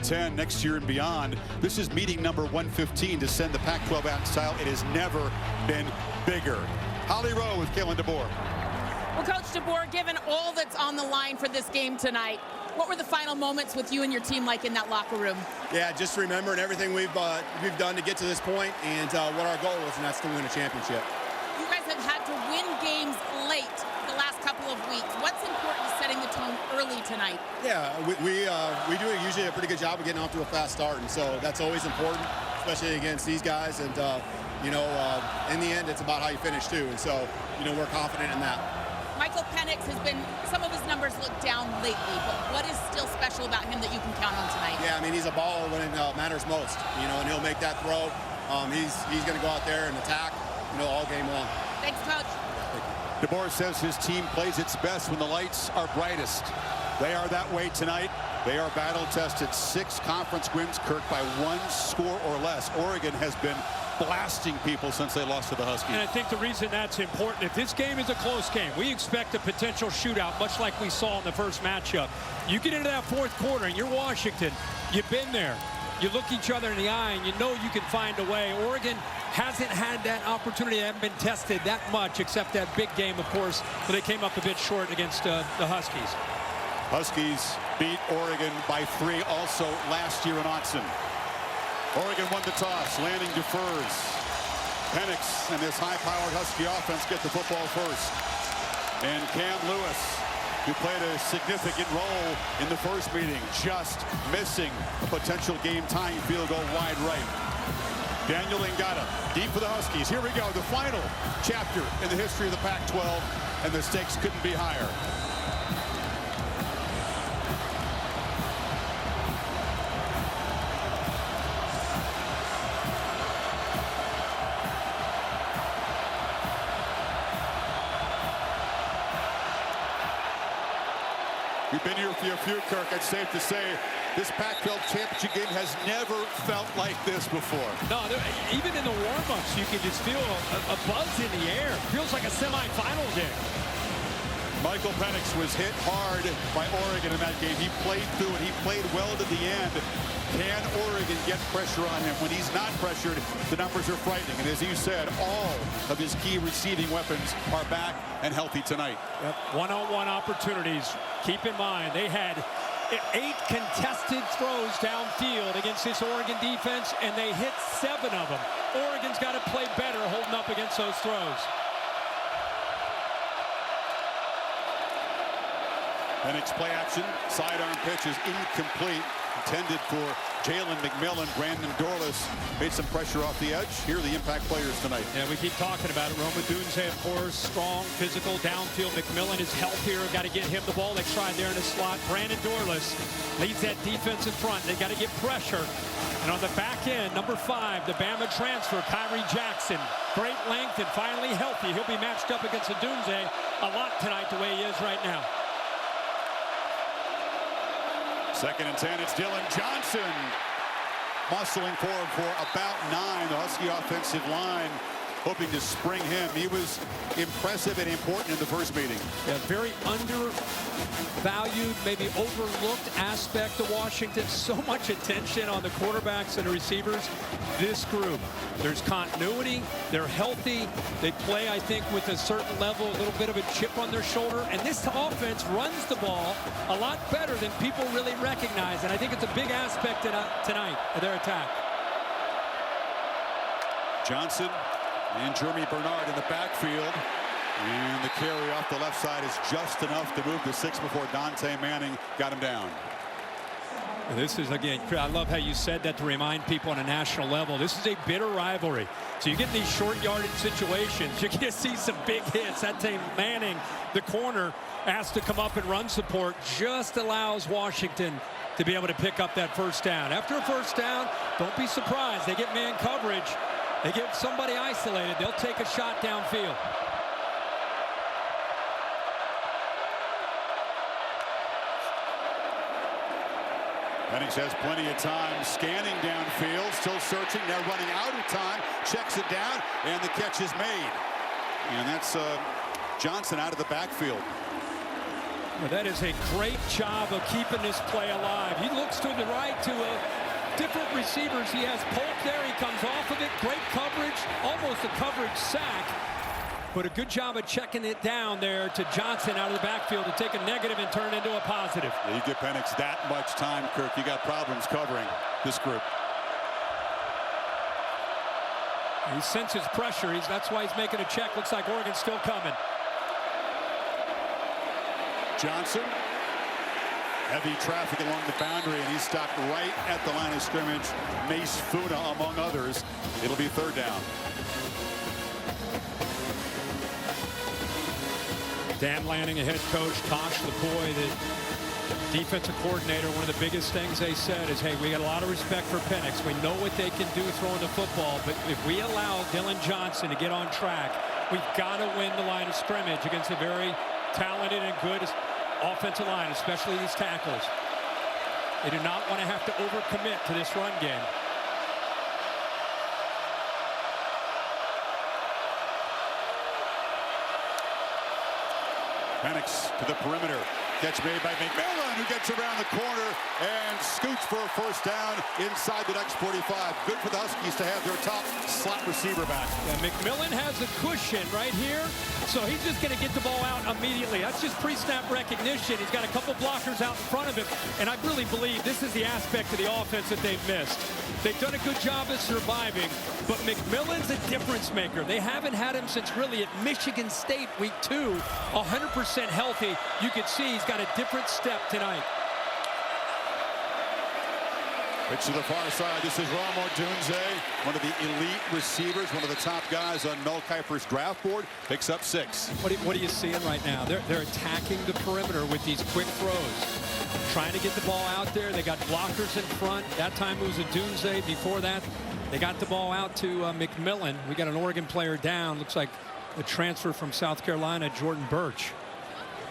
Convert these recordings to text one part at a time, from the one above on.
10 next year and beyond. This is meeting number 115 to send the Pac-12 out in style. It has never been bigger. Holly Rowe with Kalen DeBoer. Well, Coach DeBoer, given all that's on the line for this game tonight, what were the final moments with you and your team like in that locker room? Yeah, just remembering everything we've done to get to this point and what our goal was, and that's to win a championship. You guys have had to win games late the last couple of weeks. What's important to setting the tone early tonight? Yeah, we do usually a pretty good job of getting off to a fast start, and so that's always important, especially against these guys. And in the end, it's about how you finish too. And so, we're confident in that. Michael Penix has been, some of his numbers look down lately, but what is still special about him that you can count on tonight? Yeah, I mean, he's a baller when it matters most, and he'll make that throw. He's going to go out there and attack, all game long. Thanks, Coach. DeBoer says his team plays its best when the lights are brightest. They are that way tonight. They are battle-tested. 6 conference wins, Kirk, by 1 score or less. Oregon has been blasting people since they lost to the Huskies. And I think the reason that's important, if this game is a close game, we expect a potential shootout, much like we saw in the first matchup. You get into that fourth quarter, and you're Washington. You've been there. You look each other in the eye, and you know you can find a way. Oregon hasn't had that opportunity. They haven't been tested that much, except that big game, of course, where they came up a bit short against the Huskies. Huskies beat Oregon by 3 also last year in Autzen. Oregon won the toss. Lanning defers. Penix and this high-powered Husky offense get the football first. And Cam Lewis, who played a significant role in the first meeting, just missing a potential game-tying field goal wide right. Daniel Ngata, deep for the Huskies. Here we go, the final chapter in the history of the Pac-12, and the stakes couldn't be higher. You've been here for a few, Kirk. It's safe to say this Pac-12 championship game has never felt like this before. No, even in the warm-ups, you can just feel a buzz in the air. Feels like a semifinal game. Michael Penix was hit hard by Oregon in that game. He played through it. He played well to the end. Can Oregon get pressure on him? When he's not pressured, the numbers are frightening. And as you said, all of his key receiving weapons are back and healthy tonight. Yep. One-on-one opportunities. Keep in mind, they had 8 contested throws downfield against this Oregon defense, and they hit 7 of them. Oregon's got to play better holding up against those throws. Penix play action. Sidearm pitch is incomplete. Intended for Jalen McMillan. Brandon Dorless made some pressure off the edge. Here are the impact players tonight. Yeah, we keep talking about it. Roma Dunze, of course, strong, physical, downfield. McMillan is healthier. Got to get him the ball. They tried there in the slot. Brandon Dorless leads that defense in front. They got to get pressure. And on the back end, number 5, the Bama transfer, Kyrie Jackson. Great length and finally healthy. He'll be matched up against Dunze a lot tonight the way he is right now. 2nd and 10, it's Dylan Johnson. Muscling forward for about 9. The Husky offensive line hoping to spring him. He was impressive and important in the first meeting. Yeah, very undervalued, maybe overlooked aspect of Washington. So much attention on the quarterbacks and the receivers. This group, there's continuity. They're healthy. They play, I think, with a certain level, a little bit of a chip on their shoulder. And this offense runs the ball a lot better than people really recognize. And I think it's a big aspect tonight of their attack. Johnson and Jeremy Bernard in the backfield. And the carry off the left side is just enough to move the 6 before Dante Manning got him down. This is, again, I love how you said that to remind people on a national level. This is a bitter rivalry. So you get in these short yardage situations. You're going to see some big hits. That time Manning, the corner, asked to come up and run support, just allows Washington to be able to pick up that first down. After a first down, don't be surprised. They get man coverage. They get somebody isolated. They'll take a shot downfield. Penix has plenty of time scanning downfield, still searching, now running out of time, checks it down, and the catch is made. And that's Johnson out of the backfield. Well, that is a great job of keeping this play alive. He looks to the right to receivers. He has Polk there. He comes off of it. Great coverage. Almost a coverage sack. But a good job of checking it down there to Johnson out of the backfield to take a negative and turn it into a positive. Yeah, you give Penix that much time, Kirk, you got problems covering this group. He senses pressure. That's why he's making a check. Looks like Oregon's still coming. Johnson. Heavy traffic along the boundary, and he's stopped right at the line of scrimmage. Mace Funa, among others. It'll be third down. Dan Lanning, a head coach, Tosh Lavoie, the defensive coordinator. One of the biggest things they said is, hey, we got a lot of respect for Penix. We know what they can do throwing the football, but if we allow Dylan Johnson to get on track, we've got to win the line of scrimmage against a very talented and good offensive line, especially these tackles. They do not want to have to overcommit to this run game. Penix to the perimeter. Catch made by McMillan, who gets around the corner and scoots for a first down inside the next 45. Good for the Huskies to have their top slot receiver back. Yeah, McMillan has a cushion right here, so he's just going to get the ball out immediately. That's just pre-snap recognition. He's got a couple blockers out in front of him, and I really believe this is the aspect of the offense that they've missed. They've done a good job of surviving, but McMillan's a difference maker. They haven't had him since really at Michigan State week 2, 100% healthy. You can see he's got a different step tonight. Pitch to the far side. This is Ramo Dunze, one of the elite receivers, one of the top guys on Mel Kiper's draft board. Picks up 6. What are you seeing right now? They're attacking the perimeter with these quick throws, trying to get the ball out there. They got blockers in front. That time it was a Dunze. Before that, they got the ball out to McMillan. We got an Oregon player down. Looks like a transfer from South Carolina, Jordan Birch.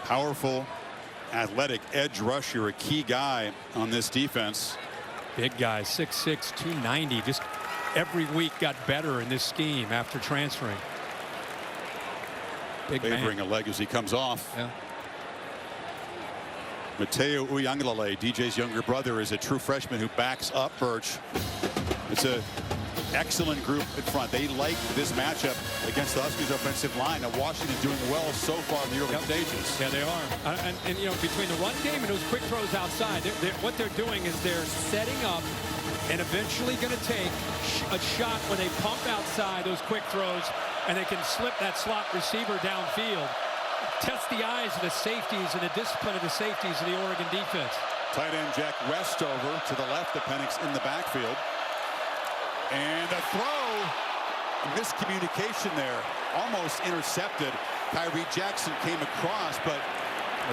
Powerful, athletic edge rusher, a key guy on this defense. Big guy, 6'6", 290. Just every week got better in this scheme after transferring. Big Favoring man. a leg as he comes off. Yeah. Mateo Uyangalale, DJ's younger brother, is a true freshman who backs up Birch. It's an excellent group in front. They like this matchup against the Huskies offensive line. Now Washington doing well so far in the early stages. Yeah, they are. And you know, between the run game and those quick throws outside, what they're doing is they're setting up and eventually going to take a shot when they pump outside those quick throws, and they can slip that slot receiver downfield. Test the eyes of the safeties and the discipline of the safeties of the Oregon defense. Tight end Jack Westover to the left of Penix in the backfield. And the throw, miscommunication there, almost intercepted. Tyree Jackson came across, but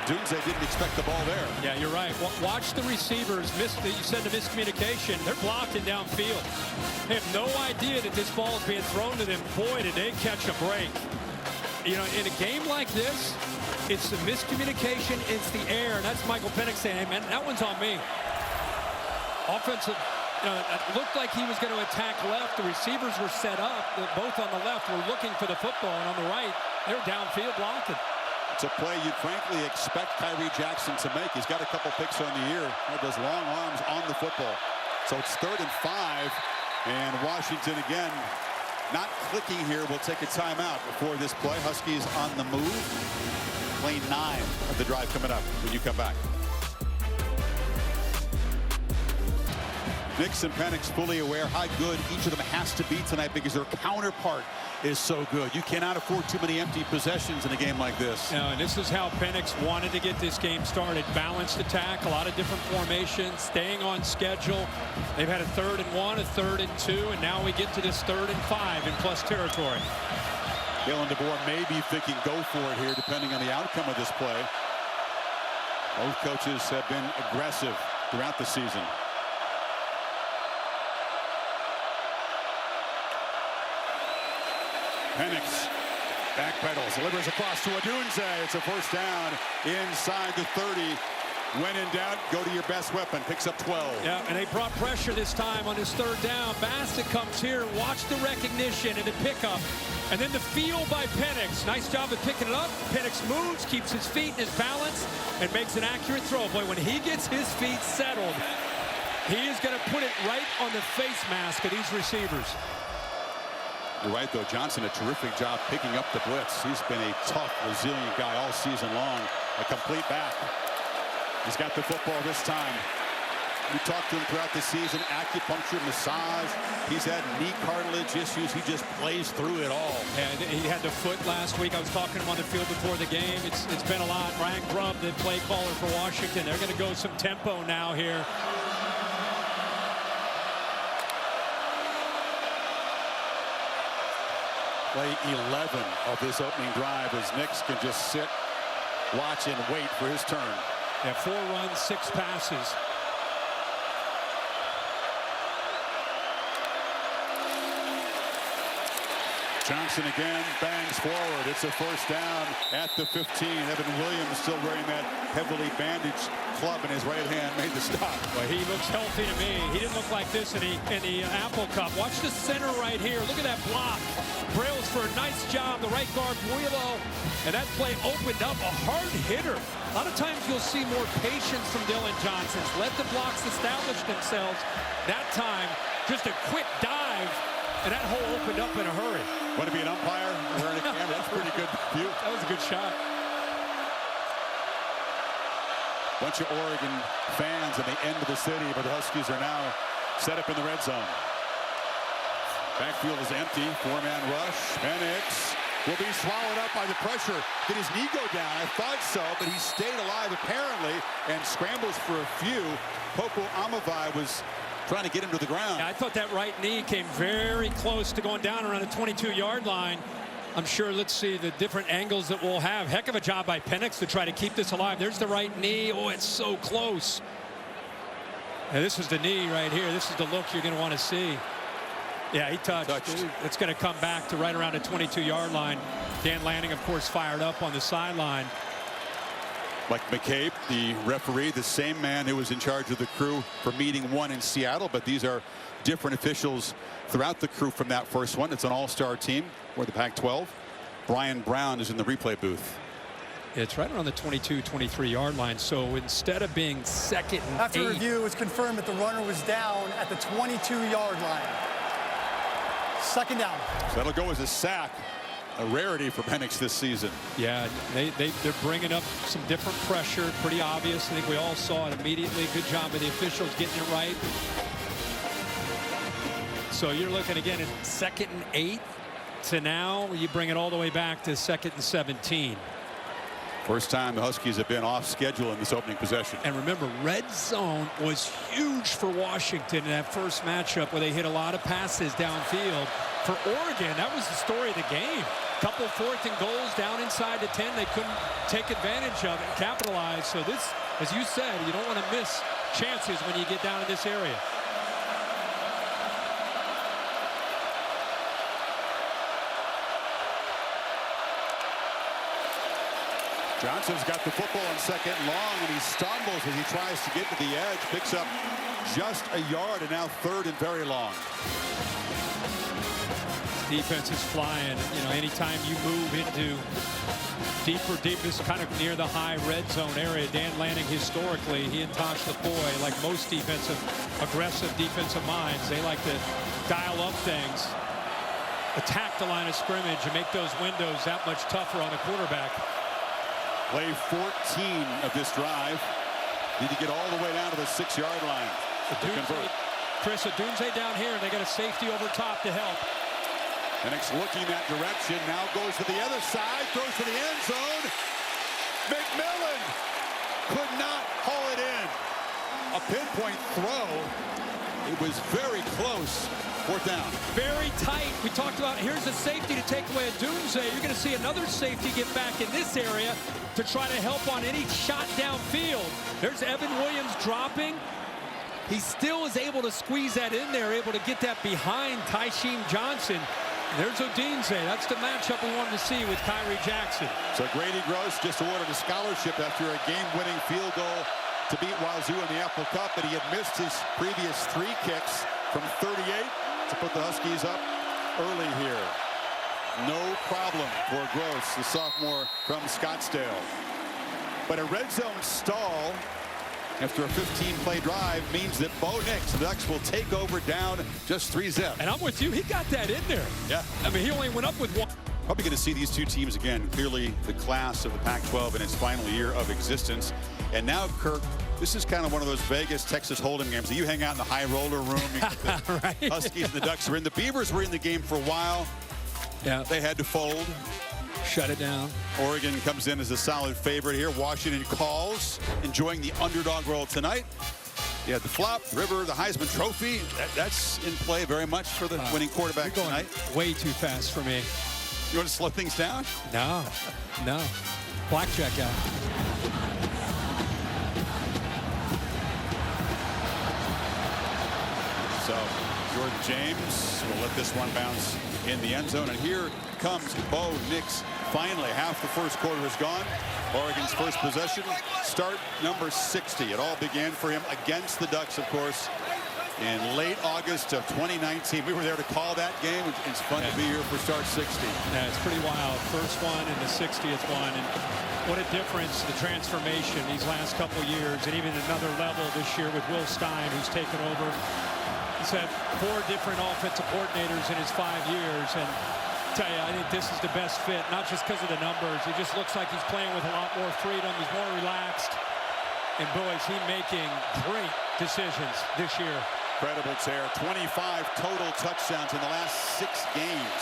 Dunze didn't expect the ball there. Yeah, you're right. Watch the receivers. You said the miscommunication. They're blocking downfield. They have no idea that this ball is being thrown to them. Boy, did they catch a break. You know, in a game like this, it's the miscommunication, it's the air. And that's Michael Penix saying, hey, man, that one's on me. Offensive. You know, it looked like he was going to attack left. The receivers were set up. Both on the left were looking for the football, and on the right, they're downfield blocking. It's a play you'd frankly expect Tyree Jackson to make. He's got a couple picks on the year. He has long arms on the football. So it's 3rd and 5, and Washington again not clicking here. We'll take a timeout before this play. Huskies on the move. Play 9 of the drive coming up when you come back. Nix and Penix fully aware how good each of them has to be tonight because their counterpart is so good. You cannot afford too many empty possessions in a game like this. No, and this is how Penix wanted to get this game started. Balanced attack, a lot of different formations, staying on schedule. They've had a 3rd and 1, a 3rd and 2, and now we get to this 3rd and 5 in plus territory. Kalen DeBoer may be thinking go for it here depending on the outcome of this play. Both coaches have been aggressive throughout the season. Penix backpedals, delivers across to Dunze. It's a first down inside the 30. When in doubt, go to your best weapon. Picks up 12. Yeah, and they brought pressure this time on his 3rd down. Bassett comes here, watch the recognition and the pickup. And then the feel by Penix. Nice job of picking it up. Penix moves, keeps his feet and his balance, and makes an accurate throw. Boy, when he gets his feet settled, He is going to put it right on the face mask of these receivers. You're right, though. Johnson, a terrific job picking up the blitz. He's been a tough, resilient guy all season long. A complete back. He's got the football this time. We talked to him throughout the season. Acupuncture, massage. He's had knee cartilage issues. He just plays through it all. And he had the foot last week. I was talking to him on the field before the game. It's been a lot. Ryan Grubb, the play caller for Washington. They're going to go some tempo now here. Play 11 of this opening drive as Nix can just sit, watch, and wait for his turn. Yeah, 4 runs, 6 passes. Johnson again bangs forward. It's a first down at the 15. Evan Williams still wearing that heavily bandaged club in his right hand. Made the stop. Well, he looks healthy to me. He didn't look like this in the Apple Cup. Watch the center right here. Look at that block. Brailsford, nice job. The right guard, Murillo. And that play opened up a hard hitter. A lot of times you'll see more patience from Dylan Johnson. Let the blocks establish themselves. That time, just a quick dive. And that hole opened up in a hurry. Want to be an umpire wearing a camera? That's pretty good view. That was a good shot. Bunch of Oregon fans at the end of the city, but the Huskies are now set up in the red zone. Backfield is empty. 4-man rush. Penix will be swallowed up by the pressure. Did his knee go down? I thought so, but he stayed alive apparently and scrambles for a few. Poco Amavai was trying to get him to the ground. Yeah, I thought that right knee came very close to going down around the 22-yard line. I'm sure, let's see the different angles that we'll have. Heck of a job by Penix to try to keep this alive. There's the right knee. Oh, it's so close. And this is the knee right here. This is the look you're going to want to see. Yeah, he touched. It's going to come back to right around the 22-yard line. Dan Lanning, of course, fired up on the sideline. Like McCabe, the referee, the same man who was in charge of the crew for meeting 1 in Seattle, but these are different officials throughout the crew from that first one. It's an all-star team for the Pac-12. Brian Brown is in the replay booth. It's right around the 22-23-yard line. So instead of being second and After 8, review, it was confirmed that the runner was down at the 22-yard line. Second down. So that'll go as a sack. A rarity for Penix this season. Yeah, they're bringing up some different pressure. Pretty obvious. I think we all saw it immediately. Good job of the officials getting it right. So you're looking again at 2nd and 8 to now you bring it all the way back to 2nd and 17. First time the Huskies have been off schedule in this opening possession. And remember, red zone was huge for Washington in that first matchup where they hit a lot of passes downfield. For Oregon, that was the story of the game. Couple 4th and goals down inside the 10. They couldn't take advantage of it and capitalize. So this, as you said, you don't want to miss chances when you get down in this area. Johnson's got the football on 2nd and long, and he stumbles as he tries to get to the edge. Picks up just a yard, and now 3rd and very long. Defense is flying. You know, anytime you move into deeper, this kind of near the high red zone area. Dan Lanning, historically, he and Tosh Lavoie, like most aggressive defensive minds, they like to dial up things, attack the line of scrimmage, and make those windows that much tougher on the quarterback. Play 14 of this drive. Need to get all the way down to the 6-yard line to convert. Chris, Odunze down here, and they got a safety over top to help. Penix looking that direction, now goes to the other side, throws to the end zone. McMillan could not haul it in. A pinpoint throw. It was very close. 4th down. Very tight. We talked about here's a safety to take away Odunze. You're going to see another safety get back in this area to try to help on any shot downfield. There's Evan Williams dropping. He still is able to squeeze that in there, able to get that behind Tysheem Johnson. There's Odunze. That's the matchup we wanted to see with Kyrie Jackson. So Grady Gross just awarded a scholarship after a game-winning field goal to beat Wazoo in the Apple Cup, but he had missed his previous 3 kicks from 38 to put the Huskies up early here. No problem for Gross, the sophomore from Scottsdale. But a red zone stall after a 15-play drive means that Bo Nix, the Ducks, will take over down just 3-zip. And I'm with you. He got that in there. Yeah. I mean, he only went up with one. Probably going to see these two teams again. Clearly the class of the Pac-12 in its final year of existence. And now, Kirk, this is kind of one of those Vegas, Texas Hold'em games that you hang out in the high roller room. The right. Huskies and the Ducks are in. The Beavers were in the game for a while. Yeah. They had to fold. Shut it down. Oregon comes in as a solid favorite here. Washington calls, enjoying the underdog role tonight. Yeah, the flop, River, the Heisman Trophy, that's in play very much for the winning quarterback You're going tonight. way too fast for me. You want to slow things down? No, no. Blackjack guy. So Jordan James will let this one bounce in the end zone. And here comes Bo Nix. Finally, half the first quarter is gone. Oregon's first possession, start number 60. It all began for him against the Ducks, of course, in late August of 2019. We were there to call that game. It's fun to be here for start 60. Yeah, it's pretty wild. First one and the 60th one. And what a difference, the transformation these last couple years, and even another level this year with Will Stein, who's taken over. He's had 4 different offensive coordinators in his 5 years. And tell you, I think this is the best fit, not just because of the numbers. It just looks like he's playing with a lot more freedom. He's more relaxed. And boy, is he making great decisions this year. Incredible tear. 25 total touchdowns in the last 6 games.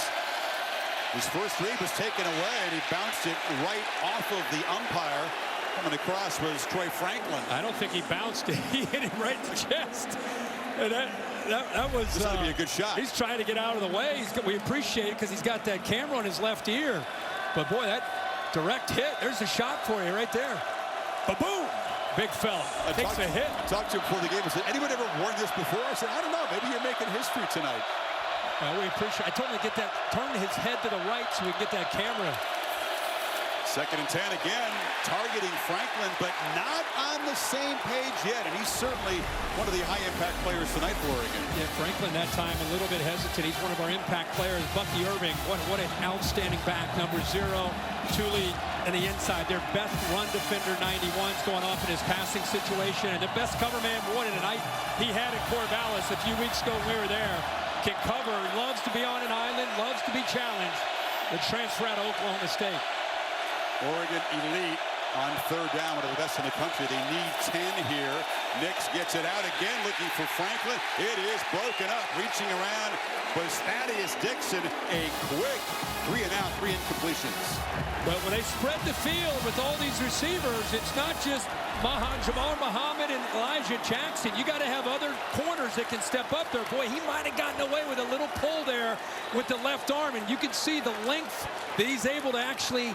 His first read was taken away, and he bounced it right off of the umpire. Coming across was Troy Franklin. I don't think he bounced it. He hit him right in the chest. And that was. This ought to be a good shot. He's trying to get out of the way. We appreciate it because he's got that camera on his left ear. But boy, that direct hit. There's a shot for you right there. Ba-boom! Big fella. Takes a hit. I talked to him before the game. I said, anyone ever worn this before? I said, I don't know. Maybe you're making history tonight. Well, we appreciate it. I told him to get that, turn his head to the right so we can get that camera. 2nd and 10 again, targeting Franklin, but not on the same page yet. And he's certainly one of the high-impact players tonight for Oregon. Yeah, Franklin that time a little bit hesitant. He's one of our impact players. Bucky Irving, what an outstanding back. Number 0, Thule in the inside. Their best run defender, 91's going off in his passing situation. And the best cover man won it tonight. He had it, Corvallis, a few weeks ago when we were there. Can cover, loves to be on an island, loves to be challenged. The transfer out of Oklahoma State. Oregon elite on 3rd down, one of the best in the country. They need 10 here. Nix gets it out again, looking for Franklin. It is broken up. Reaching around was Thaddeus Dixon. A quick 3 and out, 3 incompletions. But when they spread the field with all these receivers, it's not just Jamar Muhammad and Elijah Jackson. You got to have other corners that can step up there. Boy, he might have gotten away with a little pull there with the left arm, and you can see the length that he's able to actually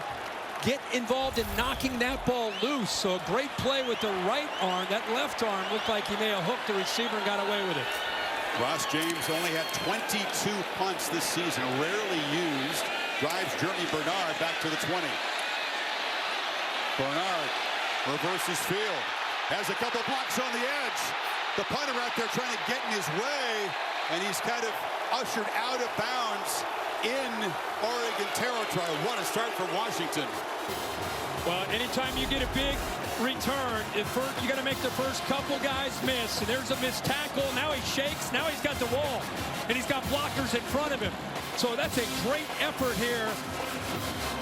get involved in knocking that ball loose. So a great play with the right arm. That left arm looked like he may have hooked the receiver and got away with it. Ross James only had 22 punts this season, rarely used. Drives Jeremy Bernard back to the 20. Bernard reverses field. Has a couple blocks on the edge. The punter out there trying to get in his way, and he's kind of ushered out of bounds in Oregon territory. What a start for Washington. Well, anytime you get a big return, you got to make the first couple guys miss. And there's a missed tackle. Now he shakes. Now he's got the wall. And he's got blockers in front of him. So that's a great effort here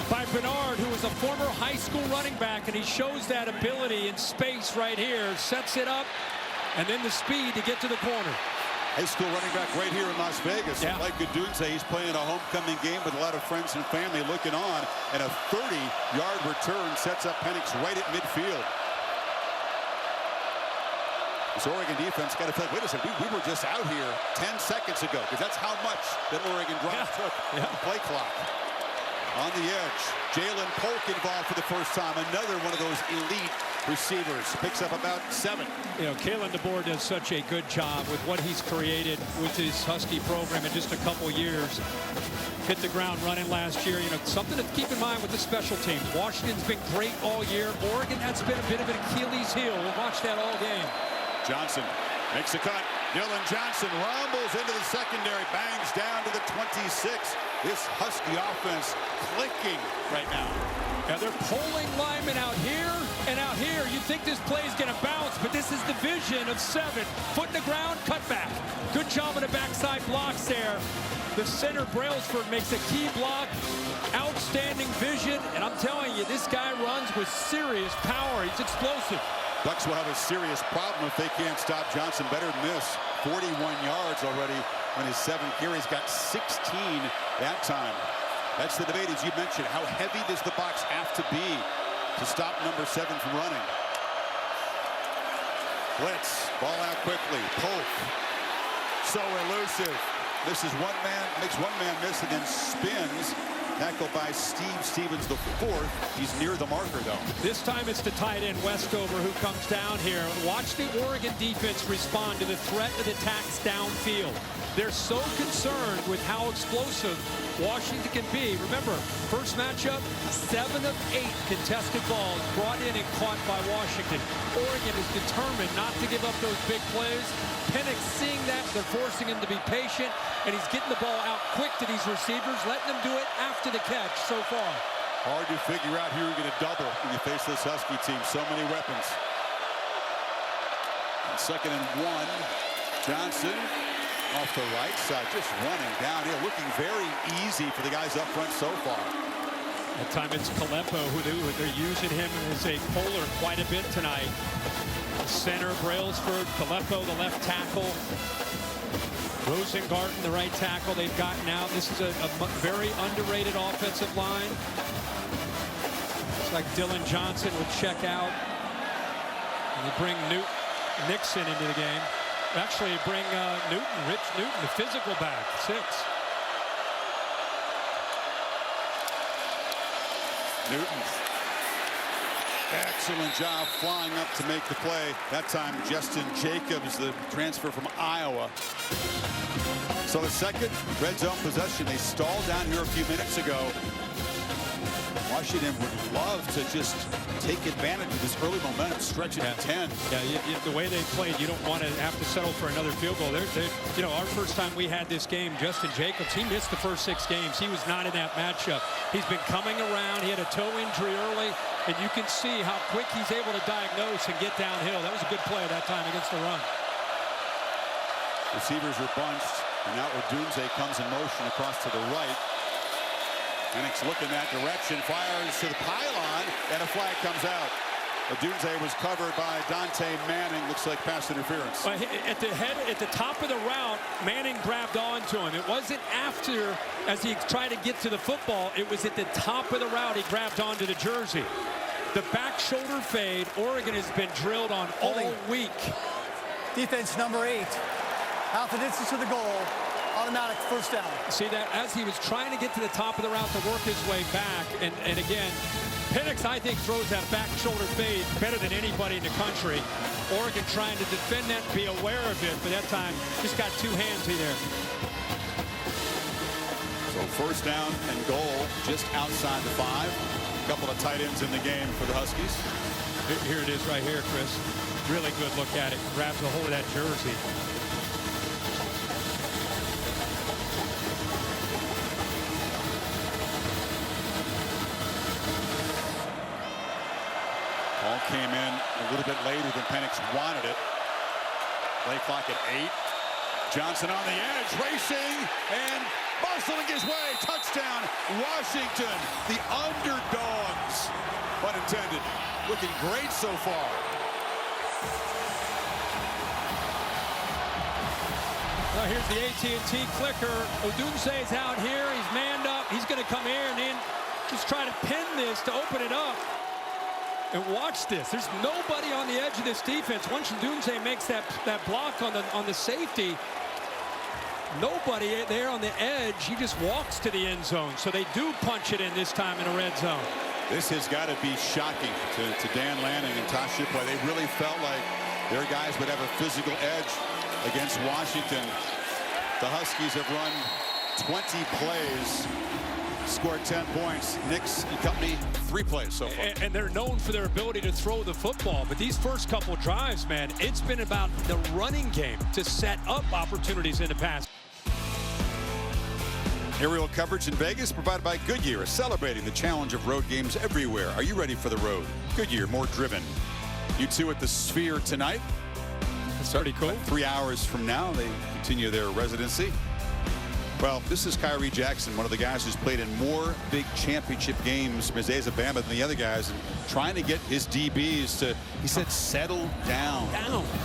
by Bernard, who was a former high school running back. And he shows that ability in space right here. Sets it up. And then the speed to get to the corner. High school running back right here in Las Vegas. Yeah. Like Godunze, he's playing a homecoming game with a lot of friends and family looking on. And a 30-yard return sets up Penix right at midfield. This Oregon defense got to think, wait a second, we were just out here 10 seconds ago, because that's how much that Oregon drive took on the play clock. On the edge, Jalen Polk involved for the first time. Another one of those elite receivers. Picks up about 7. You know, Kalen DeBoer does such a good job with what he's created with his Husky program in just a couple years. Hit the ground running last year. You know, something to keep in mind with the special teams. Washington's been great all year. Oregon, that's been a bit of an Achilles heel. We'll watch that all game. Johnson makes a cut, Dylan Johnson rumbles into the secondary, bangs down to the 26. This Husky offense clicking right now. Now they're pulling linemen out here and out here. You think this play's going to bounce, but this is the vision of 7. Foot in the ground, cut back. Good job on the backside blocks there. The center, Brailsford, makes a key block. Outstanding vision. And I'm telling you, this guy runs with serious power. He's explosive. Bucks will have a serious problem if they can't stop Johnson better than this. 41 yards already on his 7 carries. Got 16 that time. That's the debate, as you mentioned. How heavy does the box have to be to stop number 7 from running? Blitz, ball out quickly. Polk, so elusive. This is one man, makes one man miss and then spins. Tackled by Steve Stevens, the 4th. He's near the marker, though. This time it's the tight end, Westover, who comes down here. Watch the Oregon defense respond to the threat of the attacks downfield. They're so concerned with how explosive Washington can be. Remember, first matchup, 7 of 8 contested balls brought in and caught by Washington. Oregon is determined not to give up those big plays. Penix seeing that, they're forcing him to be patient, and he's getting the ball out quick to these receivers, letting them do it after the catch so far. Hard to figure out who you're going to double when you face this Husky team. So many weapons. And 2nd and 1. Johnson off the right side, just running down here, looking very easy for the guys up front so far. That time it's Kalepo who they're using him as a polar quite a bit tonight. The center, Brailsford, Kalepo, the left tackle. Rosengarten, the right tackle. They've gotten out. This is a very underrated offensive line. Looks like Dylan Johnson would check out. And they bring Nixon into the game. Actually, bring Rich Newton, the physical back, 6. Newton. Excellent job flying up to make the play. That time, Justin Jacobs, the transfer from Iowa. So the second red zone possession, they stalled down here a few minutes ago. Washington would love to just take advantage of this early momentum, stretch it to 10. Yeah, the way they played, you don't want to have to settle for another field goal. You know, our first time we had this game, Justin Jacobs, he missed the first 6 games. He was not in that matchup. He's been coming around. He had a toe injury early, and you can see how quick he's able to diagnose and get downhill. That was a good play that time against the run. Receivers are bunched, and now Odunze comes in motion across to the right. Penix looking that direction, fires to the pylon, and a flag comes out. Odunze was covered by Dante Manning. Looks like pass interference. At the top of the route, Manning grabbed onto him. It wasn't after, as he tried to get to the football. It was at the top of the route he grabbed onto the jersey. The back shoulder fade, Oregon has been drilled on all week. Defense number 8. Half the distance to the goal. Automatic first down. See that as he was trying to get to the top of the route to work his way back, and again, Penix, I think, throws that back shoulder fade better than anybody in the country. Oregon trying to defend that, be aware of it, but that time just got 2 hands there. So first down and goal just outside the 5. A couple of tight ends in the game for the Huskies. Here it is right here, Chris. Really good look at it. Grabs a hold of that jersey. Ball came in a little bit later than Penix wanted it. Play clock at 8. Johnson on the edge, racing and muscling his way. Touchdown, Washington. The underdogs, pun intended. Looking great so far. Well, here's the AT&T clicker. Odunze's out here. He's manned up. He's going to come here and then just try to pin this to open it up. And watch this. There's nobody on the edge of this defense. Once Odunze makes that block on the safety, nobody there on the edge. He just walks to the end zone. So they do punch it in this time in a red zone. This has got to be shocking to Dan Lanning and Tosh Shipway. They really felt like their guys would have a physical edge against Washington. The Huskies have run 20 plays scored 10 points. Nix and company 3 plays so far. And they're known for their ability to throw the football. But these first couple drives, man, it's been about the running game to set up opportunities in the pass. Aerial coverage in Vegas provided by Goodyear, celebrating the challenge of road games everywhere. Are you ready for the road? Goodyear, more driven. U2 at the Sphere tonight. That's pretty cool. 3 hours from now, they continue their residency. Well, this is Kyrie Jackson, one of the guys who's played in more big championship games from his days at Bama than the other guys, and trying to get his DBs to, he said, settle down.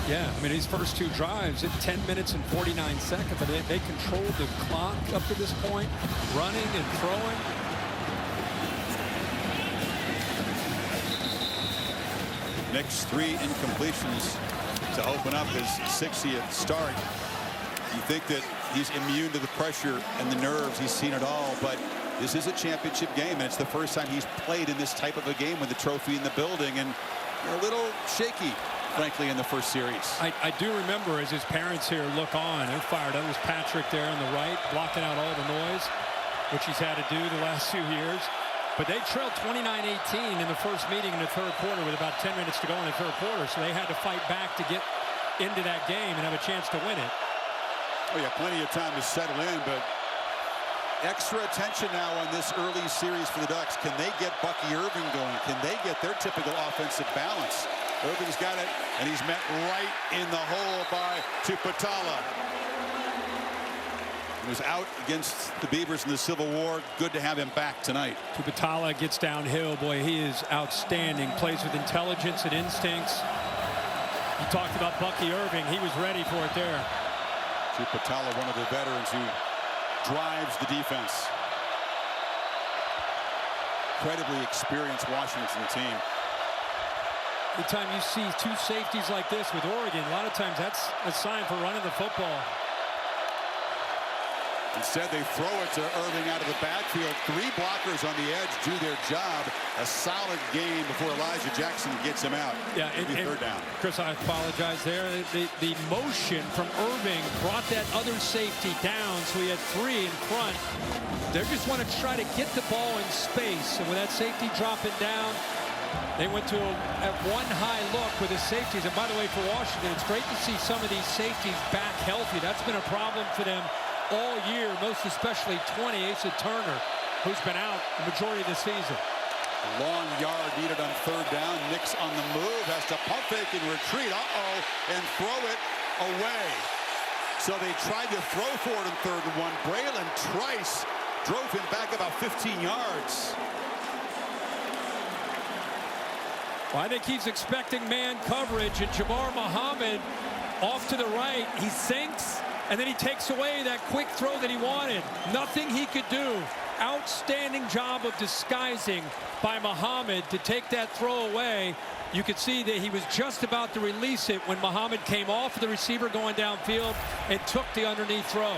Yeah, I mean, these first 2 drives, at 10 minutes and 49 seconds, but they controlled the clock up to this point, running and throwing. Next 3 incompletions to open up his 60th start. You think that he's immune to the pressure and the nerves. He's seen it all, but this is a championship game, and it's the first time he's played in this type of a game with the trophy in the building, and a little shaky, frankly, in the first series. I do remember as his parents here look on, they're fired up. There's Patrick there on the right, blocking out all the noise, which he's had to do the last few years. But they trailed 29-18 in the first meeting in the third quarter with about 10 minutes to go in the third quarter, so they had to fight back to get into that game and have a chance to win it. Oh, yeah, plenty of time to settle in, but extra attention now on this early series for the Ducks. Can they get Bucky Irving going? Can they get their typical offensive balance? Irving's got it, and he's met right in the hole by Tupatala. He was out against the Beavers in the Civil War. Good to have him back tonight. Tupatala gets downhill. Boy, he is outstanding. Plays with intelligence and instincts. You talked about Bucky Irving. He was ready for it there. Tupatala, one of the veterans who drives the defense. Incredibly experienced Washington team. Anytime you see 2 safeties like this with Oregon, a lot of times that's a sign for running the football. Instead, they throw it to Irving out of the backfield. 3 blockers on the edge do their job. A solid game before Elijah Jackson gets him out. Yeah, and third down. Chris, I apologize there. The motion from Irving brought that other safety down, so he had 3 in front. They just want to try to get the ball in space, and with that safety dropping down, they went to a one high look with his safeties. And by the way, for Washington, it's great to see some of these safeties back healthy. That's been a problem for them all year, most especially 20, Asa Turner, who's been out the majority of the season. A long yard needed on third down. Nix on the move, has to pump fake and retreat, and throw it away. So they tried to throw for it in 3rd and 1. Braylon Trice drove him back about 15 yards. Well, I think he's expecting man coverage, and Jabbar Muhammad off to the right. He sinks, and then he takes away that quick throw that he wanted. Nothing he could do. Outstanding job of disguising by Muhammad to take that throw away. You could see that he was just about to release it when Muhammad came off of the receiver going downfield and took the underneath throw.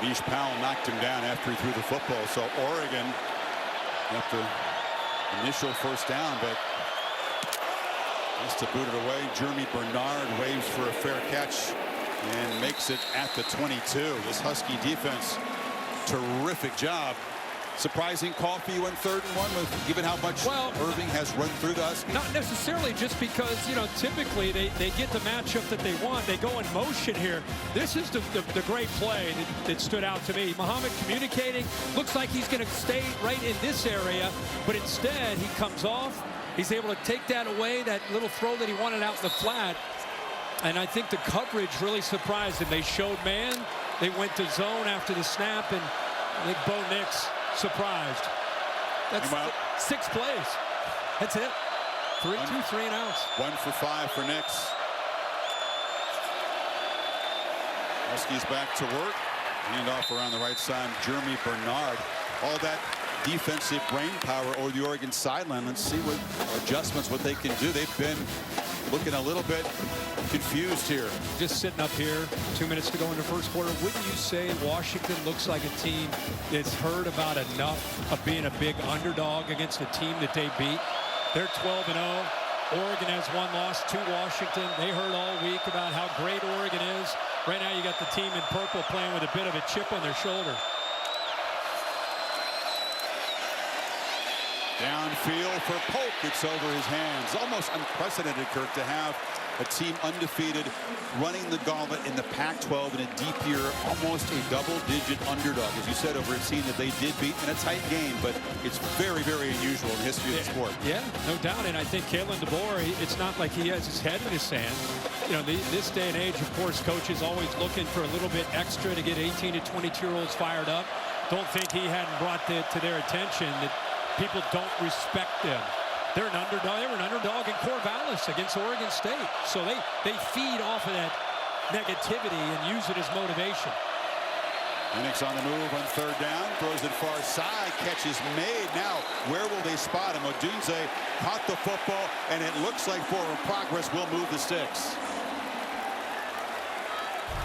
Beach Powell knocked him down after he threw the football. So Oregon got the initial first down, but has to boot it away. Jeremy Bernard waves for a fair catch and makes it at the 22. This Husky defense, terrific job. Surprising call for you in 3rd and 1, with given how much Irving has run through the Huskies? Not necessarily, just because, you know, typically they get the matchup that they want. They go in motion here. This is the great play that stood out to me. Muhammad communicating, looks like he's going to stay right in this area, but instead he comes off. He's able to take that away, that little throw that he wanted out in the flat. And I think the coverage really surprised him. They showed man. They went to zone after the snap, and I think Bo Nix surprised. That's 6 plays. That's it. 2, 3 and outs. 1 for 5 for Nix. Huskies back to work. Hand off around the right side. Jeremy Bernard. All that defensive brain power over the Oregon sideline. Let's see what adjustments, what they can do. They've been looking a little bit confused here. Just sitting up here, 2 minutes to go in the first quarter. Wouldn't you say Washington looks like a team that's heard about enough of being a big underdog against a team that they beat? They're 12-0. Oregon has 1 loss to Washington. They heard all week about how great Oregon is. Right now you got the team in purple playing with a bit of a chip on their shoulder. feel for Polk. It's over his hands. Almost unprecedented, Kirk, to have a team undefeated running the gauntlet in the Pac-12 in a deep year, almost a double-digit underdog, as you said, over a team that they did beat in a tight game, but it's very, very unusual in the history of the sport. Yeah, no doubt, and I think Kalen DeBoer, it's not like he has his head in the sand. You know, this day and age, of course, coaches always looking for a little bit extra to get 18 to 22-year-olds fired up. Don't think he hadn't brought to their attention that people don't respect them. They're an underdog. They were an underdog in Corvallis against Oregon State. So they feed off of that negativity and use it as motivation. Penix on the move on third down. Throws it far side. Catch is made. Now, where will they spot him? Odunze caught the football, and it looks like forward progress will move the sticks.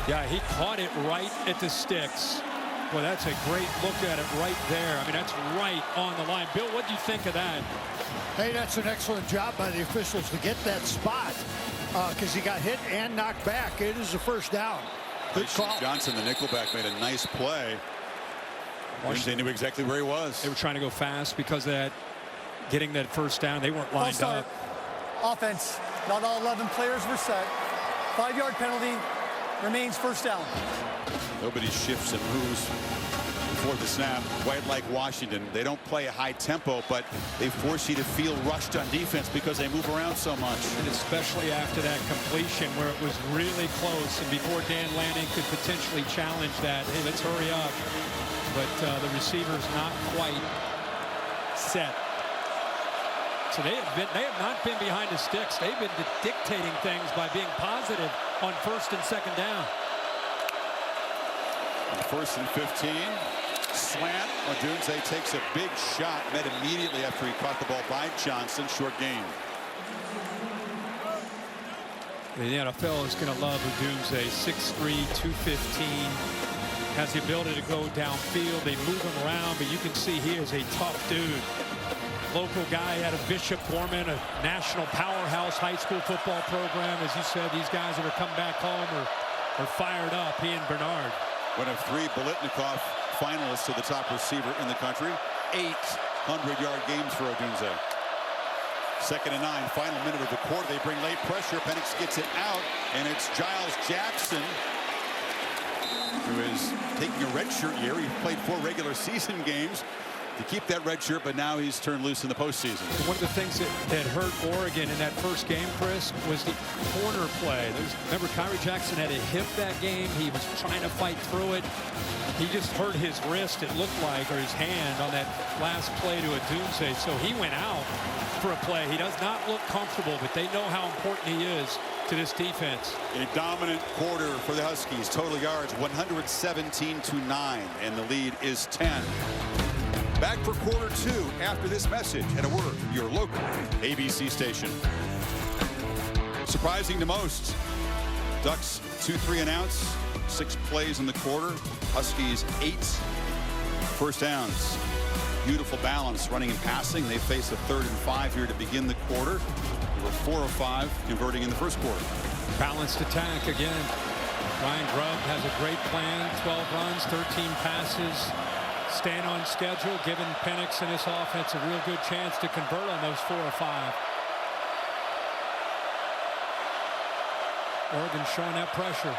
Yeah, he caught it right at the sticks. Well, that's a great look at it right there. I mean, that's right on the line. Bill, what do you think of that? Hey, that's an excellent job by the officials to get that spot because he got hit and knocked back. It is a first down. Good call. Johnson, the nickelback, made a nice play. They knew exactly where he was. They were trying to go fast because of that, getting that first down. They weren't lined up. Offense. Not all 11 players were set. 5-yard penalty. Remains first down. Nobody shifts and moves before the snap, quite like Washington. They don't play a high tempo, but they force you to feel rushed on defense because they move around so much. And especially after that completion where it was really close and before Dan Lanning could potentially challenge that. Hey, let's hurry up. But the receiver's not quite set. So they have not been behind the sticks. They've been dictating things by being positive on first and second down. On first and 15. Slant. Odunze takes a big shot, met immediately after he caught the ball by Johnson. Short gain. The NFL is going to love Odunze. 6'3", 215. Has the ability to go downfield. They move him around, but you can see he is a tough dude. Local guy out of Bishop Gorman, a national powerhouse high school football program. As you said, these guys that are coming back home are fired up, he and Bernard. One of 3 Biletnikoff finalists to the top receiver in the country. 800-yard games for Odunze. 2nd and 9, final minute of the quarter. They bring late pressure. Penix gets it out, and it's Giles Jackson, who is taking a redshirt year. He played 4 regular season games to keep that red shirt, but now he's turned loose in the postseason. One of the things that hurt Oregon in that first game, Chris, was the corner play. Remember, Kyrie Jackson had a hip that game. He was trying to fight through it. He just hurt his wrist, it looked like, or his hand on that last play to Odunze. So he went out for a play. He does not look comfortable, but they know how important he is to this defense. A dominant quarter for the Huskies. Total yards 117-9, and the lead is 10. Back for quarter 2 after this message and a word from your local ABC station. Surprising to most, Ducks 2-3 and outs, 6 plays in the quarter. Huskies 8 first downs. Beautiful balance running and passing. They face a 3rd and 5 here to begin the quarter. They were 4 of 5 converting in the first quarter. Balanced attack again. Ryan Grubb has a great plan. 12 runs, 13 passes. Staying on schedule, giving Penix and his offense a real good chance to convert on those 4 or 5. Oregon showing that pressure.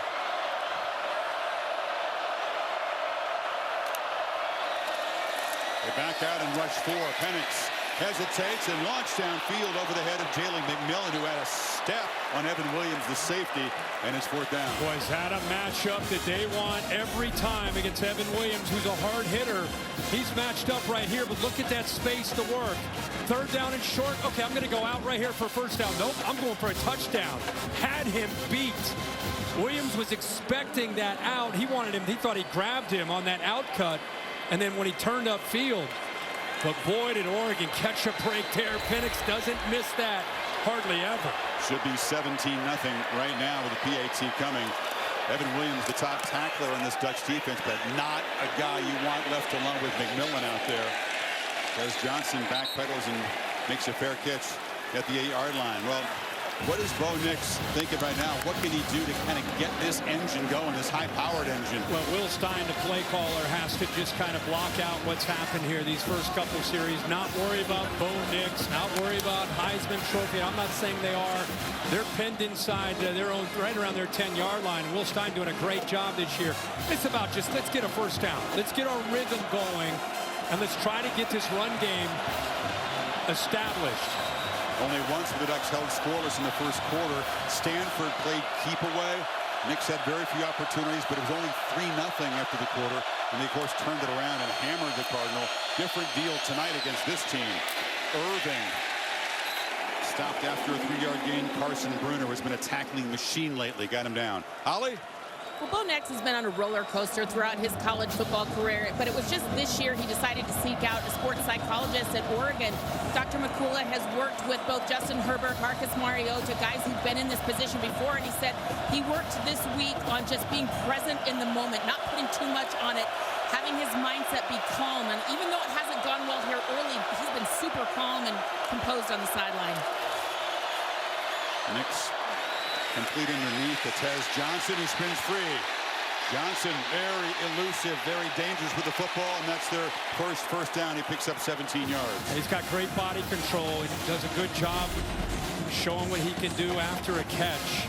They back out and rush 4. Penix hesitates and launched downfield over the head of Jalen McMillan, who had a step on Evan Williams, the safety, and it's 4th down. Boys had a matchup that they want every time against Evan Williams, who's a hard hitter. He's matched up right here, but look at that space to work. 3rd down and short. Okay, I'm going to go out right here for first down. Nope, I'm going for a touchdown. Had him beat. Williams was expecting that out. He wanted him. He thought he grabbed him on that out cut, and then when he turned upfield. But boy, did Oregon catch a break there. Penix doesn't miss that hardly ever. Should be 17-0 right now with the PAT coming. Evan Williams, the top tackler in this Dutch defense, but not a guy you want left alone with McMillan out there. As Johnson backpedals and makes a fair catch at the 8-yard line. Well, What is Bo Nix thinking right now? What can he do to kind of get this engine going, this high-powered engine? Well, Will Stein, the play caller, has to just kind of block out what's happened here these first couple series. Not worry about Bo Nix, not worry about Heisman Trophy. I'm not saying they are. They're pinned inside their own, right around their 10-yard line. Will Stein doing a great job this year. It's about just let's get a first down. Let's get our rhythm going, and let's try to get this run game established. Only once the Ducks held scoreless in the first quarter. Stanford played keep away. Knicks had very few opportunities, but it was only 3-0 after the quarter. And they, of course, turned it around and hammered the Cardinal. Different deal tonight against this team. Irving stopped after a 3-yard gain. Carson Bruner has been a tackling machine lately. Got him down. Ollie? Well, Bo Nix has been on a roller coaster throughout his college football career, but it was just this year he decided to seek out a sports psychologist at Oregon. Dr. McCullough has worked with both Justin Herbert, Marcus Mariota, guys who've been in this position before, and he said he worked this week on just being present in the moment, not putting too much on it, having his mindset be calm. And even though it hasn't gone well here early, he's been super calm and composed on the sideline. Nix complete underneath to Tez Johnson, who spins free. Johnson, very elusive, very dangerous with the football, and that's their first down. He picks up 17 yards. He's got great body control. He does a good job showing what he can do after a catch.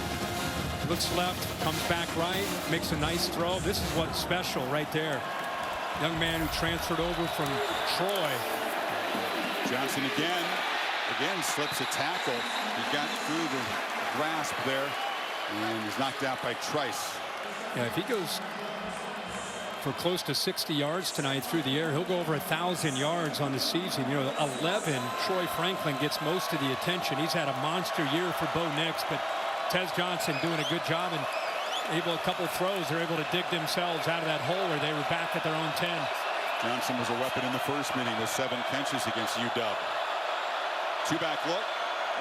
Looks left, comes back right, makes a nice throw. This is what's special right there. Young man who transferred over from Troy. Johnson again slips a tackle. He got through the grasp there and is knocked out by Trice. Yeah, if he goes for close to 60 yards tonight through the air, he'll go over 1,000 yards on the season. You know, 11, Troy Franklin gets most of the attention. He's had a monster year for Bo Nix, but Tez Johnson doing a good job, and a couple throws, they're able to dig themselves out of that hole where they were back at their own 10. Johnson was a weapon in the first meeting with 7 catches against UW. Two-back look.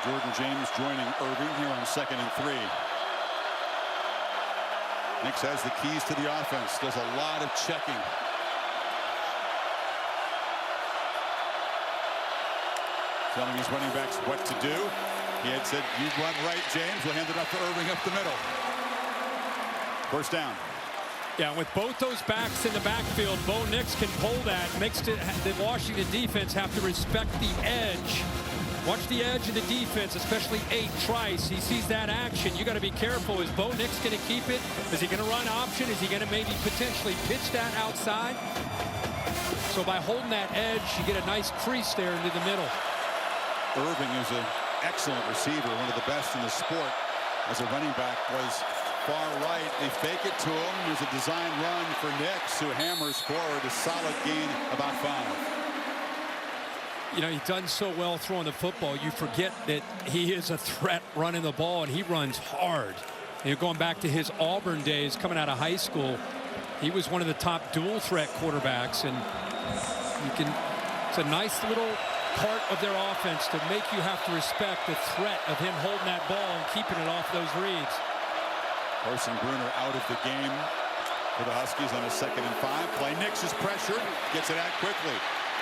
Jordan James joining Irving here on 2nd and 3. Nix has the keys to the offense. Does a lot of checking. Telling his running backs what to do. He had said, you run right, James. We'll hand it up to Irving up the middle. First down. Yeah, with both those backs in the backfield, Bo Nix can pull that. Makes the Washington defense have to respect the edge. Watch the edge of the defense, especially 8, Trice. He sees that action. You got to be careful. Is Bo Nix going to keep it? Is he going to run option? Is he going to maybe potentially pitch that outside? So by holding that edge, you get a nice crease there into the middle. Irving is an excellent receiver, one of the best in the sport. As a running back, was far right. They fake it to him. There's a design run for Nix, who hammers forward. A solid gain, about 5. You know, he's done so well throwing the football, you forget that he is a threat running the ball, and he runs hard. You know, going back to his Auburn days, coming out of high school, he was one of the top dual threat quarterbacks, and it's a nice little part of their offense to make you have to respect the threat of him holding that ball and keeping it off those reads. Carson Bruner out of the game for the Huskies on a 2nd and 5 play. Nix is pressured, gets it out quickly.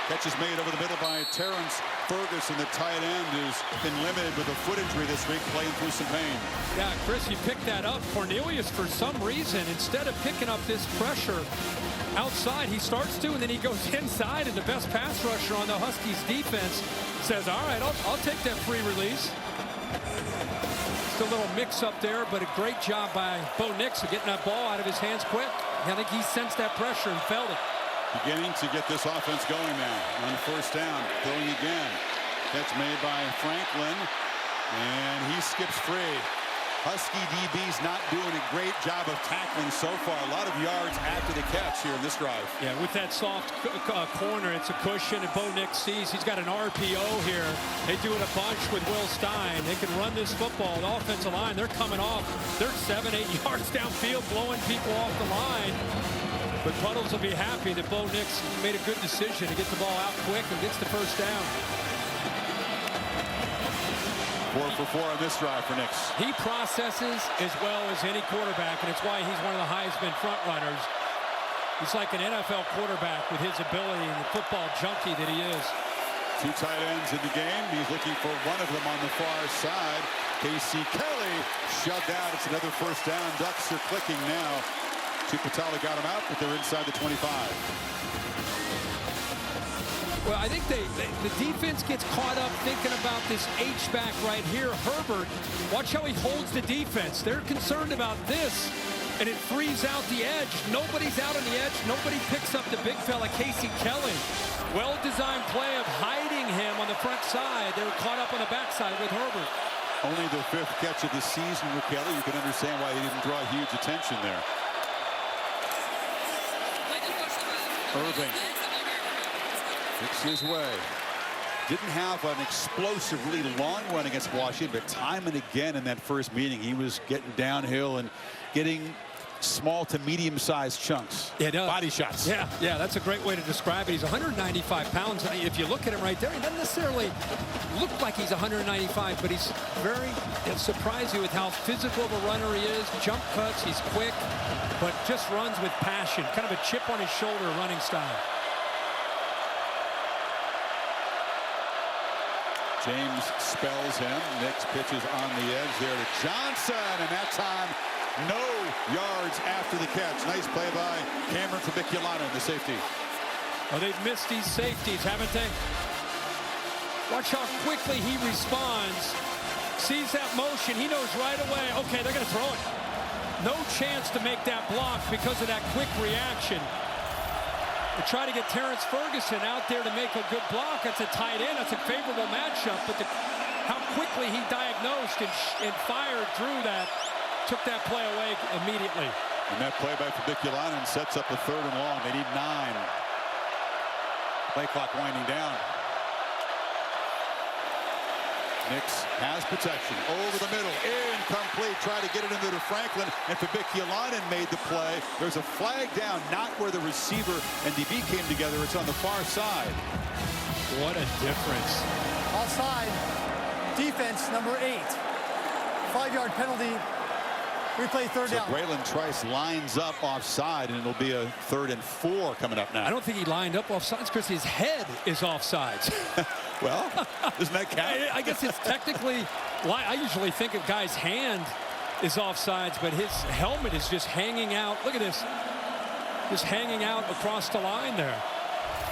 Catch is made over the middle by Terrence Ferguson, the tight end, who's been limited with a foot injury this week, playing through some pain. Yeah, Chris, you picked that up. Cornelius, for some reason, instead of picking up this pressure outside, he starts to, and then he goes inside, and the best pass rusher on the Huskies defense says, all right, I'll take that free release. Just a little mix-up there, but a great job by Bo Nix of getting that ball out of his hands quick. I think he sensed that pressure and felt it. Beginning to get this offense going now. On first down, throwing again. Catch made by Franklin, and he skips free. Husky DB's not doing a great job of tackling so far. A lot of yards after the catch here in this drive. Yeah, with that soft corner, it's a cushion, and Bo Nix sees he's got an RPO here. They do it a bunch with Will Stein. They can run this football. The offensive line, they're coming off. They're 7-8 yards downfield, blowing people off the line. But Puddles will be happy that Bo Nix made a good decision to get the ball out quick and gets the first down. 4 for 4 on this drive for Nix. He processes as well as any quarterback, and it's why he's one of the Heisman front runners. He's like an NFL quarterback with his ability and the football junkie that he is. 2 tight ends in the game. He's looking for one of them on the far side. Casey Kelly shoved out. It's another first down. Ducks are clicking now. Chupatala got him out, but they're inside the 25. Well, I think the defense gets caught up thinking about this H-back right here. Herbert, watch how he holds the defense. They're concerned about this, and it frees out the edge. Nobody's out on the edge. Nobody picks up the big fella, Casey Kelly. Well-designed play of hiding him on the front side. They were caught up on the backside with Herbert. Only the 5th catch of the season with Kelly. You can understand why he didn't draw huge attention there. Irving fix his way. Didn't have an explosively long run against Washington, but time and again in that first meeting, he was getting downhill and getting small to medium-sized chunks. Yeah, body shots. Yeah, that's a great way to describe it. He's 195 pounds. If you look at him right there, he doesn't necessarily look like he's 195, but he's very surprised you with how physical of a runner he is. Jump cuts, he's quick, but just runs with passion. Kind of a chip on his shoulder running style. James spells him. Nix pitches on the edge there to Johnson, and that time no yards after the catch. Nice play by Cameron Fabiculano, the safety. Oh, they've missed these safeties, haven't they? Watch how quickly he responds. Sees that motion. He knows right away, okay, they're going to throw it. No chance to make that block because of that quick reaction. They try to get Terrence Ferguson out there to make a good block. That's a tight end. That's a favorable matchup. But how quickly he diagnosed and fired through that took that play away immediately. And that play by Fabiculano sets up a 3rd and long. They need 9. Play clock winding down. Nix has protection over the middle, incomplete. Try to get it into Franklin, and Fabiculano made the play. There's a flag down, not where the receiver and DB came together. It's on the far side. What a difference. Offside. Defense, number 8. 5-yard penalty. Replay 3rd down. Braylon Trice lines up offside, and it'll be a 3rd and 4 coming up now. I don't think he lined up offsides because his head is offsides. Well, doesn't that count? I guess it's technically, I usually think a guy's hand is offsides, but his helmet is just hanging out. Look at this. Just hanging out across the line there.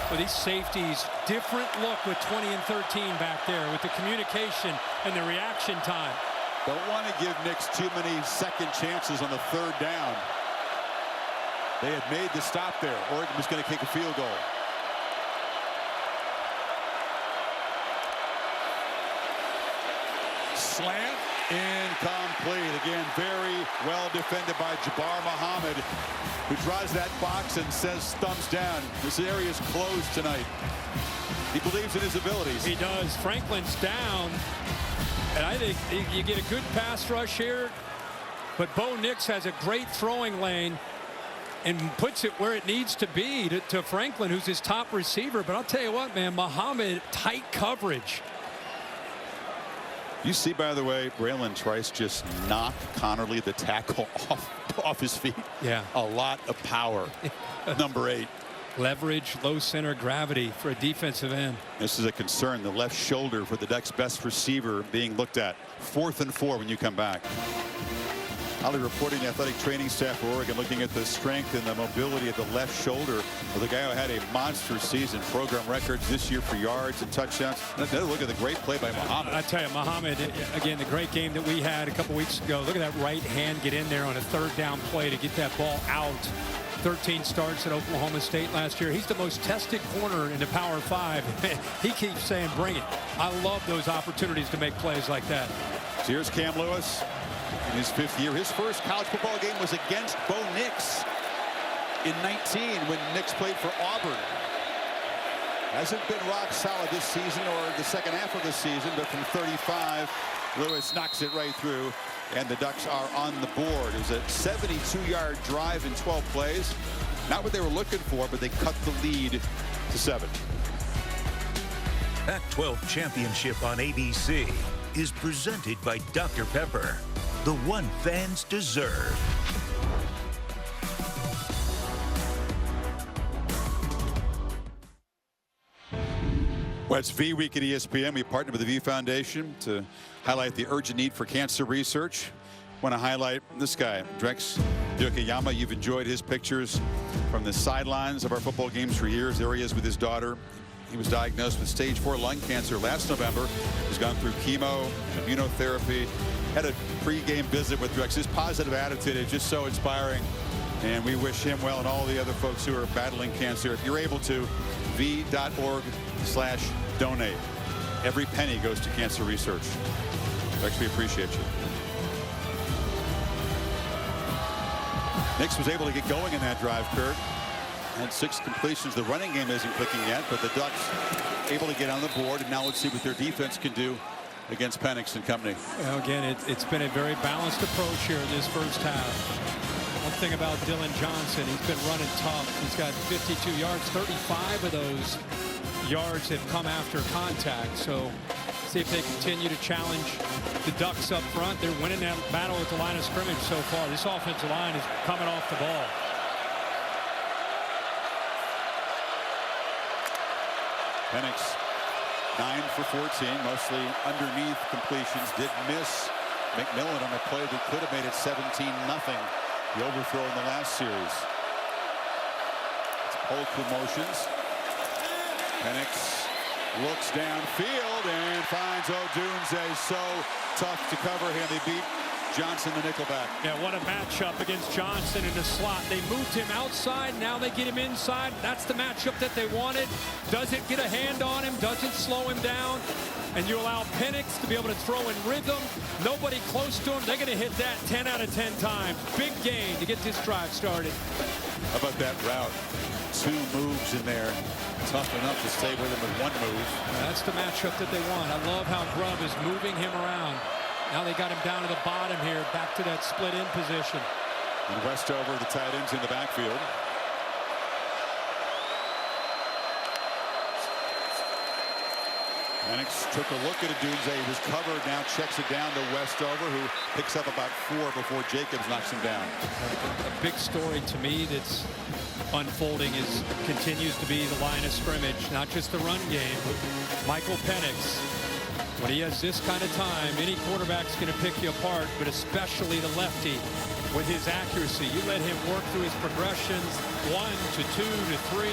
For these safeties, different look with 20 and 13 back there with the communication and the reaction time. Don't want to give Nix too many second chances on the 3rd down. They had made the stop there. Oregon was going to kick a field goal. Slant, incomplete. Again, very well defended by Jabbar Muhammad, who draws that box and says thumbs down. This area is closed tonight. He believes in his abilities. He does. Franklin's down, and I think you get a good pass rush here, but Bo Nix has a great throwing lane and puts it where it needs to be to Franklin, who's his top receiver. But I'll tell you what, man, Muhammad, tight coverage. You see, by the way, Braylon Trice just knocked Connerly, the tackle, off his feet. Yeah. A lot of power. Number 8. Leverage, low center gravity for a defensive end. This is a concern. The left shoulder for the Ducks' best receiver being looked at. 4th and 4 when you come back. Holly reporting the athletic training staff for Oregon looking at the strength and the mobility of the left shoulder of the guy who had a monster season. Program records this year for yards and touchdowns. Another look at the great play by Muhammad. I tell you, Muhammad, again, the great game that we had a couple weeks ago. Look at that right hand get in there on a 3rd down play to get that ball out. 13 starts at Oklahoma State last year. He's the most tested corner in the Power 5. He keeps saying, bring it. I love those opportunities to make plays like that. So here's Cam Lewis in his 5th year. His first college football game was against Bo Nix in 19 when Nix played for Auburn. Hasn't been rock solid this season or the second half of the season, but from 35, Lewis knocks it right through, and the Ducks are on the board. It was a 72-yard drive in 12 plays. Not what they were looking for, but they cut the lead to 7. Pac-12 Championship on ABC is presented by Dr. Pepper, the one fans deserve. Well, it's V Week at ESPN. We partnered with the V Foundation to highlight the urgent need for cancer research. Want to highlight this guy, Drex Yokoyama. You've enjoyed his pictures from the sidelines of our football games for years. There he is with his daughter. He was diagnosed with stage 4 lung cancer last November. He's gone through chemo, immunotherapy, had a pre-game visit with Drex. His positive attitude is just so inspiring, and we wish him well and all the other folks who are battling cancer. If you're able to, v.org/donate. Every penny goes to cancer research. Drex, we appreciate you. Nix was able to get going in that drive, Kurt. Had 6 completions. The running game isn't clicking yet, but the Ducks able to get on the board. And now let's see what their defense can do against Penix and company. Well, again, it's been a very balanced approach here in this first half. One thing about Dylan Johnson, he's been running tough. He's got 52 yards. 35 of those yards have come after contact. So see if they continue to challenge the Ducks up front. They're winning that battle at the line of scrimmage so far. This offensive line is coming off the ball. Penix 9 for 14, mostly underneath completions. Did miss McMillan on a play that could have made it 17-0. The overthrow in the last series. It's Polk motions. Penix looks downfield and finds Odunze. So tough to cover him. They beat Johnson, the nickelback. Yeah, what a matchup against Johnson in the slot. They moved him outside. Now they get him inside. That's the matchup that they wanted. Doesn't get a hand on him. Doesn't slow him down. And you allow Penix to be able to throw in rhythm. Nobody close to him. They're going to hit that 10 out of 10 times. Big gain to get this drive started. How about that route? 2 moves in there. Tough enough to stay with him with 1 move. That's the matchup that they want. I love how Grubb is moving him around. Now they got him down to the bottom here, back to that split end position. And Westover, the tight ends in the backfield. Penix took a look at Odunze. He was covered, now checks it down to Westover, who picks up about 4 before Jacobs knocks him down. A big story to me that's unfolding continues to be the line of scrimmage, not just the run game. Michael Penix, when he has this kind of time, any quarterback's going to pick you apart, but especially the lefty with his accuracy. You let him work through his progressions, 1 to 2 to 3,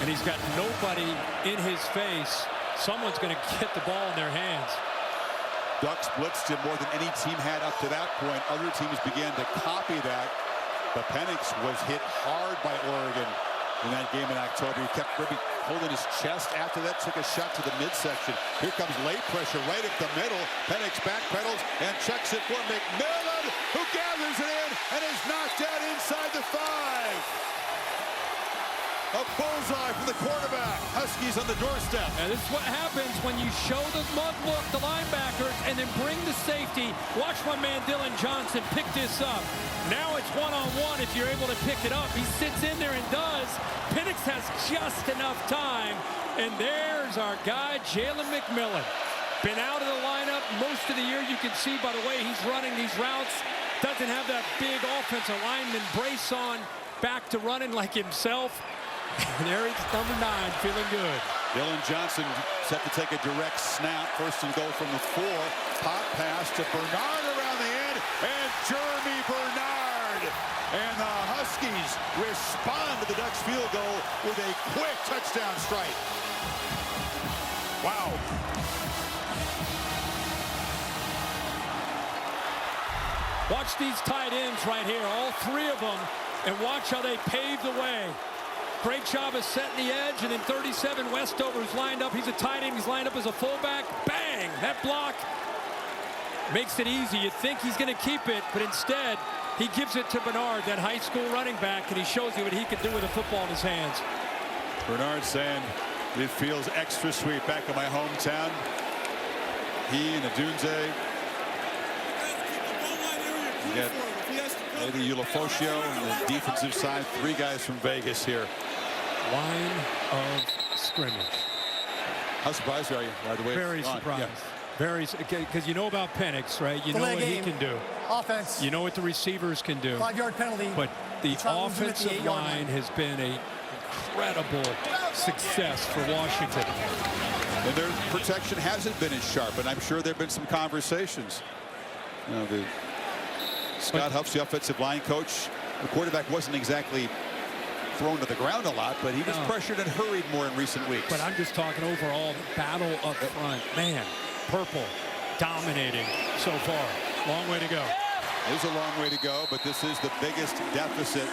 and he's got nobody in his face. Someone's going to get the ball in their hands. Ducks blitzed him more than any team had up to that point. Other teams began to copy that, but Penix was hit hard by Oregon in that game in October. He kept holding his chest. After that, took a shot to the midsection. Here comes late pressure right up the middle. Penix backpedals and checks it for McMillan, who gathers it in and is knocked out inside the 5. A bullseye from the quarterback. Huskies on the doorstep. And this is what happens when you show the mug look, the linebackers, and then bring the safety. Watch my man Dylan Johnson pick this up. Now it's one-on-one if you're able to pick it up. He sits in there and does. Penix has just enough time. And there's our guy, Jalen McMillan. Been out of the lineup most of the year. You can see by the way he's running these routes. Doesn't have that big offensive lineman brace on. Back to running like himself. And there he's number 9, feeling good. Dylan Johnson set to take a direct snap. First and goal from the 4. Pop pass to Bernard around the end. And Jeremy Bernard. And the Huskies respond to the Ducks field goal with a quick touchdown strike. Wow. Watch these tight ends right here, all 3 of them, and watch how they pave the way. Great job of setting the edge, and then 37 Westover is lined up. He's a tight end. He's lined up as a fullback. Bang! That block makes it easy. You think he's going to keep it, but instead he gives it to Bernard, that high school running back, and he shows you what he can do with a football in his hands. Bernard saying it feels extra sweet back in my hometown. He and Odunze. You get Eddie Ulafosio on the defensive side. 3 guys from Vegas here. Line of scrimmage. How surprised are you, by the way? Very surprised. Yeah. Very, because you know about Penix, right? You know what he can do. Offense. You know what the receivers can do. 5-yard penalty. But the offensive line has been an incredible success for Washington. And their protection hasn't been as sharp, and I'm sure there have been some conversations. You know, Scott Huff's the offensive line coach. The quarterback wasn't exactly thrown to the ground a lot, but he was pressured and hurried more in recent weeks. But I'm just talking overall, the battle up front. Man, Purple dominating so far. Long way to go. There's a long way to go, but this is the biggest deficit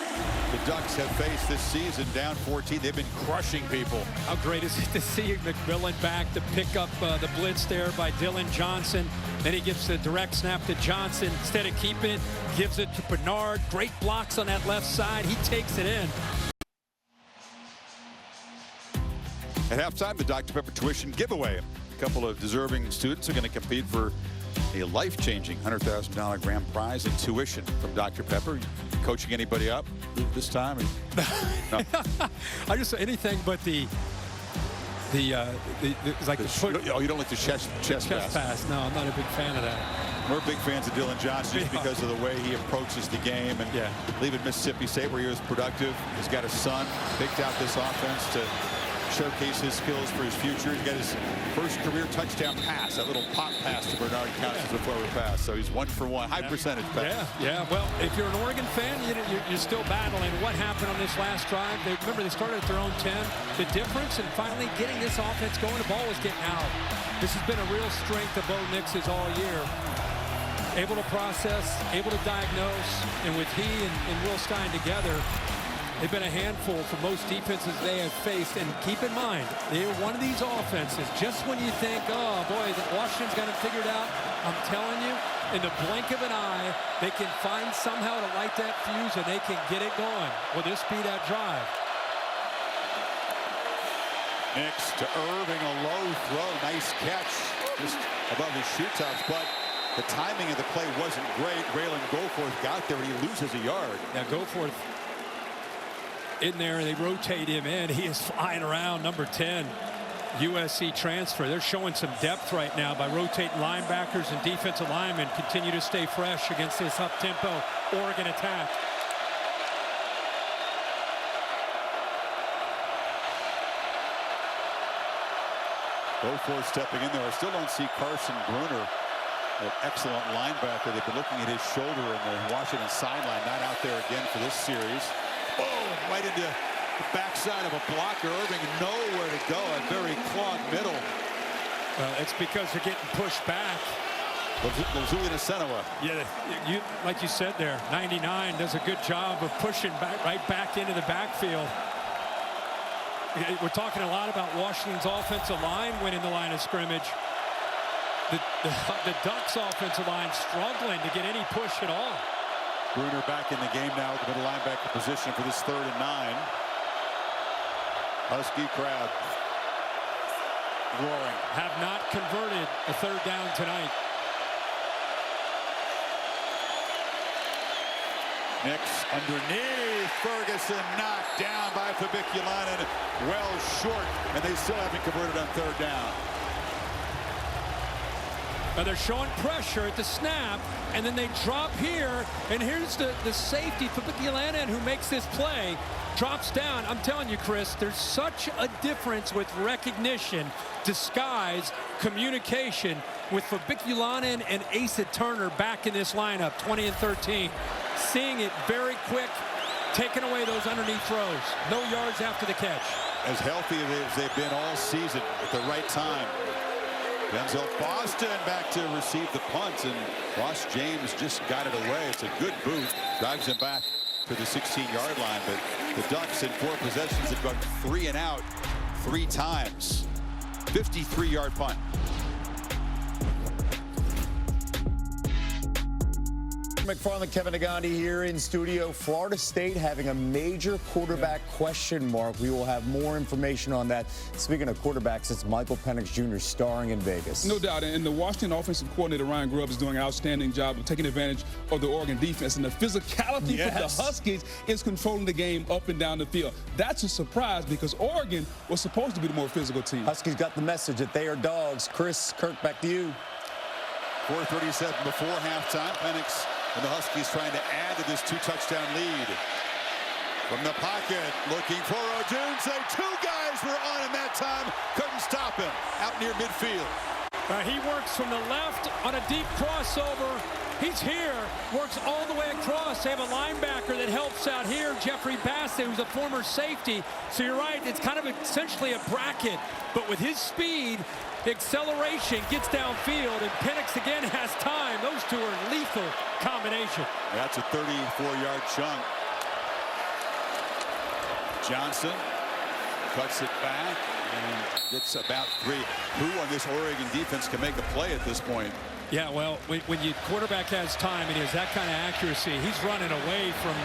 the Ducks have faced this season, down 14. They've been crushing people. How great is it to see McMillan back to pick up the blitz there by Dylan Johnson. Then he gives the direct snap to Johnson. Instead of keeping it, gives it to Bernard. Great blocks on that left side. He takes it in. At halftime, the Dr. Pepper tuition giveaway. A couple of deserving students are going to compete for a life-changing $100,000 grand prize in tuition from Dr. Pepper. Coaching anybody up this time? No. I just anything but the like the foot. Oh, you don't like the chest pass? No, I'm not a big fan of that. We're big fans of Dylan Johnson just because of the way he approaches the game and leaving Mississippi State where he was productive. He's got a son, picked out this offense to showcase his skills for his future. He's got his first career touchdown pass. That little pop pass to Bernard counts as a forward pass. So he's 1 for 1. High percentage pass. Yeah. Well, if you're an Oregon fan, you're still battling. What happened on this last drive? Remember, they started at their own 10. The difference in finally getting this offense going, the ball was getting out. This has been a real strength of Bo Nix's all year. Able to process, able to diagnose, and with he and Will Stein together, they've been a handful for most defenses they have faced. And keep in mind, they're one of these offenses, just when you think, oh, boy, Washington's got it figured out, I'm telling you, in the blink of an eye, they can find somehow to light that fuse, and they can get it going. Will this be that drive? Nix to Irving, a low throw. Nice catch just above his shoe tops, but the timing of the play wasn't great. Raylan Goforth got there, and he loses a yard. Now, Goforth in there, they rotate him in. He is flying around, number 10, USC transfer. They're showing some depth right now by rotating linebackers and defensive linemen. Continue to stay fresh against this up-tempo Oregon attack. Goforth stepping in there. I still don't see Carson Bruner, an excellent linebacker. They've been looking at his shoulder in the Washington sideline. Not out there again for this series. Oh, right into the backside of a blocker. Irving nowhere to go. A very clogged middle. It's because they're getting pushed back. Lazuli Nasenowa. Yeah, like you said there, 99 does a good job of pushing right back into the backfield. We're talking a lot about Washington's offensive line winning the line of scrimmage. The Ducks' offensive line struggling to get any push at all. Bruner back in the game now at the middle linebacker position for this 3rd and 9. Husky crowd roaring. Have not converted a 3rd down tonight. Nix underneath. Ferguson knocked down by Fabiculanen. Well short, and they still haven't converted on 3rd down. Now they're showing pressure at the snap, and then they drop here, and here's the safety, Fabiculanen, who makes this play, drops down. I'm telling you, Chris, there's such a difference with recognition, disguise, communication with Fabiculanen and Asa Turner back in this lineup, 20 and 13. Seeing it very quick, taking away those underneath throws. No yards after the catch. As healthy as they've been all season at the right time. Denzel Boston back to receive the punt, and Ross James just got it away. It's a good boot. Drives him back to the 16-yard line, but the Ducks in 4 possessions have gone 3 and out 3 times. 53-yard punt. McFarland, Kevin Nagandi here in studio. Florida State having a major quarterback question mark. We will have more information on that. Speaking of quarterbacks, it's Michael Penix Jr. starring in Vegas. No doubt, and the Washington offensive coordinator Ryan Grubb is doing an outstanding job of taking advantage of the Oregon defense, and the physicality for the Huskies is controlling the game up and down the field. That's a surprise because Oregon was supposed to be the more physical team. Huskies got the message that they are dogs. Chris, Kirk, back to you. 4:37 before halftime. Penix and the Huskies trying to add to this 2-touchdown lead. From the pocket, looking for Odunze. Two guys were on him that time. Couldn't stop him. Out near midfield. He works from the left on a deep crossover. He's here, works all the way across. They have a linebacker that helps out here, Jeffrey Bassett, who's a former safety. So you're right, it's kind of essentially a bracket. But with his speed, acceleration, gets downfield, and Penix again has time. Those two are a lethal combination. That's a 34-yard chunk. Johnson cuts it back and gets about 3. Who on this Oregon defense can make a play at this point? Yeah, well, when your quarterback has time and he has that kind of accuracy, he's running away from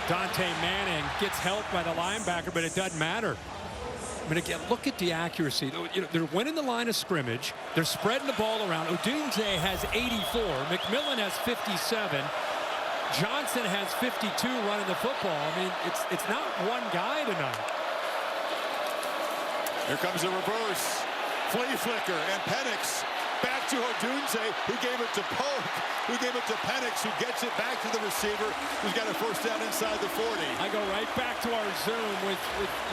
Dante Manning, gets helped by the linebacker, but it doesn't matter. I mean, again, look at the accuracy. You know, they're winning the line of scrimmage. They're spreading the ball around. Odunze has 84. McMillan has 57. Johnson has 52 running the football. I mean, it's not one guy tonight. Here comes a reverse. Flea flicker and Penix back to Odunze, who gave it to Polk, who gave it to Penix, who gets it back to the receiver, who's got a first down inside the 40. I go right back to our Zoom with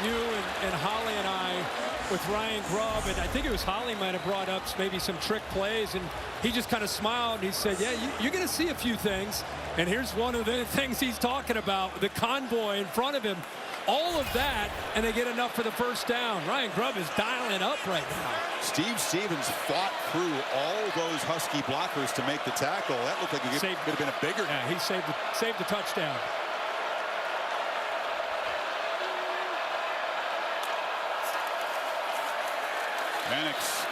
you and Holly and I, with Ryan Grubb, and I think it was Holly might have brought up maybe some trick plays, and he just kind of smiled and he said, yeah, you're going to see a few things, and here's one of the things he's talking about, the convoy in front of him. All of that, and they get enough for the first down. Ryan Grubb is dialing up right now. Steve Stevens fought through all those Husky blockers to make the tackle. That looked like it could have been a bigger. Yeah, he saved the touchdown. Penix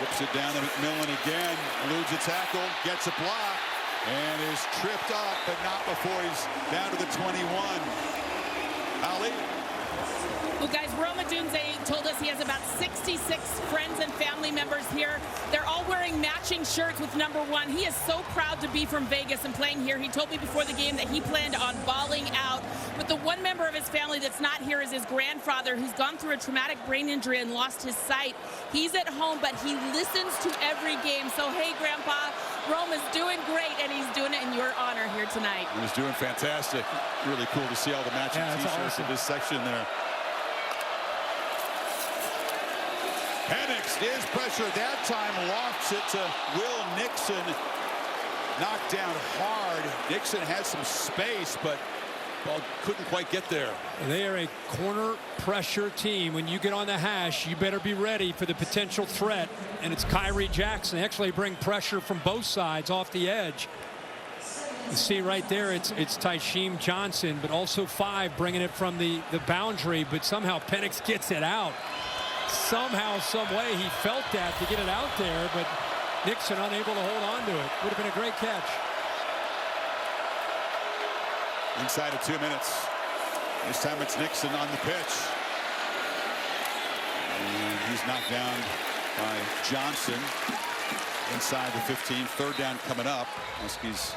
whips it down to McMillan again, eludes a tackle, gets a block, and is tripped up, but not before he's down to the 21. Ali. Well, guys, Rome Odunze told us he has about 66 friends and family members here. They're all wearing matching shirts with number 1. He is so proud to be from Vegas and playing here. He told me before the game that he planned on balling out. But the one member of his family that's not here is his grandfather, who's gone through a traumatic brain injury and lost his sight. He's at home, but he listens to every game. So, hey, Grandpa, Rome is doing great, and he's doing it in your honor here tonight. He was doing fantastic. Really cool to see all the matching T-shirts in this section there. Penix is pressure. That time lofts it to Will Nixon. Knocked down hard. Nixon had some space, but ball couldn't quite get there. They are a corner pressure team. When you get on the hash, you better be ready for the potential threat. And it's Kyrie Jackson. They actually bring pressure from both sides off the edge. You see right there, it's Tysheem Johnson, but also 5 bringing it from the boundary, but somehow Penix gets it out. Somehow, some way, he felt that to get it out there, but Nixon unable to hold on to it. Would have been a great catch. Inside of 2 minutes. This time it's Nixon on the pitch. And he's knocked down by Johnson inside the 15. Third down coming up. Huskies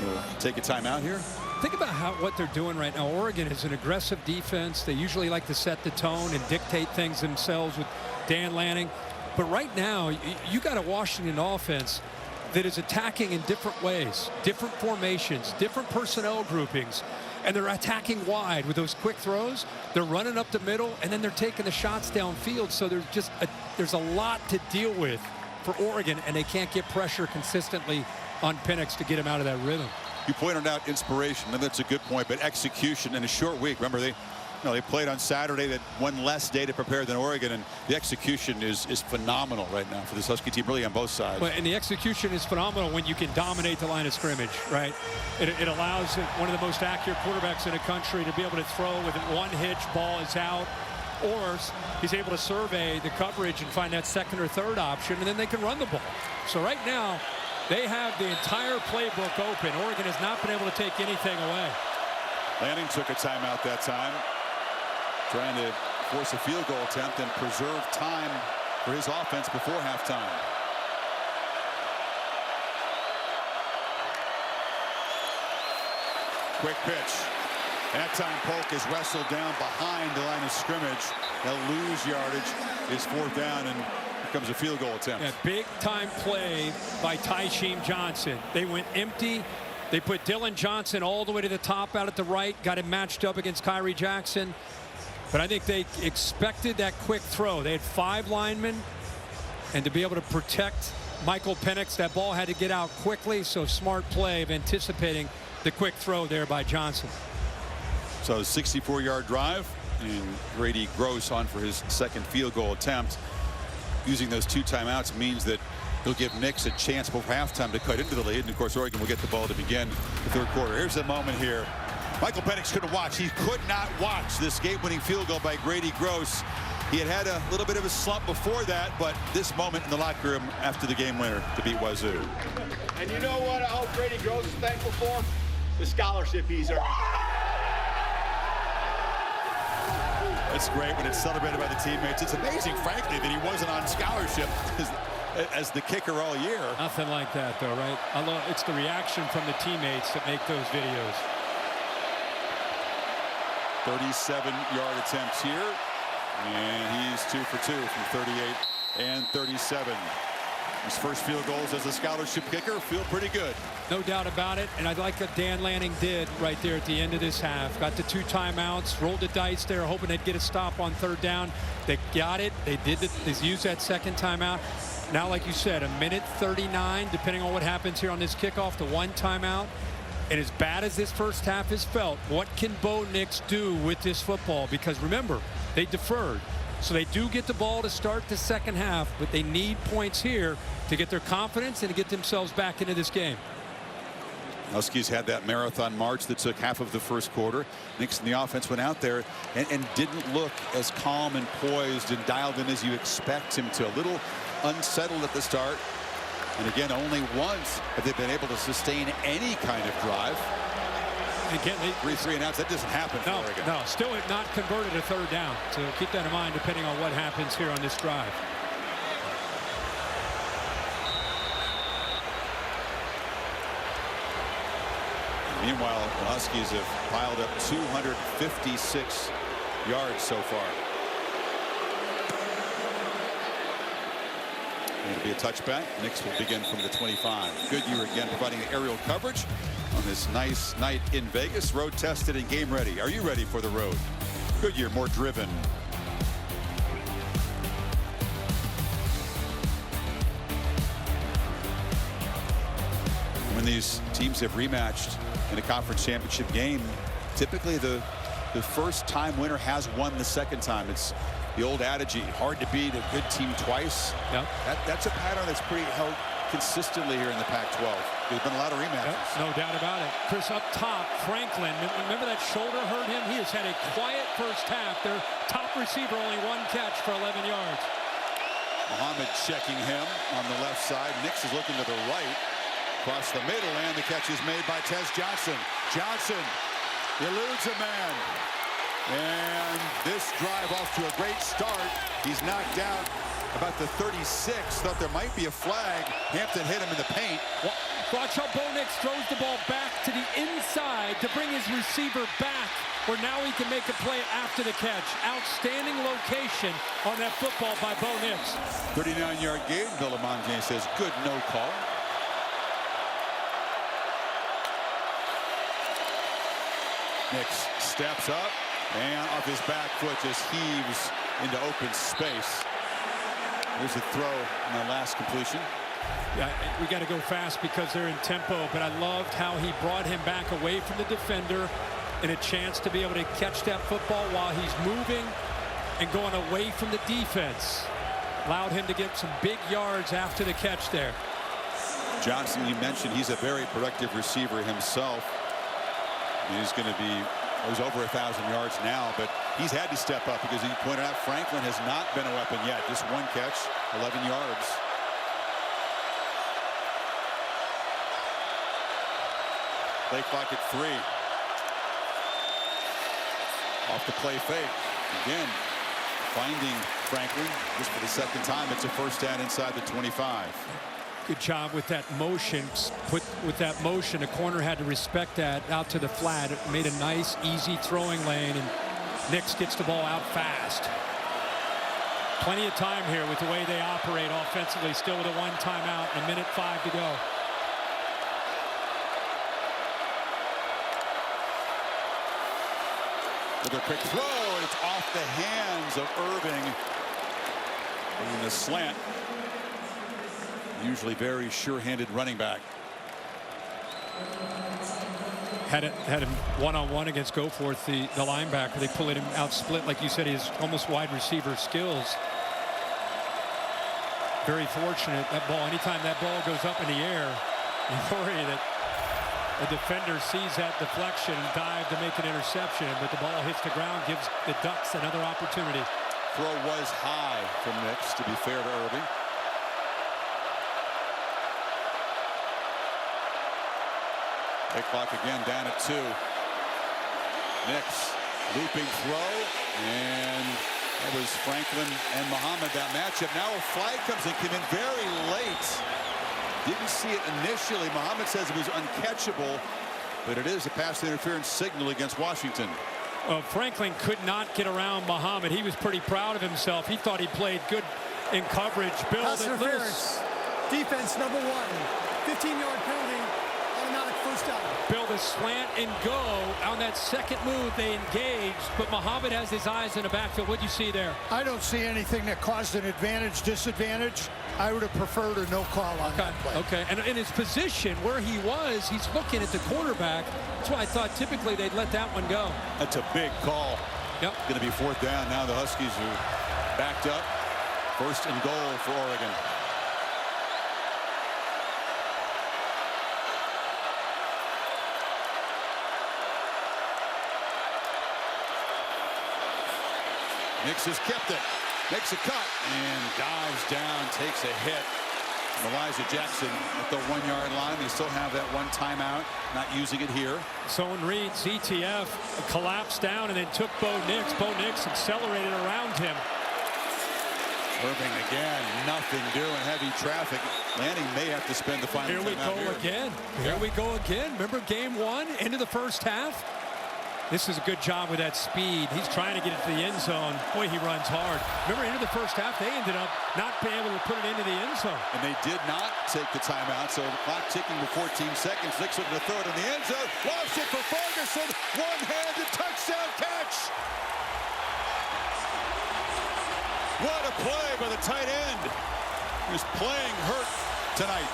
will take a timeout here. Think about what they're doing right now. Oregon is an aggressive defense. They usually like to set the tone and dictate things themselves with Dan Lanning. But right now, you got a Washington offense that is attacking in different ways, different formations, different personnel groupings, and they're attacking wide with those quick throws. They're running up the middle, and then they're taking the shots downfield. So there's a lot to deal with for Oregon, and they can't get pressure consistently on Penix to get him out of that rhythm. You pointed out inspiration, and that's a good point, but execution in a short week. Remember, they played on Saturday. That one less day to prepare than Oregon, and the execution is phenomenal right now for this Husky team, really on both sides. Well, and the execution is phenomenal when you can dominate the line of scrimmage, right? It allows one of the most accurate quarterbacks in the country to be able to throw with one hitch, ball is out, or he's able to survey the coverage and find that second or third option, and then they can run the ball. So right now, they have the entire playbook open. Oregon has not been able to take anything away. Lanning took a timeout that time, trying to force a field goal attempt and preserve time for his offense before halftime. Quick pitch. That time Polk is wrestled down behind the line of scrimmage. They'll lose yardage. It's 4th down, and comes a field goal attempt. Yeah, big time play by Tysheem Johnson. They went empty They put Dylan Johnson all the way to the top out at the right, got him matched up against Kyrie Jackson. But I think they expected that quick throw. They had 5 linemen, and to be able to protect Michael Penix, that ball had to get out quickly, so smart play of anticipating the quick throw there by Johnson. So 64-yard drive, and Grady Gross on for his second field goal attempt. Using those 2 timeouts means that he'll give Knicks a chance before halftime to cut into the lead. And, of course, Oregon will get the ball to begin the third quarter. Here's the moment here. Michael Penix couldn't watch. He could not watch this game-winning field goal by Grady Gross. He had a little bit of a slump before that, but this moment in the locker room after the game winner to beat Wazoo. And you know what I hope Grady Gross is thankful for? The scholarship he's earned. It's great when it's celebrated by the teammates. It's amazing, frankly, that he wasn't on scholarship as the kicker all year. Nothing like that, though, right? I love it's the reaction from the teammates that make those videos. 37-yard attempts here, and he's 2 for 2 from 38 and 37. His first field goals as a scholarship kicker feel pretty good. No doubt about it, and I like what Dan Lanning did right there at the end of this half. Got the 2 timeouts, rolled the dice there, hoping they'd get a stop on 3rd down. They got it. They did it. They used that second timeout. Now, like you said, 1:39, depending on what happens here on this kickoff, the 1 timeout. And as bad as this first half is felt, what can Bo Nix do with this football? Because remember, they deferred. So they do get the ball to start the second half, but they need points here to get their confidence and to get themselves back into this game. Huskies had that marathon march that took half of the first quarter. Nix and the offense went out there and didn't look as calm and poised and dialed in as you expect him to. A little unsettled at the start. And again, only once have they been able to sustain any kind of drive. Again, 3 and outs. That doesn't happen for Oregon. No, still have not converted a 3rd down. So keep that in mind depending on what happens here on this drive. Meanwhile, the Huskies have piled up 256 yards so far. It'll be a touchback. Nix will begin from the 25. Goodyear again providing the aerial coverage on this nice night in Vegas. Road tested and game ready. Are you ready for the road? Goodyear, more driven. When these teams have rematched in a conference championship game, typically the first time winner has won the second time. It's the old adage, hard to beat a good team twice. Yep. That's a pattern that's pretty held consistently here in the Pac-12. There's been a lot of rematches. Yep, no doubt about it. Chris, up top, Franklin, remember that shoulder hurt him? He has had a quiet first half. Their top receiver only 1 catch for 11 yards. Muhammad checking him on the left side. Nix is looking to the right. Across the middle, and the catch is made by Tez Johnson. Johnson eludes a man. And this drive off to a great start. He's knocked out about the 36. Thought there might be a flag. Hampton hit him in the paint. Watch how Bo Nix throws the ball back to the inside to bring his receiver back, where now he can make a play after the catch. Outstanding location on that football by Bo Nix. 39-yard gain. Villamanje says good no call. Nix steps up and off his back foot just heaves into open space. There's a throw in the last completion. Yeah, we got to go fast because they're in tempo, but I loved how he brought him back away from the defender and a chance to be able to catch that football while he's moving and going away from the defense. Allowed him to get some big yards after the catch there. Johnson, you mentioned, he's a very productive receiver himself. He's going to be, he's over 1,000 yards now, but he's had to step up because he pointed out Franklin has not been a weapon yet. Just 1 catch, 11 yards. Play clock at 3. Off the play fake. Again, finding Franklin just for the second time. It's a first down inside the 25. Good job with that motion. With that motion, the corner had to respect that out to the flat. It made a nice, easy throwing lane, and Nix gets the ball out fast. Plenty of time here with the way they operate offensively, still with a 1 timeout and 1:05 to go. with a quick throw, and it's off the hands of Irving. And the slant. Usually very sure-handed running back. Had him one-on-one against Goforth, the linebacker. They pulled him out split, like you said, his almost wide receiver skills. Very fortunate, that ball. Anytime that ball goes up in the air, you worry that the defender sees that deflection, dive to make an interception, but the ball hits the ground, gives the Ducks another opportunity. Throw was high from Nix, to be fair to Irving. Play clock again down at 2. Nix looping throw, and that was Franklin and Muhammad, that matchup. Now a flag comes in, came in very late. Didn't see it initially. Muhammad says it was uncatchable, but it is a pass interference signal against Washington. Well, Franklin could not get around Muhammad. He was pretty proud of himself. He thought he played good in coverage. Bill, pass interference. Defense number 1. 15-yard penalty. Automatic first down. Bill, the slant and go on that second move, they engaged, but Muhammad has his eyes in the backfield. What'd you see there? I don't see anything that caused an advantage, disadvantage. I would have preferred a no call on that play. Okay, and in his position where he was, he's looking at the quarterback. That's why I thought typically they'd let that one go. That's a big call. Yep. Going to be 4th down. Now the Huskies are backed up. 1st and goal for Oregon. Nix has kept it. Makes a cut and dives down, takes a hit. Elijah Jackson at the 1-yard line. They still have that one timeout, not using it here. Someone read CTF collapsed down and then took Bo Nix. Bo Nix accelerated around him. Irving again, nothing doing, heavy traffic. Lanning may have to spend the final Here we go here. again. Here we go again. Remember game 1, into the first half? This is a good job with that speed. He's trying to get it to the end zone. Boy, he runs hard. Remember, into the first half, they ended up not being able to put it into the end zone. And they did not take the timeout, so the clock ticking with 14 seconds. Nix looking to throw it in the end zone. Lost it for Ferguson. One-handed touchdown catch. What a play by the tight end. He was playing hurt tonight.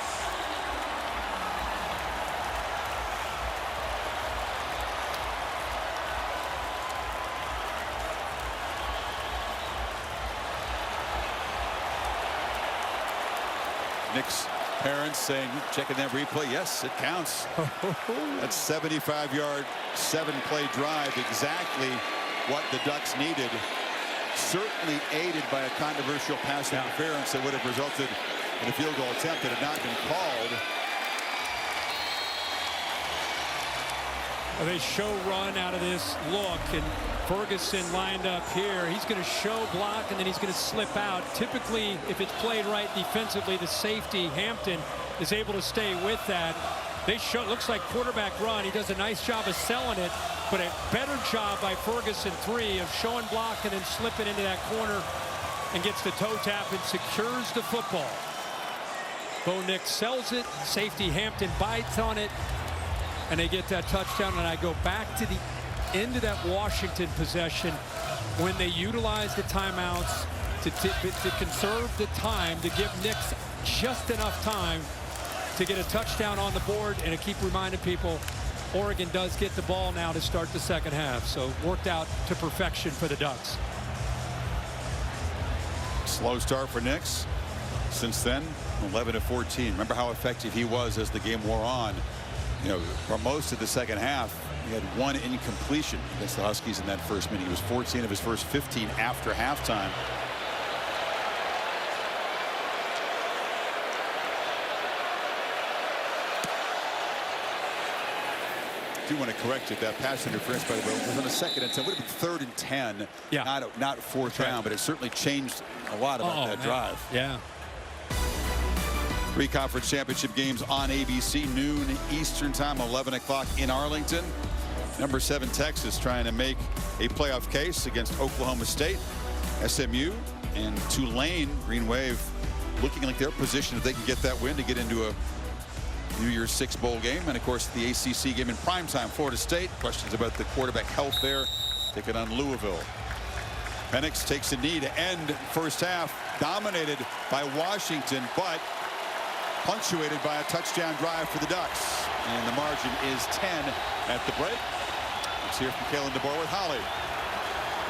Nick's parents saying, checking that replay, yes, it counts. That's 75-yard, 7-play drive, exactly what the Ducks needed. Certainly aided by a controversial pass interference that would have resulted in a field goal attempt that had not been called. Well, they show run out of this look, and Ferguson lined up here. He's going to show block, and then he's going to slip out. Typically, if it's played right defensively, the safety, Hampton, is able to stay with that. They show, it looks like quarterback run. He does a nice job of selling it, but a better job by Ferguson 3 of showing block and then slipping into that corner and gets the toe tap and secures the football. Bo Nix sells it. Safety Hampton bites on it, and they get that touchdown. And I go back to the end of that Washington possession when they utilize the timeouts to conserve the time, to give Nix just enough time to get a touchdown on the board. And to keep reminding people, Oregon does get the ball now to start the second half. So worked out to perfection for the Ducks. Slow start for Nix. Since then, 11-14. Remember how effective he was as the game wore on. You know, for most of the second half, he had 1 incompletion against the Huskies in that first minute. He was 14 of his first 15 after halftime. I do want to correct it. That pass interference, by the way, was on a 2nd and 10. Would have been 3rd and 10. Yeah. Not 4th down, but it certainly changed a lot about that drive. Yeah. 3 conference championship games on ABC, noon Eastern time, 11 o'clock in Arlington. Number 7 Texas trying to make a playoff case against Oklahoma State. SMU and Tulane, Green Wave, looking like they're positioned if they can get that win to get into a New Year's 6 bowl game. And of course the ACC game in primetime, Florida State. Questions about the quarterback health there taking on Louisville. Penix takes a knee to end first half, dominated by Washington, but punctuated by a touchdown drive for the Ducks. And the margin is 10 at the break. Let's hear from Kalen DeBoer with Holly.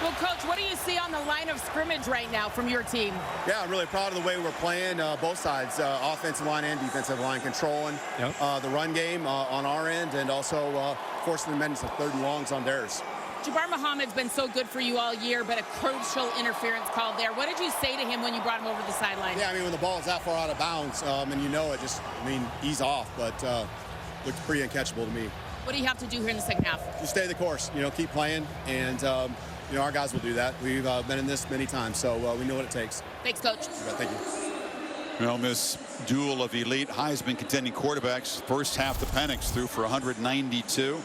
Well, Coach, what do you see on the line of scrimmage right now from your team? Yeah, I'm really proud of the way we're playing both sides, offensive line and defensive line, controlling the run game on our end, and also forcing them into 3rd and longs on theirs. Jabbar Muhammad's been so good for you all year, but a crucial interference call there. What did you say to him when you brought him over the sideline? Yeah, I mean, when the ball is that far out of bounds, and you know it, he's off, but looks pretty uncatchable to me. What do you have to do here in the second half? Just stay the course, keep playing, and our guys will do that. We've been in this many times, so we know what it takes. Thanks, Coach. Thank you. Well, this duel of elite Heisman contending quarterbacks. First half, the Penix threw for 192.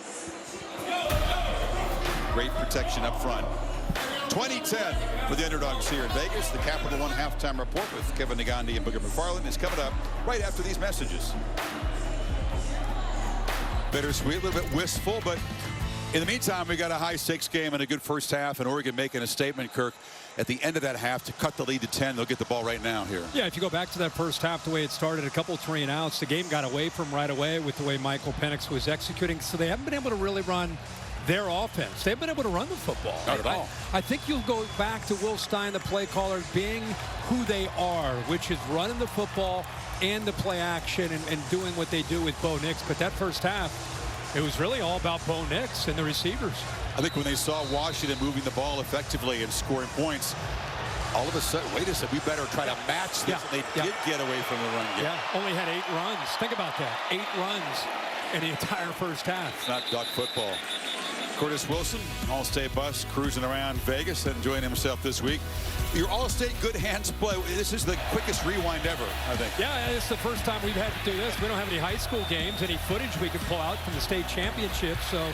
Great protection up front. 2010 for the underdogs here in Vegas. The Capital One halftime report with Kevin Negandhi and Booger McFarland is coming up right after these messages. Bittersweet, a little bit wistful, but in the meantime, we got a high-stakes game and a good first half, and Oregon making a statement, Kirk, at the end of that half to cut the lead to 10. They'll get the ball right now here. Yeah, if you go back to that first half, the way it started, a couple of 3 and outs, the game got away from right away with the way Michael Penix was executing, so they haven't been able to really run their offense. They've been able to run the football. Not at all. I think you'll go back to Will Stein, the play caller, being who they are, which is running the football and the play action and doing what they do with Bo Nix. But that first half, it was really all about Bo Nix and the receivers. I think when they saw Washington moving the ball effectively and scoring points, all of a sudden, wait a second, we better try to match this. And they did get away from the run game. Yeah, only had 8 runs. Think about that. 8 runs in the entire first half. It's not duck football. Curtis Wilson, All-State bus, cruising around Vegas, enjoying himself this week. Your All-State good hands play. This is the quickest rewind ever, I think. Yeah, it's the first time we've had to do this. We don't have any high school games, any footage we can pull out from the state championship. So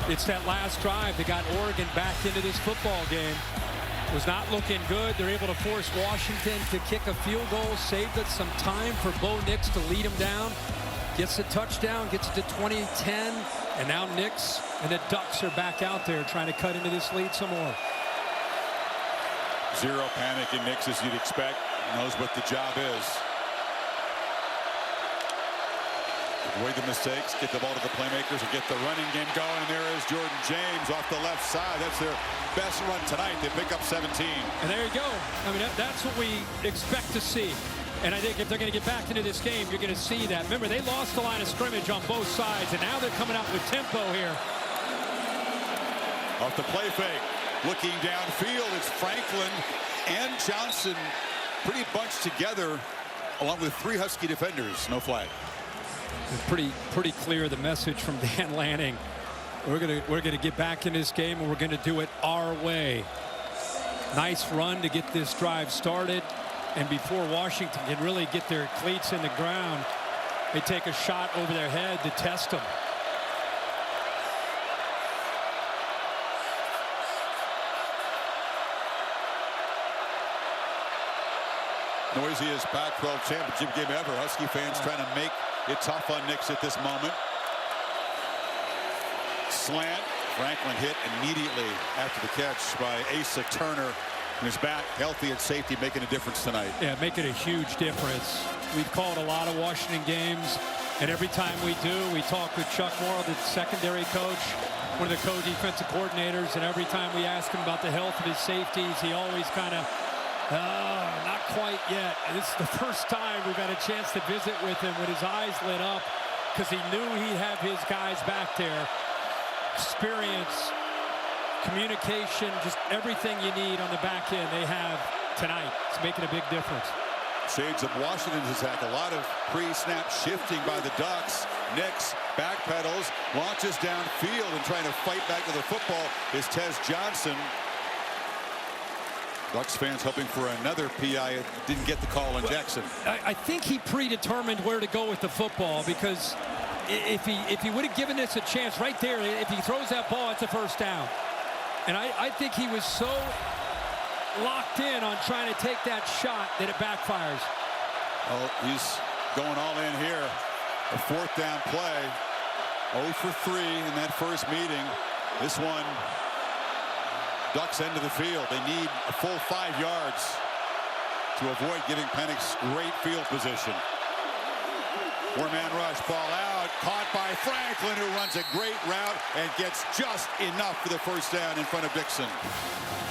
it's that last drive that got Oregon back into this football game. Was not looking good. They're able to force Washington to kick a field goal, saved it some time for Bo Nix to lead him down. Gets a touchdown, gets it to 20-10, and now Nix and the Ducks are back out there trying to cut into this lead some more. Zero panic in Nix, as you'd expect. He knows what the job is. Avoid the mistakes, get the ball to the playmakers, and get the running game going. And there is Jordan James off the left side. That's their best run tonight. They pick up 17. And there you go. I mean, that's what we expect to see. And I think if they're going to get back into this game, you're going to see that. Remember, they lost the line of scrimmage on both sides, and now they're coming out with tempo here. Off the play fake, looking downfield, it's Franklin and Johnson pretty bunched together, along with 3 Husky defenders. No flag. Pretty clear the message from Dan Lanning. We're gonna get back in this game, and we're going to do it our way. Nice run to get this drive started. And before Washington can really get their cleats in the ground, they take a shot over their head to test them. Noisiest Pac-12 championship game ever. Husky fans trying to make it tough on Nix at this moment. Slant. Franklin hit immediately after the catch by Asa Turner. And is back healthy and safety, making a difference tonight. Yeah, making a huge difference. We've called a lot of Washington games, and every time we do, we talk with Chuck Morrow, the secondary coach, one of the co-defensive coordinators, and every time we ask him about the health of his safeties, he always kind of, not quite yet. And this is the first time we've had a chance to visit with him with his eyes lit up, because he knew he'd have his guys back there. Experience, communication, just everything you need on the back end they have tonight. It's making a big difference. Shades of Washington's attack. A lot of pre-snap shifting by the Ducks. Nix backpedals, launches downfield, and trying to fight back to the football is Tez Johnson. Ducks fans hoping for another PI. Didn't get the call on Jackson. I think he predetermined where to go with the football, because if he would have given this a chance right there, if he throws that ball, it's a first down. And I think he was so locked in on trying to take that shot that it backfires. Well, he's going all in here. A 4th down play. 0 for 3 in that first meeting. This one Ducks end of the field. They need a full 5 yards to avoid giving Penix great field position. 4-man rush, ball out, caught by Franklin, who runs a great route and gets just enough for the first down in front of Dixon.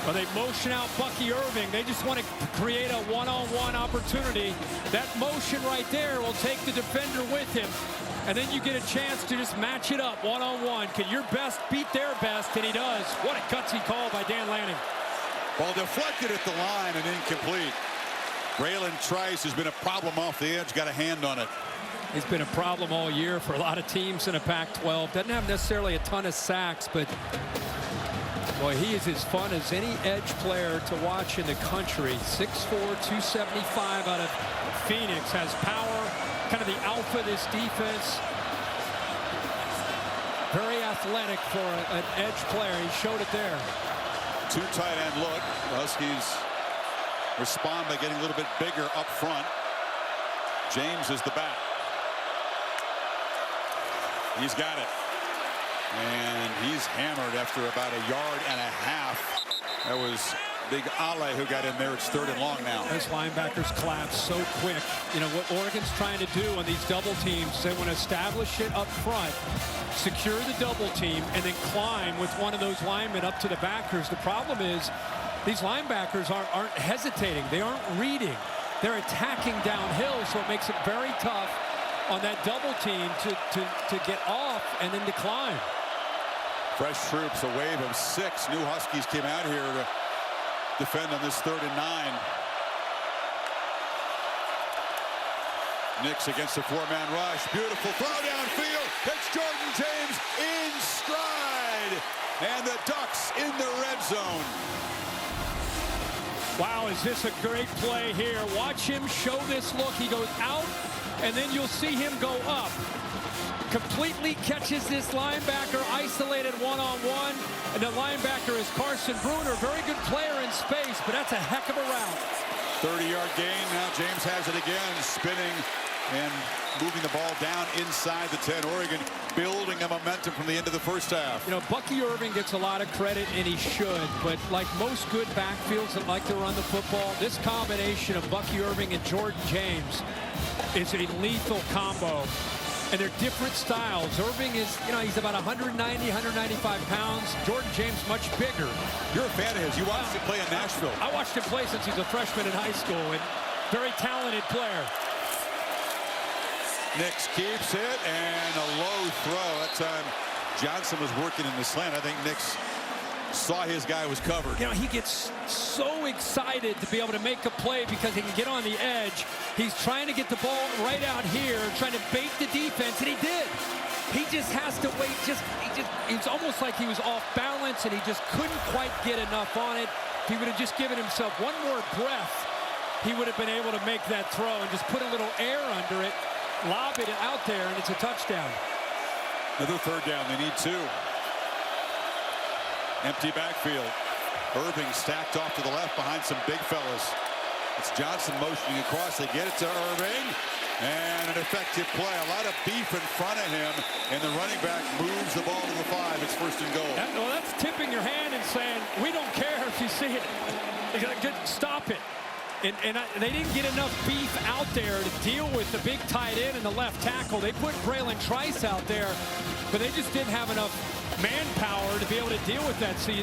Well, they motion out Bucky Irving. They just want to create a one-on-one opportunity. That motion right there will take the defender with him. And then you get a chance to just match it up one-on-one. Can your best beat their best? And he does. What a gutsy call by Dan Lanning. Ball deflected at the line and incomplete. Braylon Trice has been a problem off the edge, got a hand on it. He's been a problem all year for a lot of teams in the Pac-12. Doesn't have necessarily a ton of sacks, but boy, he is as fun as any edge player to watch in the country. 6'4", 275 out of Phoenix. Has power, kind of the alpha of this defense. Very athletic for an edge player. He showed it there. 2 tight end look. The Huskies respond by getting a little bit bigger up front. James is the back. He's got it. And he's hammered after about 1.5 yards. That was big Ale who got in there. It's 3rd and long now. Those linebackers collapse so quick. You know what Oregon's trying to do on these double teams, they want to establish it up front, secure the double team, and then climb with one of those linemen up to the backers. The problem is these linebackers aren't hesitating. They aren't reading. They're attacking downhill, so it makes it very tough on that double team to get off and then to climb. Fresh troops, a wave of 6 new Huskies came out here to defend on this 3rd and 9. Nix against the 4-man rush. Beautiful throw downfield. It's Jordan James in stride. And the Ducks in the red zone. Wow, is this a great play here? Watch him show this look. He goes out, and then you'll see him go up. Completely catches this linebacker, isolated one-on-one. And the linebacker is Carson Bruner. Very good player in space, but that's a heck of a route. 30-yard gain. Now James has it again, spinning and moving the ball down inside the 10. Oregon building a momentum from the end of the first half. You know, Bucky Irving gets a lot of credit, and he should. But like most good backfields that like to run the football, this combination of Bucky Irving and Jordan James is a lethal combo. And they're different styles. Irving is, you know, he's about 190, 195 pounds. Jordan James much bigger. You're a fan of his. You watched him play in Nashville. I watched him play since he's a freshman in high school, and very talented player. Nix keeps it, and a low throw. That time Johnson was working in the slant. I think Nix saw his guy was covered. You know, he gets so excited to be able to make a play because he can get on the edge. He's trying to get the ball right out here, trying to bait the defense, and he did. He just has to wait. It's almost like he was off balance, and he just couldn't quite get enough on it. If he would have just given himself one more breath, he would have been able to make that throw and just put a little air under it, lob it out there, and it's a touchdown. Another 3rd down. They need 2. Empty backfield. Irving stacked off to the left behind some big fellas. It's Johnson motioning across. They get it to Irving. And an effective play. A lot of beef in front of him. And the running back moves the ball to the 5. It's 1st and goal. Well, that's tipping your hand and saying, we don't care if you see it. Stop it. And they didn't get enough beef out there to deal with the big tight end and the left tackle. They put Braylon Trice out there, but they just didn't have enough manpower to be able to deal with that. See,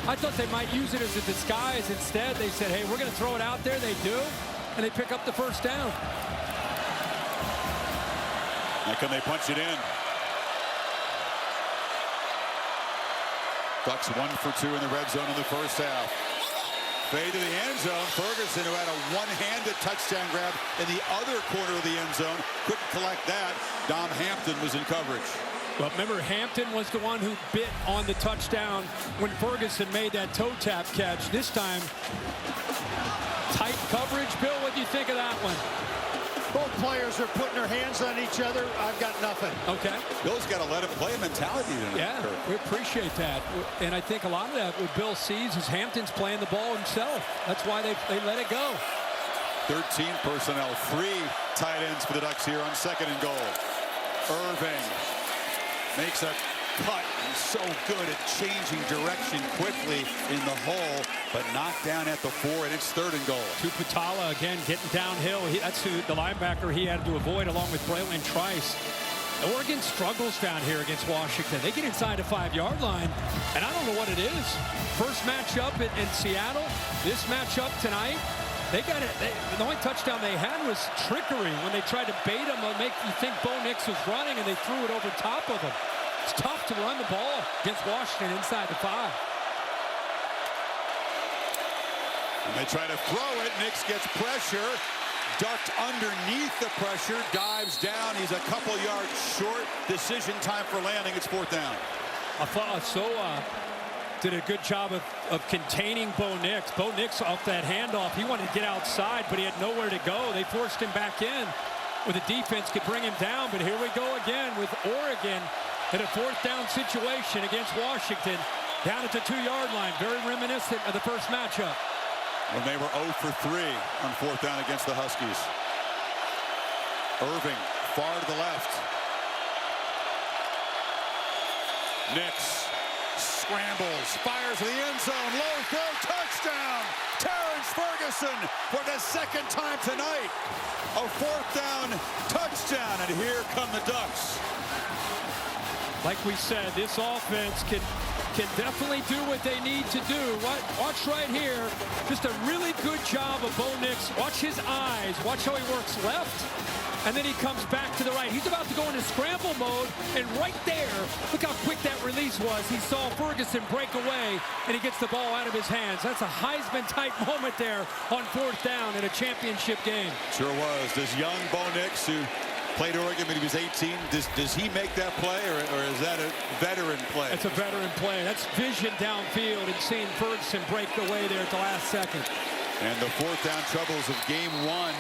I thought they might use it as a disguise. Instead, they said, hey, we're going to throw it out there. They do, and they pick up the 1st down. Now can they punch it in? Ducks 1 for 2 in the red zone in the first half. Fade to the end zone. Ferguson, who had a one-handed touchdown grab in the other corner of the end zone, couldn't collect that. Dom Hampton was in coverage. Well, remember, Hampton was the one who bit on the touchdown when Ferguson made that toe tap catch. This time, tight coverage. Bill, what do you think of that one? Both players are putting their hands on each other. I've got nothing. Okay. Bill's got to let him play mentality tonight. Yeah, we appreciate that. And I think a lot of that, what Bill sees is Hampton's playing the ball himself. That's why they let it go. 13 personnel, 3 tight ends for the Ducks here on 2nd and goal. Irving makes a cut So good at changing direction quickly in the hole, but knocked down at the 4, and it's 3rd and goal. Tuputala again getting downhill. That's who the linebacker he had to avoid along with Braylon Trice. Oregon struggles down here against Washington. They get inside the 5-yard line, and I don't know what it is. First matchup in Seattle. This matchup tonight, they got it. The only touchdown they had was trickery when they tried to bait him and make you think Bo Nix was running, and they threw it over top of him. It's tough to run the ball against Washington inside the 5. And they try to throw it. Nix gets pressure. Ducked underneath the pressure. Dives down. He's a couple yards short. Decision time for landing. It's 4th down. I thought Soa did a good job of containing Bo Nix. Bo Nix off that handoff. He wanted to get outside, but he had nowhere to go. They forced him back in where the defense could bring him down. But here we go again with Oregon in a 4th down situation against Washington down at the 2-yard line. Very reminiscent of the first matchup. When they were 0 for 3 on 4th down against the Huskies. Irving far to the left. Nix scrambles, fires to the end zone, low throw, touchdown! Terrence Ferguson for the 2nd time tonight. A 4th down touchdown, and here come the Ducks. Like we said, this offense can definitely do what they need to do. Watch right here. Just a really good job of Bo Nix. Watch his eyes. Watch how he works left. And then he comes back to the right. He's about to go into scramble mode. And right there, look how quick that release was. He saw Ferguson break away, and he gets the ball out of his hands. That's a Heisman-type moment there on 4th down in a championship game. Sure was. Does young Bo Nix, who played Oregon when he was 18, does he make that play, or is that a veteran play? It's a veteran play. That's vision downfield and seeing Ferguson break away there at the last second. And the 4th down troubles of game 1,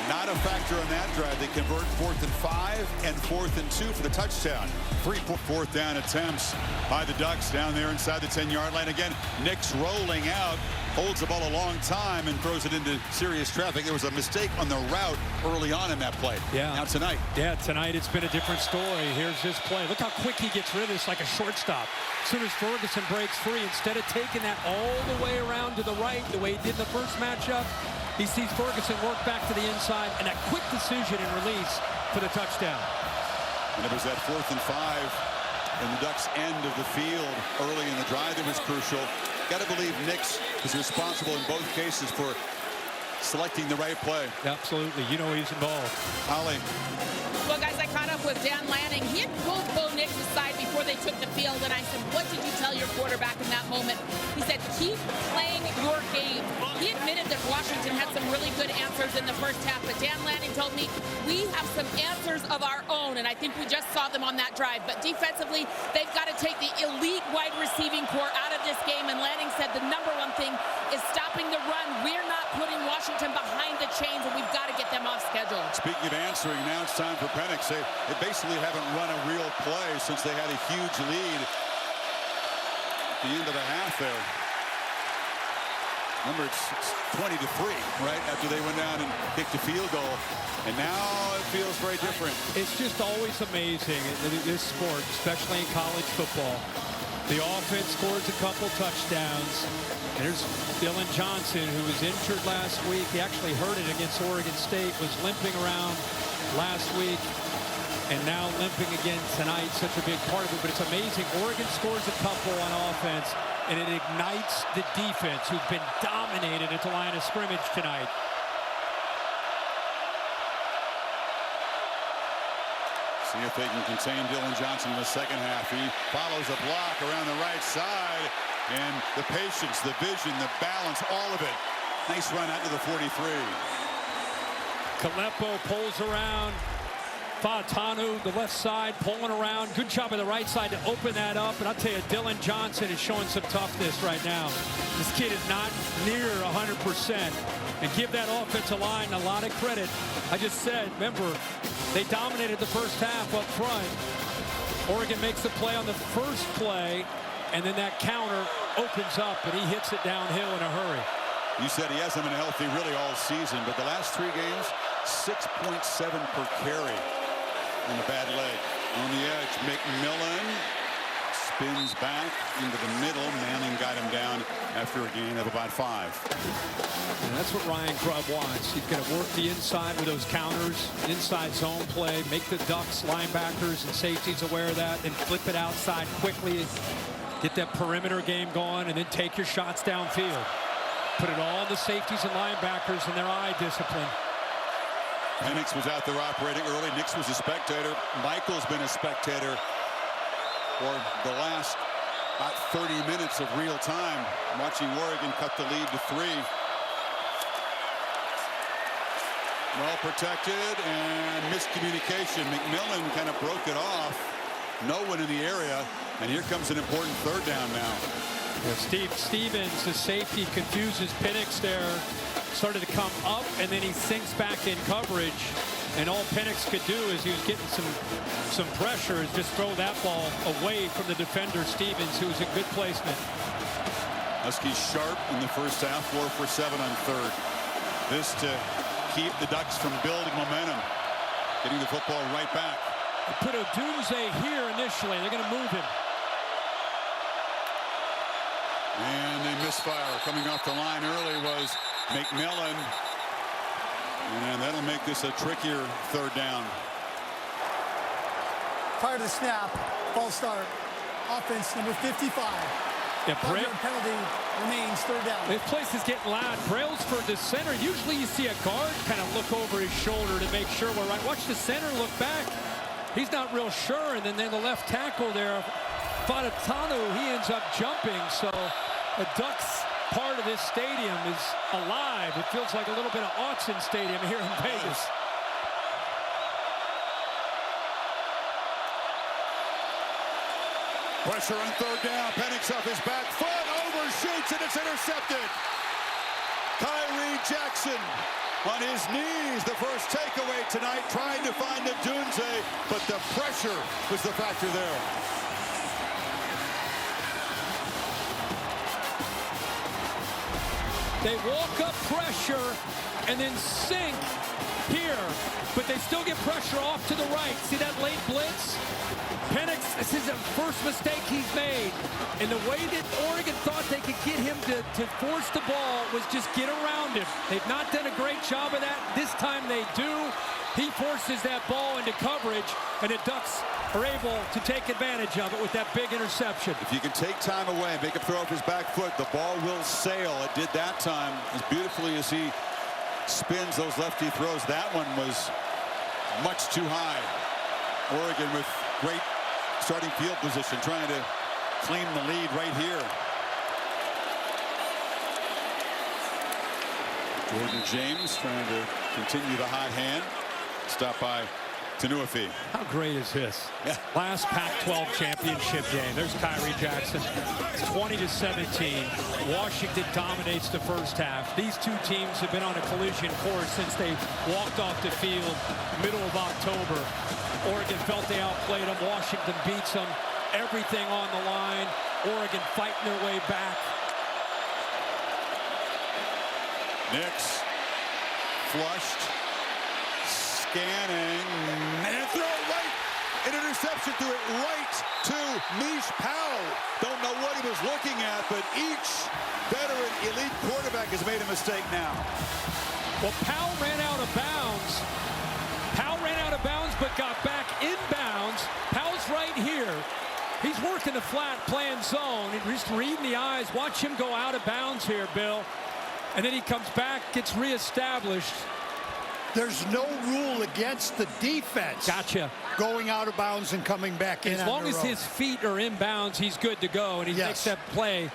not a factor on that drive. They convert 4th and 5 and 4th and 2 for the touchdown. 3 4th down attempts by the Ducks down there inside the 10-yard line. Again, Nix rolling out, holds the ball a long time and throws it into serious traffic. There was a mistake on the route early on in that play. Yeah. Now tonight. Yeah, tonight it's been a different story. Here's this play. Look how quick he gets rid of this like a shortstop. As soon as Ferguson breaks free, instead of taking that all the way around to the right, the way he did in the first matchup, he sees Ferguson work back to the inside, and that quick decision and release for the touchdown. And it was that 4th and 5 in the Ducks' end of the field early in the drive that was crucial. Got to believe Nix is responsible in both cases for selecting the right play. Absolutely. You know he's involved. Holly. Well, guys, I caught up with Dan Lanning. He had pulled Bo Nix aside before they took the field, and I said, what did you tell your quarterback in that moment? He said, keep playing your game. He admitted that Washington had some really good answers in the first half, but Dan Lanning told me, we have some answers of our own, and I think we just saw them on that drive. But defensively, they've got to take the elite wide receiving core out of this game, and Lanning said the number one thing is stopping the run. We're not putting Washington behind the chains, and we've got to get them off schedule. Speaking of answering, now it's time for Penix. They basically haven't run a real play since they had a huge lead at the end of the half there. Remember, it's 20 to 3, right, after they went down and kicked a field goal. And now it feels very different. It's just always amazing in this sport, especially in college football. The offense scores a couple touchdowns. There's Dylan Johnson, who was injured last week. He actually hurt it against Oregon State, was limping around last week, and now limping again tonight. Such a big part of it, but it's amazing. Oregon scores a couple on offense, and it ignites the defense, who've been dominated at the line of scrimmage tonight. See if they can contain Dylan Johnson in the second half. He follows a block around the right side, and the patience, the vision, the balance, all of it. Nice run out to the 43. Kalepo pulls around. Fautanu, the left side, pulling around. Good job on the right side to open that up. And I'll tell you, Dylan Johnson is showing some toughness right now. This kid is not near 100%. And give that offensive line a lot of credit. I just said, remember, they dominated the first half up front. Oregon makes the play on the first play, and then that counter opens up, and he hits it downhill in a hurry. You said he hasn't been healthy really all season, but the last 3 games, 6.7 per carry. And a bad leg. On the edge, McMillan spins back into the middle. Manning got him down after a gain of about 5. And that's what Ryan Grubb wants. He's going to work the inside with those counters, inside zone play, make the Ducks linebackers and safeties aware of that, and flip it outside quickly, get that perimeter game going, and then take your shots downfield. Put it all on the safeties and linebackers and their eye discipline. Penix was out there operating early. Nix was a spectator. Michael's been a spectator for the last about 30 minutes of real time, watching Oregon cut the lead to 3. Well protected and miscommunication. McMillan kind of broke it off. No one in the area, and here comes an important 3rd down now. Yeah, Steve Stevens, the safety, confuses Penix there. Started to come up, and then he sinks back in coverage. And all Penix could do is he was getting some pressure, is just throw that ball away from the defender, Stevens, who was in good placement. Huskies sharp in the first half, 4 for 7 on 3rd. This to keep the Ducks from building momentum, getting the football right back. They put Odunze here initially. They're going to move him. And a misfire coming off the line early was McMillan. And that'll make this a trickier 3rd down. Prior to the snap, false start. Offense number 55. Yeah, 5-yard penalty remains 3rd down. This place is getting loud. Brailsford, the center. Usually you see a guard kind of look over his shoulder to make sure we're right. Watch the center look back. He's not real sure. And then the left tackle there, Fadatanu, he ends up jumping. So the Ducks part of this stadium is alive. It feels like a little bit of Autzen Stadium here in Vegas. Pressure on 3rd down. Penix off his back foot, overshoots, and it's intercepted. Tyree Jackson on his knees, the first takeaway tonight, trying to find Odunze, but the pressure was the factor there. They walk up pressure and then sink here, but they still get pressure off to the right. See that late blitz? Penix, this is the first mistake he's made. And the way that Oregon thought they could get him to force the ball was just get around him. They've not done a great job of that. This time they do. He forces that ball into coverage, and the Ducks are able to take advantage of it with that big interception. If you can take time away, make him throw off his back foot, the ball will sail. It did that time as beautifully as he spins those lefty throws. That one was much too high. Oregon with great starting field position, trying to claim the lead right here. Jordan James trying to continue the hot hand. Stopped by Tanuafi. How great is this? Yeah. Last Pac-12 championship game. There's Tyree Jackson. It's 20-17. Washington dominates the first half. These two teams have been on a collision course since they walked off the field middle of October. Oregon felt they outplayed them. Washington beats them. Everything on the line. Oregon fighting their way back. Nix flushed. Scanning and throw it right. An interception threw it right to Mish Powell. Don't know what he was looking at, but each veteran elite quarterback has made a mistake now. Well, Powell ran out of bounds. Powell ran out of bounds, but got back inbounds. Powell's right here. He's working the flat, playing zone, and just reading the eyes. Watch him go out of bounds here, Bill. And then he comes back, gets reestablished. There's no rule against the defense. Gotcha. Going out of bounds and coming back in. As long as his feet are in bounds, he's good to go, and he makes that play.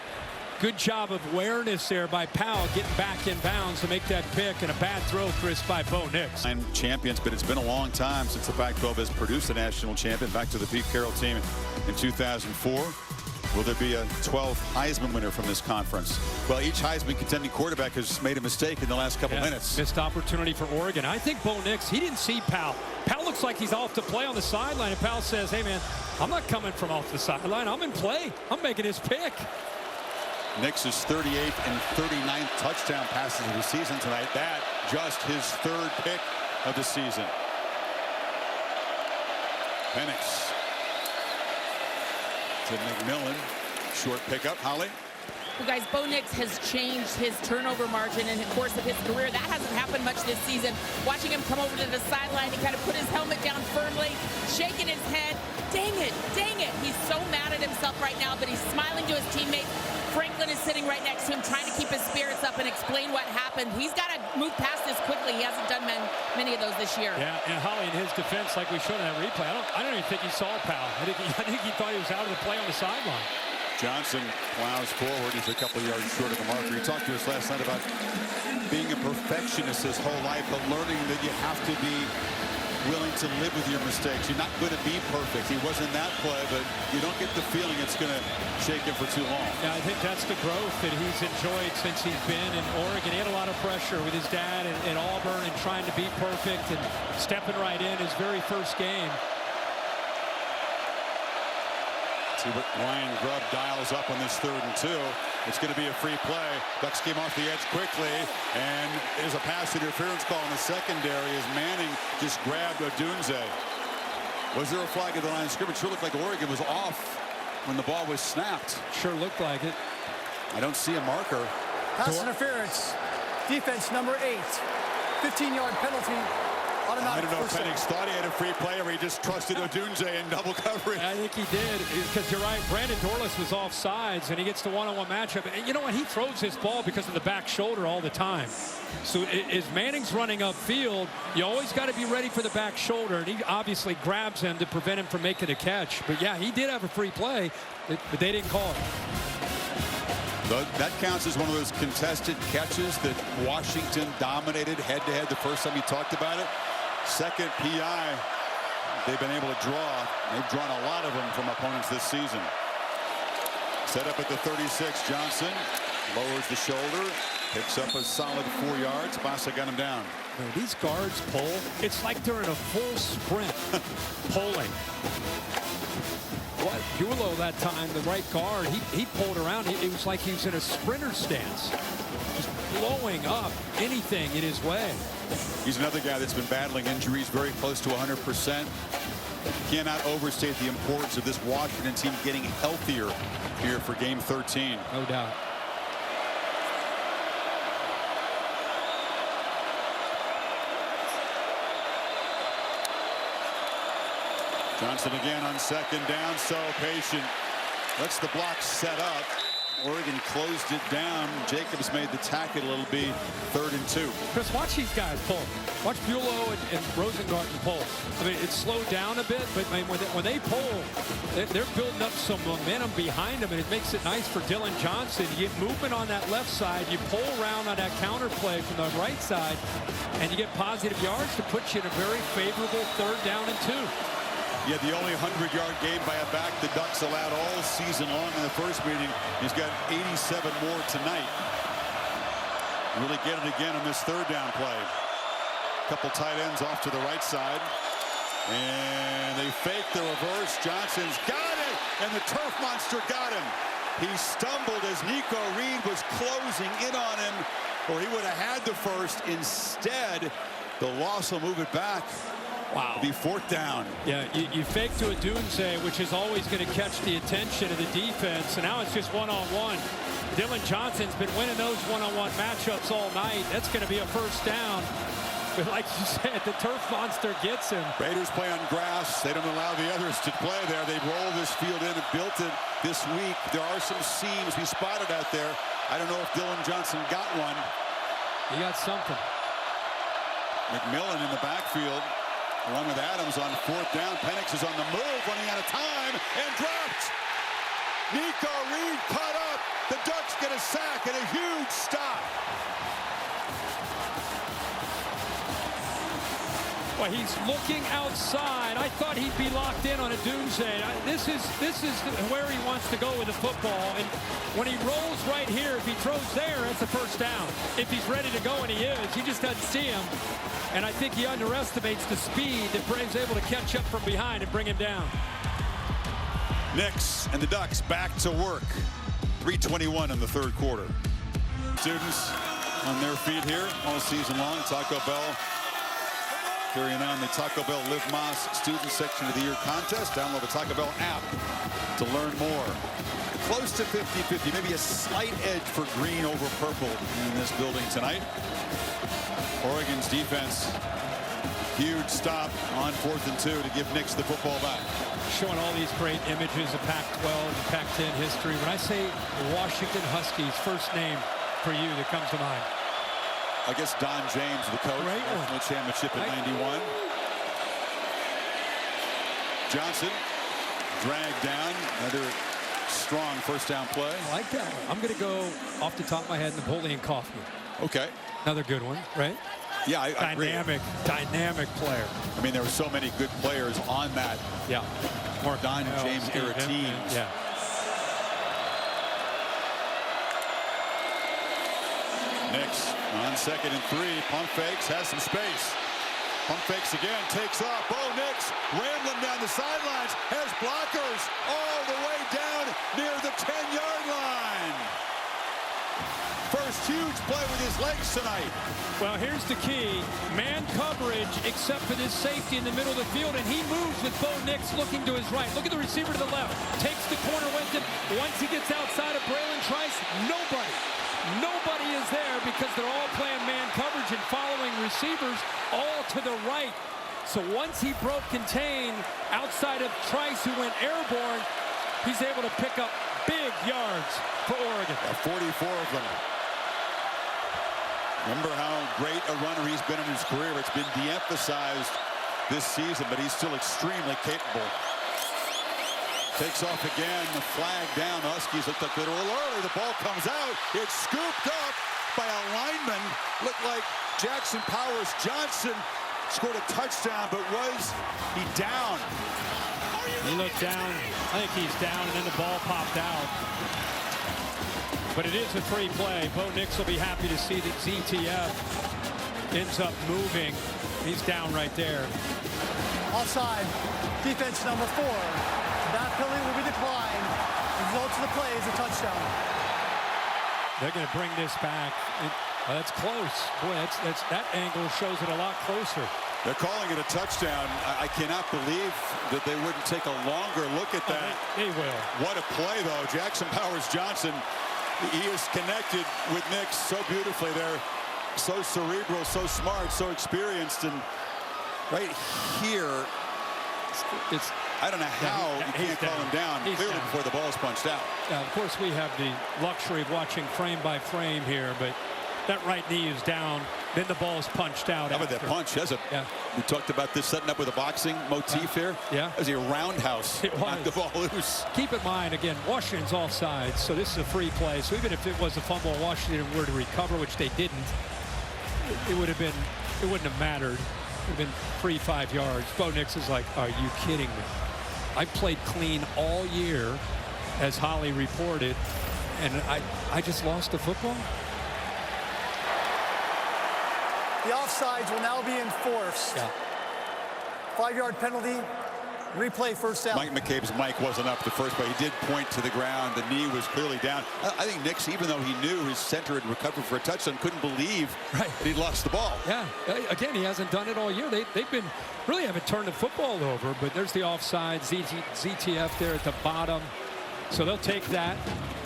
Good job of awareness there by Powell, getting back in bounds to make that pick, and a bad throw, Chris, by Bo Nix. Champions, but it's been a long time since the Pac-12 has produced a national champion. Back to the Pete Carroll team in 2004. Will there be a 12th Heisman winner from this conference? Well, each Heisman contending quarterback has made a mistake in the last couple minutes. Missed opportunity for Oregon. I think Bo Nix, he didn't see Powell. Powell looks like he's off to play on the sideline, and Powell says, hey, man, I'm not coming from off the sideline. I'm in play. I'm making his pick. Nix's 38th and 39th touchdown passes of the season tonight. That just his 3rd pick of the season. Penix to McMillan. Short pickup. Holly. Well, guys, Bo Nix has changed his turnover margin in the course of his career. That hasn't happened much this season. Watching him come over to the sideline, he kind of put his helmet down firmly, shaking his head. Dang it, dang it. He's so mad at himself right now, but he's smiling to his teammates. Franklin is sitting right next to him, trying to keep his spirits up and explain what happened. He's got to move past this quickly. He hasn't done many of those this year. Yeah, and Holly, in his defense, like we showed in that replay, I don't even think he saw a foul. I think he thought he was out of the play on the sideline. Johnson plows forward. He's a couple of yards short of the marker. He talked to us last night about being a perfectionist his whole life, but learning that you have to be willing to live with your mistakes. You're not going to be perfect. He wasn't that play, but you don't get the feeling it's going to shake him for too long. Yeah, I think that's the growth that he's enjoyed since he's been in Oregon. He had a lot of pressure with his dad in Auburn and trying to be perfect and stepping right in his very first game. See what Ryan Grubb dials up on this 3rd and 2. It's going to be a free play. Ducks came off the edge quickly, and there's a pass interference call in the secondary as Manning just grabbed Odunze. Was there a flag at the line of scrimmage? Sure looked like Oregon was off when the ball was snapped. Sure looked like it. I don't see a marker. Pass interference. Defense number 8. 15-yard penalty. I don't know if Penix thought he had a free play or he just trusted Odunze in double coverage. I think he did, because you're right. Brandon Dorlus was off sides, and he gets the one-on-one matchup. And you know what? He throws his ball because of the back shoulder all the time. So as Manning's running upfield, you always got to be ready for the back shoulder, and he obviously grabs him to prevent him from making a catch. But, yeah, he did have a free play, but they didn't call it. That counts as one of those contested catches that Washington dominated head-to-head the first time he talked about it. Second PI they've been able to draw. They've drawn a lot of them from opponents this season. Set up at the 36. Johnson lowers the shoulder, picks up a solid 4 yards. Bassa got him down. These guards pull. It's like they're in a full sprint pulling. What Bulow that time, the right guard, he pulled around. It was like he was in a sprinter stance, just blowing up anything in his way. He's another guy that's been battling injuries, very close to 100%. Cannot overstate the importance of this Washington team getting healthier here for game 13. No doubt. Johnson again on 2nd down, so patient. Lets the block set up. Oregon closed it down. Jacobs made the tackle. It'll be 3rd and 2. Chris, watch these guys pull. Watch Bulow and Rosengarten pull. I mean, it's slowed down a bit, but when they pull, they're building up some momentum behind them, and it makes it nice for Dylan Johnson. You get movement on that left side, you pull around on that counter play from the right side, and you get positive yards to put you in a very favorable 3rd down and 2. Yeah, the only 100-yard game by a back the Ducks allowed all season long in the first meeting. He's got 87 more tonight. Really get it again on this 3rd down play. Couple tight ends off to the right side. And they fake the reverse. Johnson's got it, and the turf monster got him. He stumbled as Nico Reed was closing in on him, or he would have had the first. Instead, the loss will move it back. Wow. Be 4th down. Yeah, you fake to Odunze, which is always going to catch the attention of the defense, and now it's just one-on-one. Dylan Johnson's been winning those one-on-one matchups all night. That's going to be a 1st down. But like you said, the turf monster gets him. Raiders play on grass. They don't allow the others to play there. They roll this field in and built it this week. There are some seams we spotted out there. I don't know if Dylan Johnson got one. He got something. McMillan in the backfield, along with Adams on 4th down. Penix is on the move, running out of time, and dropped. Nico Reed caught up. The Ducks get a sack and a huge stop. Well, he's looking outside. I thought he'd be locked in on Odunze. This is where he wants to go with the football. And when he rolls right here, if he throws there, it's a 1st down. If he's ready to go, and he is, he just doesn't see him. And I think he underestimates the speed that Braves able to catch up from behind and bring him down. Nix and the Ducks back to work. 3:21 in the 3rd quarter. Students on their feet here all season long. Taco Bell carrying on the Taco Bell Live Moss Student Section of the Year contest. Download the Taco Bell app to learn more. Close to 50-50, maybe a slight edge for green over purple in this building tonight. Oregon's defense, huge stop on 4th and 2 to give Nix the football back. Showing all these great images of Pac-12 and Pac-10 history. When I say Washington Huskies, first name for you that comes to mind? I guess Don James, the coach, right. National Championship in '91. Johnson dragged down. Another strong first down play. I like that. I'm going to go off the top of my head, Napoleon Kaufman. Okay. Another good one, right? Yeah, I agree. Dynamic player. I mean, there were so many good players on that. Yeah. More Don James era teams. Yeah. Nix on 2nd and 3. Pump fakes, has some space. Pump fakes again, takes off. Bo Nix rambling down the sidelines, has blockers all the way down near the 10-yard line. First huge play with his legs tonight. Well, here's the key. Man coverage, except for this safety in the middle of the field, and he moves with Bo Nix looking to his right. Look at the receiver to the left. Takes the corner with him. Once he gets outside of Braylon Trice, nobody is there because they're all playing man coverage and following receivers all to the right. So once he broke contain outside of Trice, who went airborne, he's able to pick up big yards for Oregon. 44 of them. Remember how great a runner he's been in his career. It's been de-emphasized this season, but he's still extremely capable. Takes off again, the flag down. Huskies looked like they're a little early. The ball comes out. It's scooped up by a lineman. Looked like Jackson Powers Johnson scored a touchdown, but was he down? He looked down. I think he's down, and then the ball popped out. But it is a free play. Bo Nix will be happy to see that ZTF ends up moving. He's down right there. Offside. Defense number 4. That penalty will be declined. The result of the play is a touchdown. They're going to bring this back. That's close. Boy, that angle shows it a lot closer. They're calling it a touchdown. I cannot believe that they wouldn't take a longer look at that. They will. What a play, though. Jackson Powers Johnson, he is connected with Nix so beautifully. They're so cerebral, so smart, so experienced. And right here, I don't know how you can't call him down clearly before the ball is punched out. Of course, we have the luxury of watching frame by frame here, but that right knee is down. Then the ball is punched out. How about that punch? We talked about this setting up with a boxing motif here. Yeah. As a roundhouse. It knocked the ball loose. Keep in mind, again, Washington's offside, so this is a free play. So even if it was a fumble, Washington were to recover, which they didn't, it wouldn't have mattered. It would have been 3-5 yards. Bo Nix is like, are you kidding me? I played clean all year, as Holly reported, and I just lost the football. The offsides will now be enforced. Yeah. 5-yard penalty. Replay first down. Mike McCabe's mic wasn't up the first play. He did point to the ground. The knee was clearly down. I think Nix, even though he knew his center had recovered for a touchdown, couldn't believe that he'd lost the ball. Yeah. Again, he hasn't done it all year. They've been really haven't turned the football over, but there's the offside. ZTF there at the bottom. So they'll take that.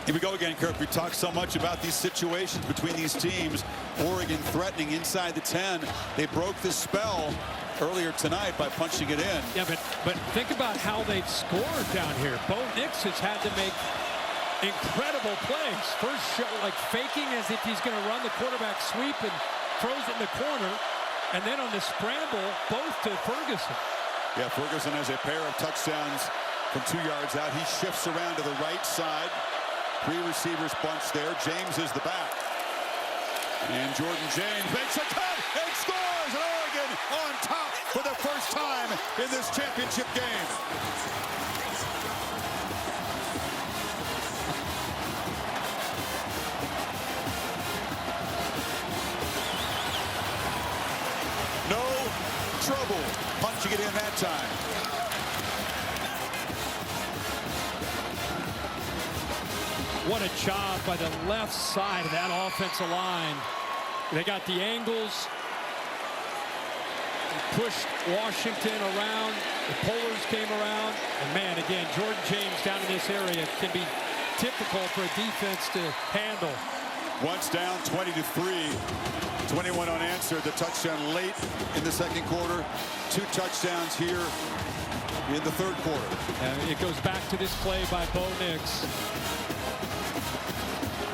Here we go again, Kirk. We talked so much about these situations between these teams. Oregon threatening inside the 10. They broke the spell earlier tonight by punching it in. Yeah, but think about how they've scored down here. Bo Nix has had to make incredible plays. First show, like faking as if he's going to run the quarterback sweep and throws it in the corner. And then on the scramble, both to Ferguson. Yeah, Ferguson has a pair of touchdowns from 2 yards out. He shifts around to the right side. 3 receivers bunch there. James is the back. And Jordan James makes a cut and scores. And Oregon on top for the first time in this championship game. No trouble punching it in that time. What a job by the left side of that offensive line. They got the angles. pushed Washington around. The Polars came around. And, man, again, Jordan James down in this area can be difficult for a defense to handle. Once down 20-3, 21 unanswered. The touchdown late in the second quarter. 2 touchdowns here in the third quarter. It goes back to this play by Bo Nix.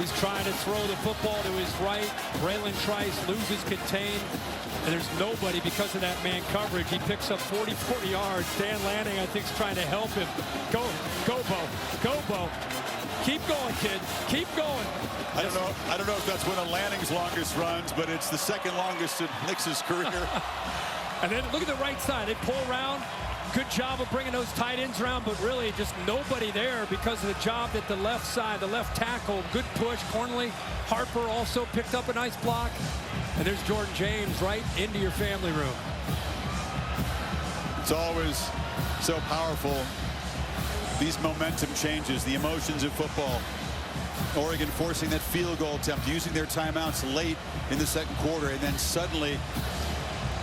He's trying to throw the football to his right. Braylon Trice loses contain. And there's nobody because of that man coverage. He picks up 44 yards. Dan Lanning, I think, is trying to help him. Go, Bo. Go, Bo. Keep going, kid. Keep going. I don't know if that's one of Lanning's longest runs, but it's the second longest in Nix's career. And then look at the right side. They pull around. Good job of bringing those tight ends around, but really just nobody there because of the job that the left side, the left tackle, good push. Cornley, Harper also picked up a nice block. And there's Jordan James right into your family room. It's always so powerful. These momentum changes, the emotions of football. Oregon forcing that field goal attempt, using their timeouts late in the second quarter, and then suddenly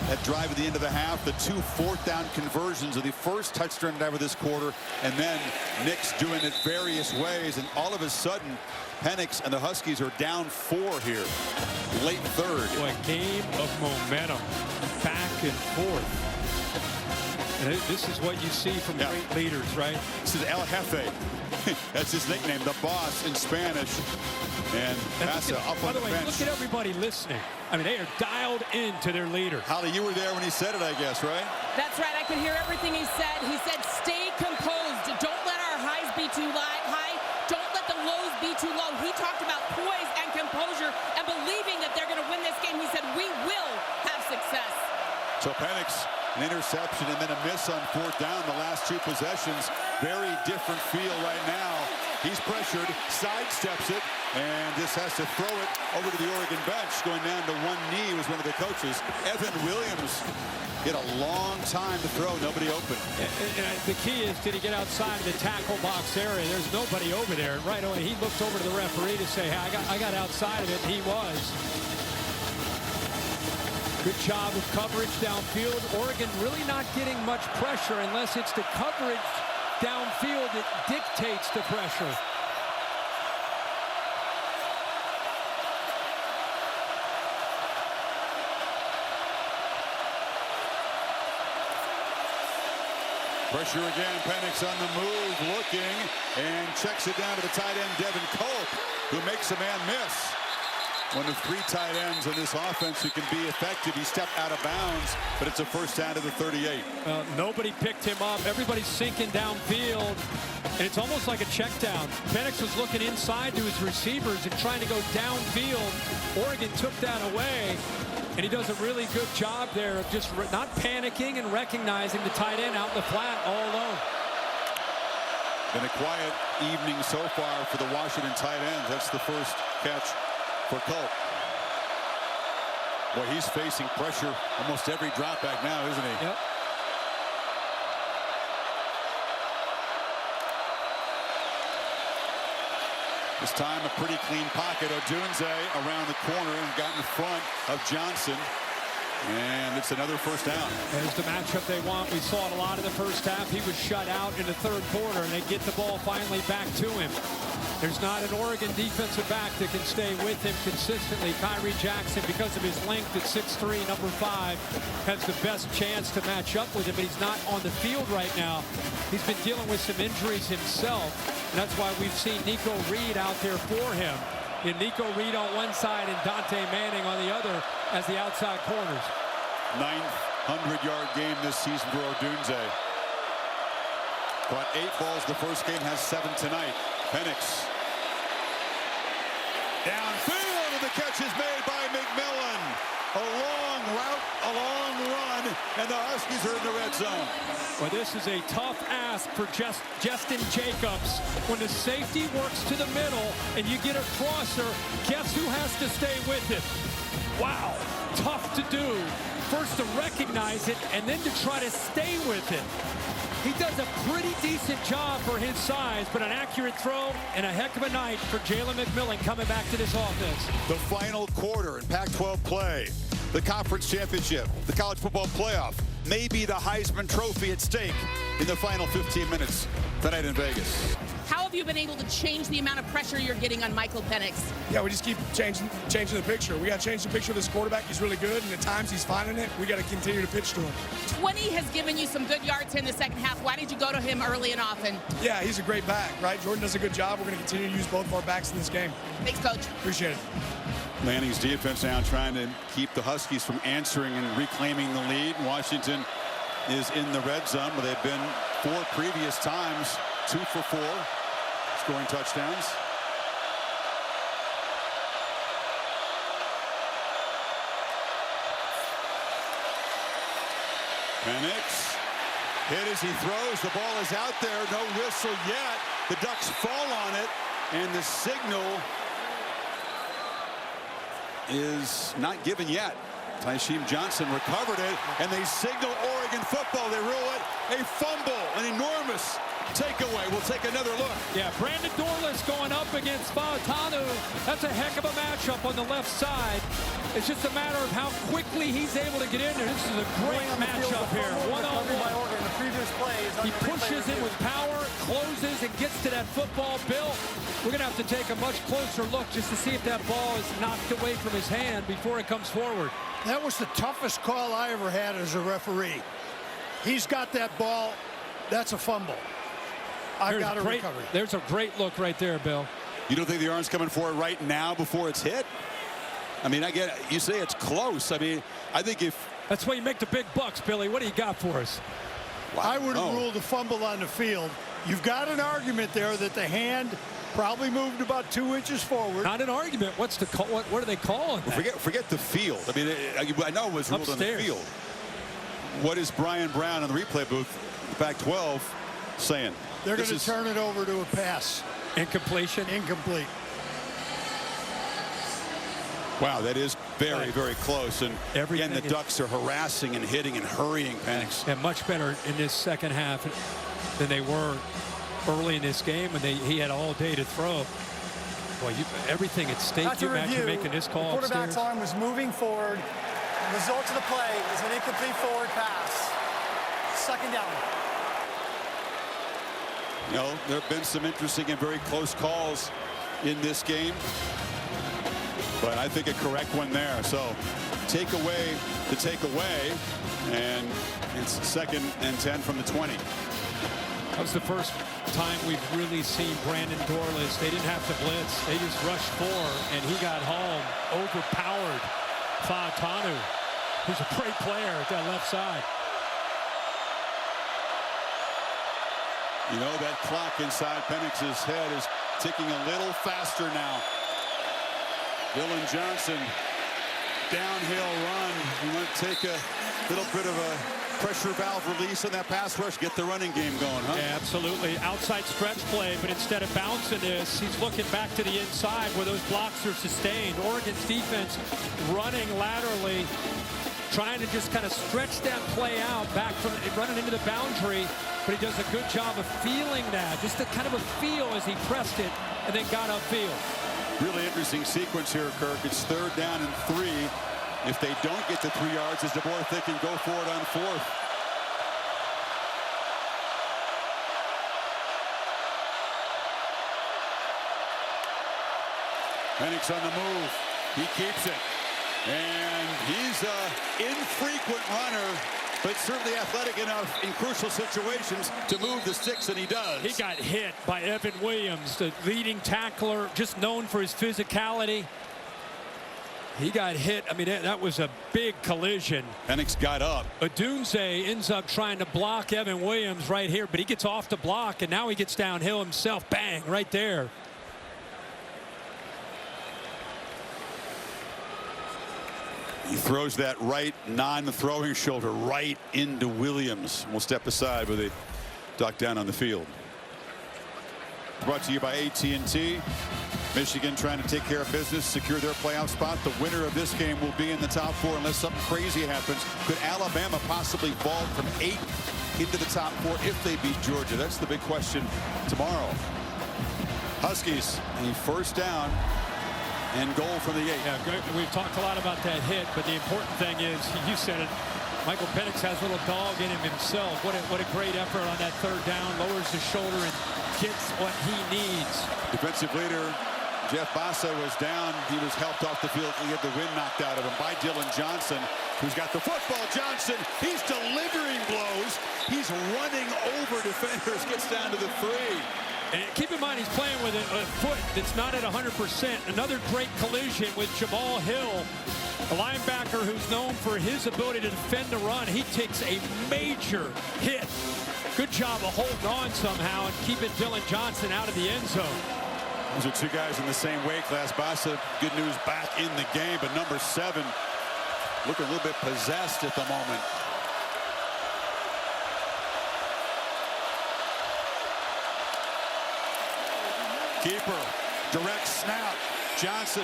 that drive at the end of the half, the 2 fourth-down conversions of the first touchdown drive of this quarter, and then Nix doing it various ways, and all of a sudden, Penix and the Huskies are down 4 here, late third. Boy, a game of momentum, back and forth. And this is what you see from great leaders, right? This is El Jefe. That's his nickname, the boss in Spanish. And Massa up on the bench. By the way, look at everybody listening. I mean, they are dialed into their leader. Holly, you were there when he said it, I guess, right? That's right. I could hear everything he said. He said, stay composed. Don't let our highs be too high. Don't let the lows be too low. He talked about poise and composure and believing that they're going to win this game. He said, we will have success. So Penix, an interception and then a miss on 4th down. The last 2 possessions. Very different feel right now. He's pressured, sidesteps it, and this has to throw it over to the Oregon bench. Going down to one knee was one of the coaches. Evan Williams had a long time to throw, nobody open. And the key is, did he get outside of the tackle box area? There's nobody over there. And right away, he looked over to the referee to say, hey, I got outside of it, and he was. Good job of coverage downfield. Oregon really not getting much pressure unless it's the coverage downfield that dictates the pressure. Pressure again. Penix on the move, looking, and checks it down to the tight end, Devin Culp, who makes a man miss. One of 3 tight ends in this offense who can be effective. He stepped out of bounds, but it's a first down to the 38. Nobody picked him up. Everybody's sinking downfield, and it's almost like a check down. Penix was looking inside to his receivers and trying to go downfield. Oregon took that away, and he does a really good job there of just not panicking and recognizing the tight end out in the flat all alone. Been a quiet evening so far for the Washington tight ends. That's the first catch for Culp. Boy, he's facing pressure almost every drop back now, isn't he? Yep. This time a pretty clean pocket. Odunze around the corner and got in front of Johnson. And it's another first down. There's the matchup they want. We saw it a lot in the first half. He was shut out in the third quarter, and they get the ball finally back to him. There's not an Oregon defensive back that can stay with him consistently. Kyrie Jackson, because of his length at 6'3", number 5, has the best chance to match up with him, but he's not on the field right now. He's been dealing with some injuries himself, and that's why we've seen Nico Reed out there for him. And Nico Reed on one side and Dante Manning on the other as the outside corners. 900-yard game this season for Odunze. Caught 8 balls the first game, has 7 tonight. Penix. Downfield, and the catch is made by McMillan. A long route, a long run, and the Huskies are in the red zone. Well, this is a tough ask for Justin Jacobs. When the safety works to the middle and you get a crosser, guess who has to stay with it? Wow, tough to do. First to recognize it and then to try to stay with it. He does a pretty decent job for his size, but an accurate throw and a heck of a night for Jalen McMillan coming back to this offense. The final quarter in Pac-12 play. the conference championship, the college football playoff, maybe the Heisman Trophy at stake in the final 15 minutes tonight in Vegas. How have you been able to change the amount of pressure you're getting on Michael Penix? Yeah, we just keep changing the picture. We got to change the picture of this quarterback. He's really good, and at times he's finding it. We got to continue to pitch to him. 20 has given you some good yards in the second half. Why did you go to him early and often? Yeah, he's a great back, right? Jordan does a good job. We're going to continue to use both of our backs in this game. Thanks, Coach. Appreciate it. Lanning's defense now trying to keep the Huskies from answering and reclaiming the lead. Washington is in the red zone, but they've been 4 previous times, 2 for 4. Scoring touchdowns. Penix hit as he throws. The ball is out there. No whistle yet. The Ducks fall on it, and the signal is not given yet. Tysheem Johnson recovered it, and they signal Oregon football. They rule it a fumble, an enormous takeaway. We'll take another look. Yeah, Brandon Dorless going up against Fautanu. That's a heck of a matchup on the left side. It's just a matter of how quickly he's able to get in there. This is a great matchup here. One-on-one. He pushes in with power, closes, and gets to that football. Bill, we're going to have to take a much closer look just to see if that ball is knocked away from his hand before it comes forward. That was the toughest call I ever had as a referee. He's got that ball. That's a fumble. I've got to recover. There's a great look right there, Bill. You don't think the arm's coming for it right now before it's hit? I mean, I get it. You say it's close. I mean, I think if... That's why you make the big bucks, Billy. What do you got for us? Wow. I would have ruled a fumble on the field. You've got an argument there that the hand probably moved about 2 inches forward. Not an argument. What's the call? What are they calling? Well, forget the field. I mean, I know it was ruled upstairs on the field. What is Brian Brown in the replay booth, Pac-12, saying? They're going to turn it over to a pass. Incompletion? Incomplete. Wow, that is very, very close. And everything again, the Ducks are harassing and hitting and hurrying Penix. And much better in this second half than they were early in this game when he had all day to throw. Boy, everything at stake. That's you a imagine review. making this call The quarterback's upstairs? arm was moving forward. The result of the play is an incomplete forward pass. Second down. You know, there have been some interesting and very close calls in this game. But I think a correct one there. So take away the takeaway, and it's 2nd and 10 from the 20. That was the first time we've really seen Brandon Dorless. They didn't have to blitz. They just rushed 4, and he got home. Overpowered Fautanu, who's a great player at that left side. You know, that clock inside Penix's head is ticking a little faster now. Dylan Johnson, downhill run. You want to take a little bit of a pressure valve release on that pass rush, get the running game going, huh? Yeah, absolutely. Outside stretch play, but instead of bouncing this, he's looking back to the inside where those blocks are sustained. Oregon's defense running laterally, trying to just kind of stretch that play out back from running into the boundary, but he does a good job of feeling that, just a kind of a feel as he pressed it and then got upfield. Really interesting sequence here, Kirk. It's 3rd down and 3. If they don't get the 3 yards, is DeBoer they can go for it on 4th. Penix on the move. He keeps it. And he's an infrequent runner, but certainly athletic enough in crucial situations to move the sticks, and he does. He got hit by Evan Williams, the leading tackler, just known for his physicality. He got hit. I mean, that was a big collision. Penix got up. Odunze ends up trying to block Evan Williams right here, but he gets off the block, and now he gets downhill himself. Bang, right there. He throws that right non-throwing shoulder right into Williams. We'll step aside with a duck down on the field. Brought to you by AT&T. Michigan trying to take care of business, secure their playoff spot. The winner of this game will be in the top 4 unless something crazy happens. Could Alabama possibly fall from 8 into the top 4 if they beat Georgia? That's the big question tomorrow. Huskies, a 1st down And goal from the 8. Yeah, good. We've talked a lot about that hit, but the important thing is, you said it, Michael Penix has a little dog in him himself. What a great effort on that third down. Lowers his shoulder and gets what he needs. Defensive leader Jeff Bassa was down. He was helped off the field. He had the wind knocked out of him by Dillon Johnson, who's got the football. Johnson, he's delivering blows. He's running over defenders, gets down to the 3. And keep in mind, he's playing with a foot that's not at 100%. Another great collision with Jamal Hill, a linebacker who's known for his ability to defend the run. He takes a major hit. Good job of holding on somehow and keeping Dillon Johnson out of the end zone. Those are 2 guys in the same weight class. Bassa, good news, back in the game, but number 7 looking a little bit possessed at the moment. Keeper, direct snap. Johnson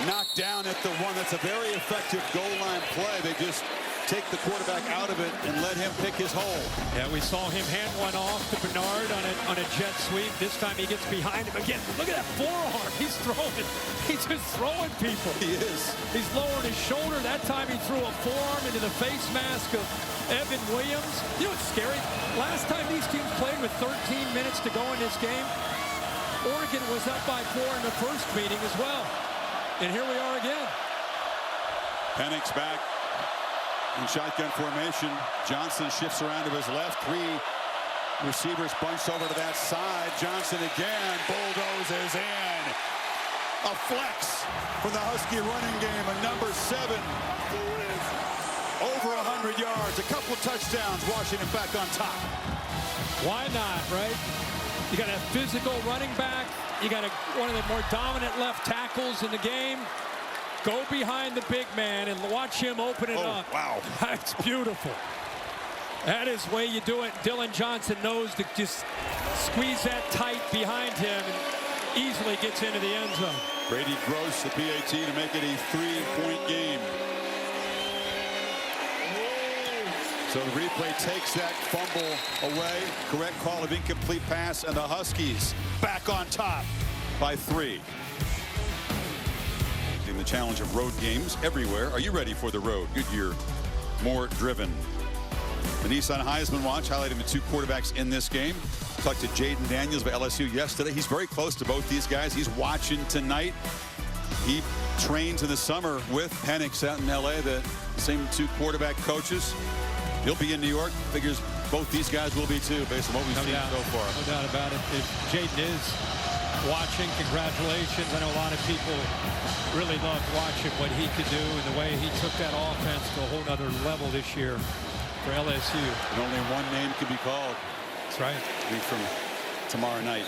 knocked down at the 1. That's a very effective goal line play. They just take the quarterback out of it and let him pick his hole. Yeah, we saw him hand one off to Bernard on a jet sweep. This time he gets behind him again. Look at that forearm. He's throwing. He's just throwing people. He is. He's lowering his shoulder. That time he threw a forearm into the face mask of Evan Williams. You know what's scary? Last time these teams played with 13 minutes to go in this game, Oregon was up by 4 in the first meeting as well. And here we are again. Penix back in shotgun formation. Johnson shifts around to his left. 3 receivers bunched over to that side. Johnson again bulldozes in. A flex from the Husky running game. A number 7. Over 100 yards. A couple of touchdowns. Washington back on top. Why not, right? You got a physical running back. You got one of the more dominant left tackles in the game. Go behind the big man and watch him open it up. Wow. That's beautiful. That is the way you do it. Dillon Johnson knows to just squeeze that tight behind him and easily gets into the end zone. Brady Gross, the PAT, to make it a 3-point game. So the replay takes that fumble away. Correct call of incomplete pass, and the Huskies back on top by 3. In the challenge of road games everywhere. Are you ready for the road? Goodyear, more driven. The Nissan Heisman Watch highlighting the 2 quarterbacks in this game. Talked to Jaden Daniels of LSU yesterday. He's very close to both these guys. He's watching tonight. He trains in the summer with Penix out in LA, the same 2 quarterback coaches. He'll be in New York. Figures both these guys will be too, based on what we've seen so far. No doubt about it. If Jaden is watching, congratulations. I know a lot of people really loved watching what he could do and the way he took that offense to a whole other level this year for LSU. And only one name can be called. That's right. I think from tomorrow night.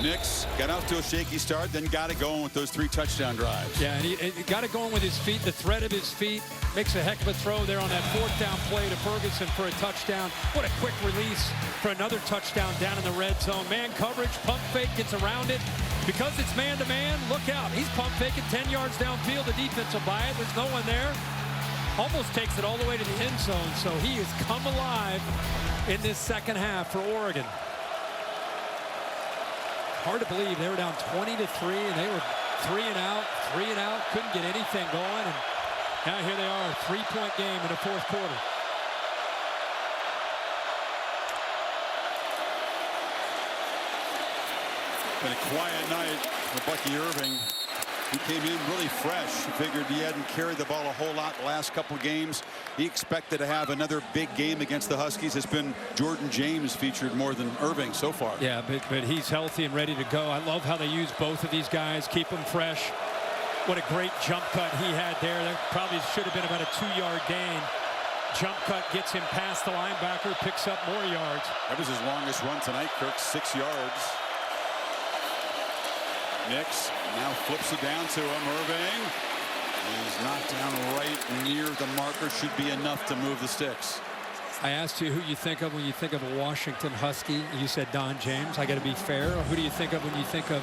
Nix got off to a shaky start, then got it going with those 3 touchdown drives. Yeah, and he got it going with his feet, the threat of his feet. Makes a heck of a throw there on that 4th down play to Ferguson for a touchdown. What a quick release for another touchdown down in the red zone. Man coverage, pump fake, gets around it. Because it's man-to-man, look out. He's pump faking 10 yards downfield. The defense will buy it. There's no one there. Almost takes it all the way to the end zone. So he has come alive in this second half for Oregon. Hard to believe they were down 20-3, and they were 3 and out, couldn't get anything going, and now here they are, a 3-point game in the 4th quarter. Been a quiet night for Bucky Irving. He came in really fresh. He figured he hadn't carried the ball a whole lot the last couple of games. He expected to have another big game against the Huskies. It's been Jordan James featured more than Irving so far. Yeah, but he's healthy and ready to go. I love how they use both of these guys, keep them fresh. What a great jump cut he had there. That probably should have been about a 2-yard gain. Jump cut gets him past the linebacker, picks up more yards. That was his longest run tonight, Kirk, 6 yards. Nix now flips it down to him. Irving. He's knocked down right near the marker. Should be enough to move the sticks. I asked you who you think of when you think of a Washington Husky. You said Don James. I got to be fair. Or who do you think of when you think of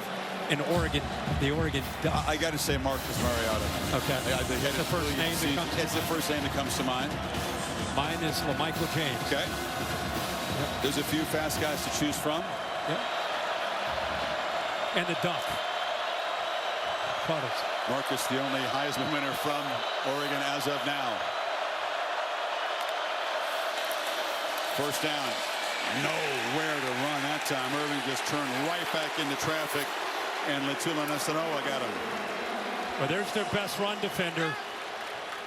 an Oregon, the Oregon? I got to say Marcus Mariota. Okay. It's the first name that comes. It's the first name that comes to mind. Mine is Michael James. Okay. Yep. There's a few fast guys to choose from. Yep. And the duck. Caught it. Marcus, the only Heisman winner from Oregon as of now. First down. Nowhere to run that time. Irving just turned right back into traffic, and Latula Nasanoa got him. Well, there's their best run defender.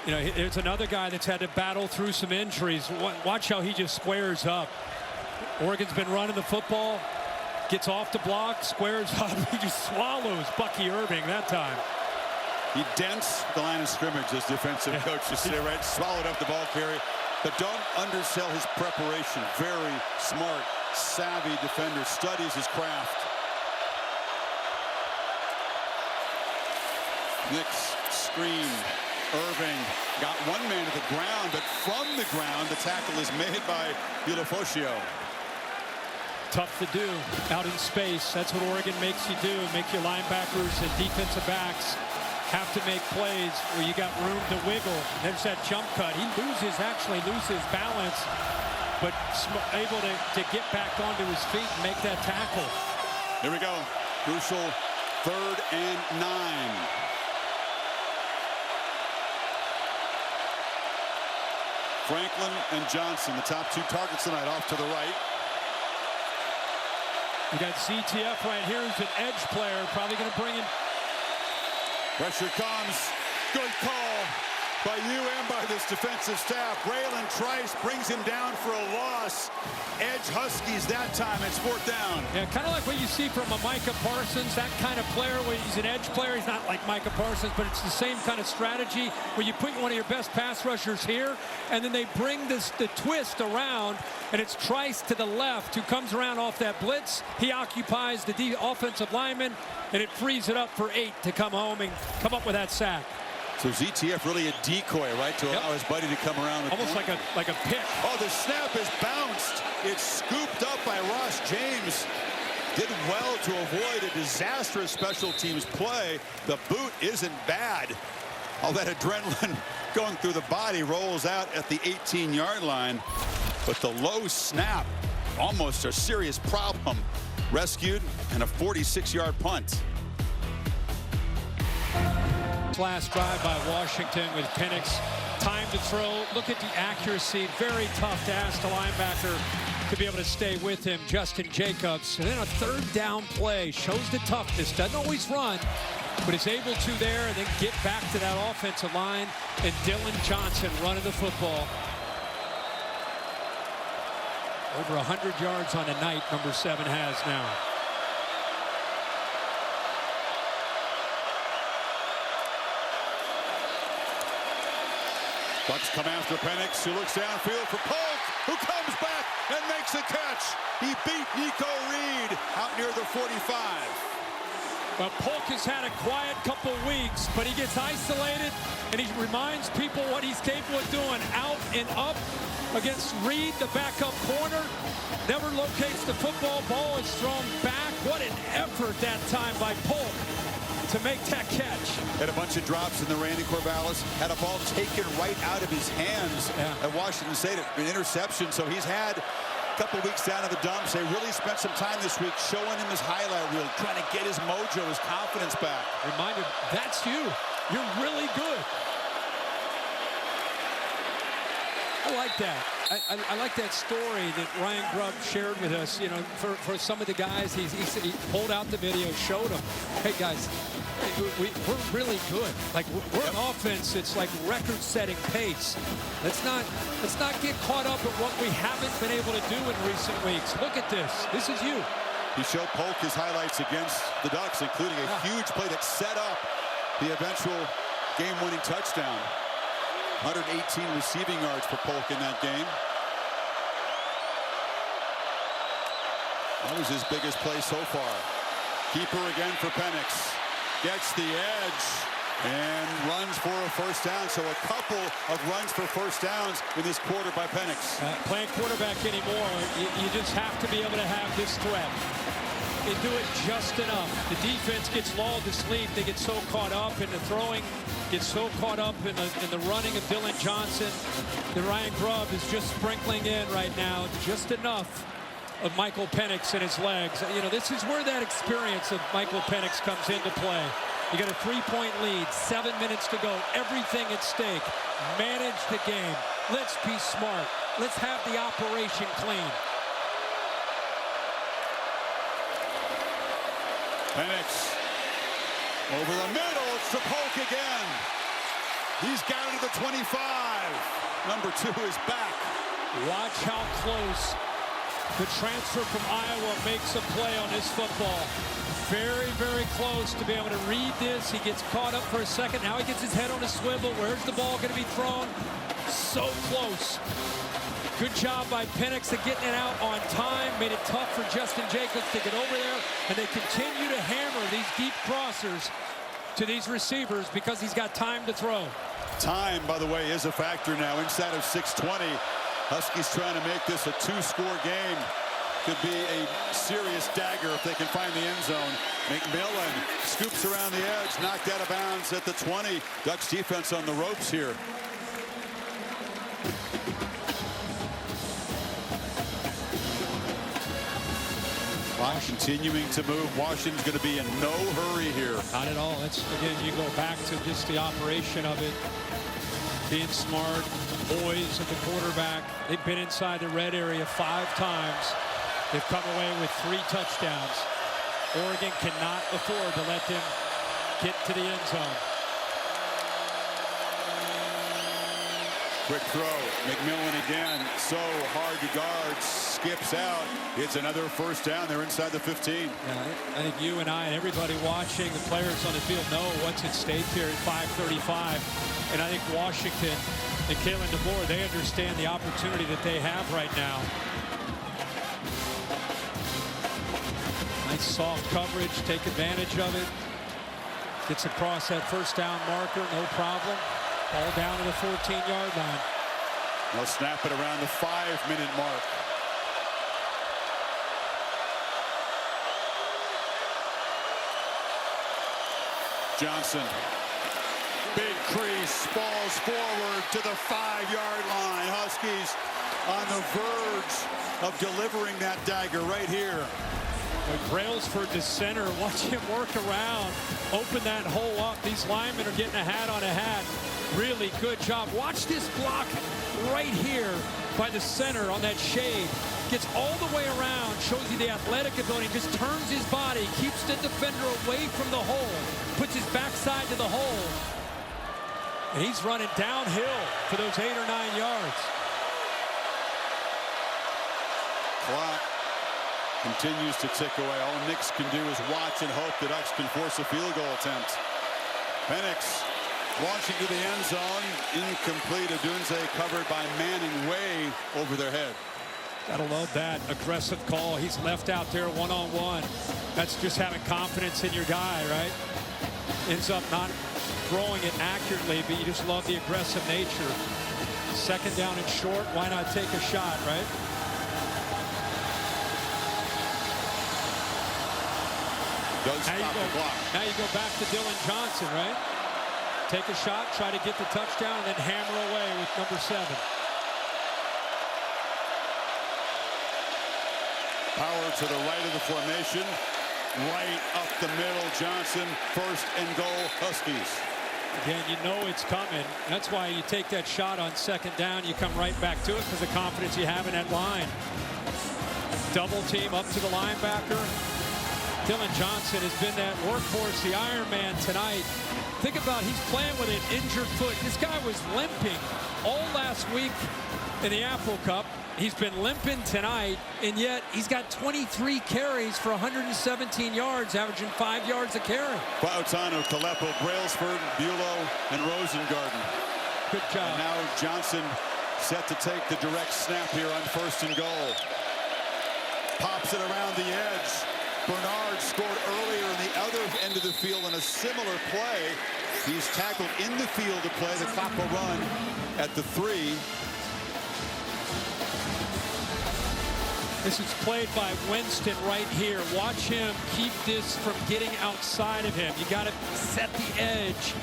You know, there's another guy that's had to battle through some injuries. Watch how he just squares up. Oregon's been running the football, gets off the block, squares up. He just swallows Bucky Irving that time. He dents the line of scrimmage, as defensive coaches say, right? Swallowed up the ball carry. But don't undersell his preparation. Very smart, savvy defender, studies his craft. Knicks screen. Irving got one man to the ground, but from the ground, the tackle is made by Ulofosio. Tough to do out in space. That's what Oregon makes you do. Make your linebackers and defensive backs have to make plays where you got room to wiggle. There's that jump cut. He actually loses balance, but able to get back onto his feet and make that tackle. Here we go. Crucial 3rd and 9. Franklin and Johnson, the top 2 targets tonight, off to the right. You got ZTF right here, who's an edge player, probably going to bring him. Pressure comes. Good call by you and by this defensive staff. Braylon Trice brings him down for a loss. Edge Huskies that time. It's 4th down. Yeah, kind of like what you see from a Micah Parsons, that kind of player where he's an edge player. He's not like Micah Parsons, but it's the same kind of strategy where you put one of your best pass rushers here, and then they bring the twist around, and it's Trice to the left who comes around off that blitz. He occupies the offensive lineman, and it frees it up for 8 to come home and come up with that sack. So ZTF really a decoy, right, to allow his buddy to come around. Almost like a pick. Oh, the snap is bounced. It's scooped up by Ross James. Did well to avoid a disastrous special teams play. The boot isn't bad. All that adrenaline going through the body rolls out at the 18-yard line. But the low snap, almost a serious problem. Rescued and a 46-yard punt. Last drive by Washington with Penix. Time to throw. Look at the accuracy. Very tough to ask the linebacker to be able to stay with him. Justin Jacobs. And then a 3rd down play. Shows the toughness. Doesn't always run, but is able to there and then get back to that offensive line. And Dylan Johnson running the football. Over 100 yards on the night, number 7 has now. Bucks come after Penix, who looks downfield for Polk, who comes back and makes a catch. He beat Nico Reed out near the 45. Well, Polk has had a quiet couple weeks, but he gets isolated, and he reminds people what he's capable of doing. Out and up against Reed, the backup corner. Never locates the football. Ball is thrown back. What an effort that time by Polk to make that catch. Had a bunch of drops in the Randy Corvallis. Had a ball taken right out of his hands at Washington State. An interception, so he's had a couple weeks down in the dumps. They really spent some time this week showing him his highlight reel, trying to get his mojo, his confidence back. Reminder, that's you. You're really good. I like that. I like that story that Ryan Grubb shared with us. You know, for some of the guys, he pulled out the video, showed them, hey guys, we're really good. Like we're an offense. It's like record-setting pace. Let's not get caught up in what we haven't been able to do in recent weeks. Look at this. This is you. He showed Polk his highlights against the Ducks, including a huge play that set up the eventual game-winning touchdown. 118 receiving yards for Polk in that game. That was his biggest play so far. Keeper again for Penix. Gets the edge and runs for a first down. So a couple of runs for first downs in this quarter by Penix. Playing quarterback anymore, you just have to be able to have this threat. They do it just enough. The defense gets lulled to sleep. They get so caught up in the throwing, get so caught up in the running of Dylan Johnson. That Ryan Grubb is just sprinkling in right now, just enough of Michael Penix in his legs. You know, this is where that experience of Michael Penix comes into play. You got a 3-point lead, 7 minutes to go, everything at stake. Manage the game. Let's be smart. Let's have the operation clean. Penix over the middle. It's the poke again. He's got it to the 25. Number 2 is back. Watch how close the transfer from Iowa makes a play on this football. Very, very close to be able to read this. He gets caught up for a second. Now he gets his head on a swivel. Where's the ball going to be thrown? So close. Good job by Penix of getting it out on time. Made it tough for Justin Jacobs to get over there. And they continue to hammer these deep crossers to these receivers because he's got time to throw. Time, by the way, is a factor now. Inside of 6:20. Huskies trying to make this a 2-score game. Could be a serious dagger if they can find the end zone. McMillan scoops around the edge, knocked out of bounds at the 20. Ducks defense on the ropes here. Continuing to move. Washington's going to be in no hurry here. Not at all. That's, again, you go back to just the operation of it. Being smart, poise at the quarterback. They've been inside the red area 5 times. They've come away with 3 touchdowns. Oregon cannot afford to let them get to the end zone. Quick throw. McMillan again. So hard to guard. Skips out. It's another first down. They're inside the 15. Yeah, I think you and I and everybody watching, the players on the field know what's at stake here at 5:35. And I think Washington and Kalen DeBoer, they understand the opportunity that they have right now. Nice soft coverage. Take advantage of it. Gets across that first down marker. No problem. Ball down to the 14-yard line. They'll snap it around the 5-minute mark. Johnson. Big crease. Balls forward to the 5-yard line. Huskies on the verge of delivering that dagger right here. Brailsford, the center, watch him work around, open that hole up. These linemen are getting a hat on a hat. Really good job. Watch this block right here by the center on that shade. Gets all the way around, shows you the athletic ability, just turns his body, keeps the defender away from the hole, puts his backside to the hole. And he's running downhill for those 8 or 9 yards. Clock continues to tick away. All Nix can do is watch and hope the Ducks can force a field goal attempt. Penix launching to the end zone. Incomplete. Odunze covered by Manning way over their head. Gotta love that aggressive call. He's left out there one-on-one. That's just having confidence in your guy, right? Ends up not throwing it accurately, but you just love the aggressive nature. Second down and short. Why not take a shot, right? Now you go back to Dylan Johnson, right? Take a shot, try to get the touchdown, and then hammer away with number 7. Power to the right of the formation. Right up the middle, Johnson. First and goal, Huskies. Again, you know it's coming. That's why you take that shot on second down. You come right back to it because the confidence you have in that line. Double team up to the linebacker. Dylan Johnson has been that workhorse, the Iron Man tonight. Think about he's playing with an injured foot. This guy was limping all last week in the Apple Cup. He's been limping tonight, and yet he's got 23 carries for 117 yards, averaging 5 yards a carry. Bautano, Kalepo, Brailsford, Bulow, and Rosengarten. Good job. And now Johnson set to take the direct snap here on first and goal. Pops it around the edge. Bernard scored earlier in the other end of the field in a similar play. He's tackled in the field to play the clock will run at the 3. This is played by Winston right here. Watch him keep this from getting outside of him. You got to set the edge.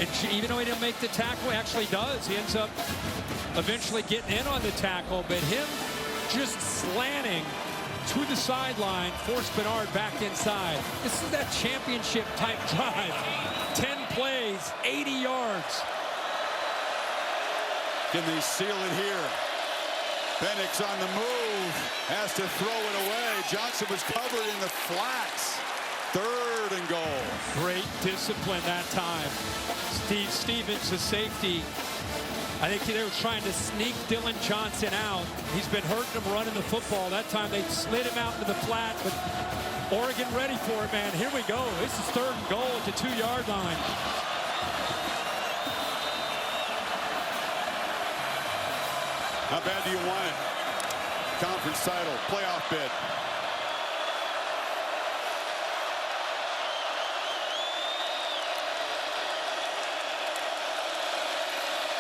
And even though he didn't make the tackle, he actually does. He ends up eventually getting in on the tackle, but him just slanting to the sideline, force Bernard back inside. This is that championship type drive. 10 plays, 80 yards. Can they seal it here? Penix on the move, has to throw it away. Johnson was covered in the flats. 3rd and goal. Great discipline that time. Steve Stevens, the safety. I think they were trying to sneak Dylan Johnson out. He's been hurting him running the football. That time they slid him out into the flat, but Oregon ready for it, man. Here we go. This is 3rd and goal at the 2-yard line. How bad do you want it? Conference title, playoff bid.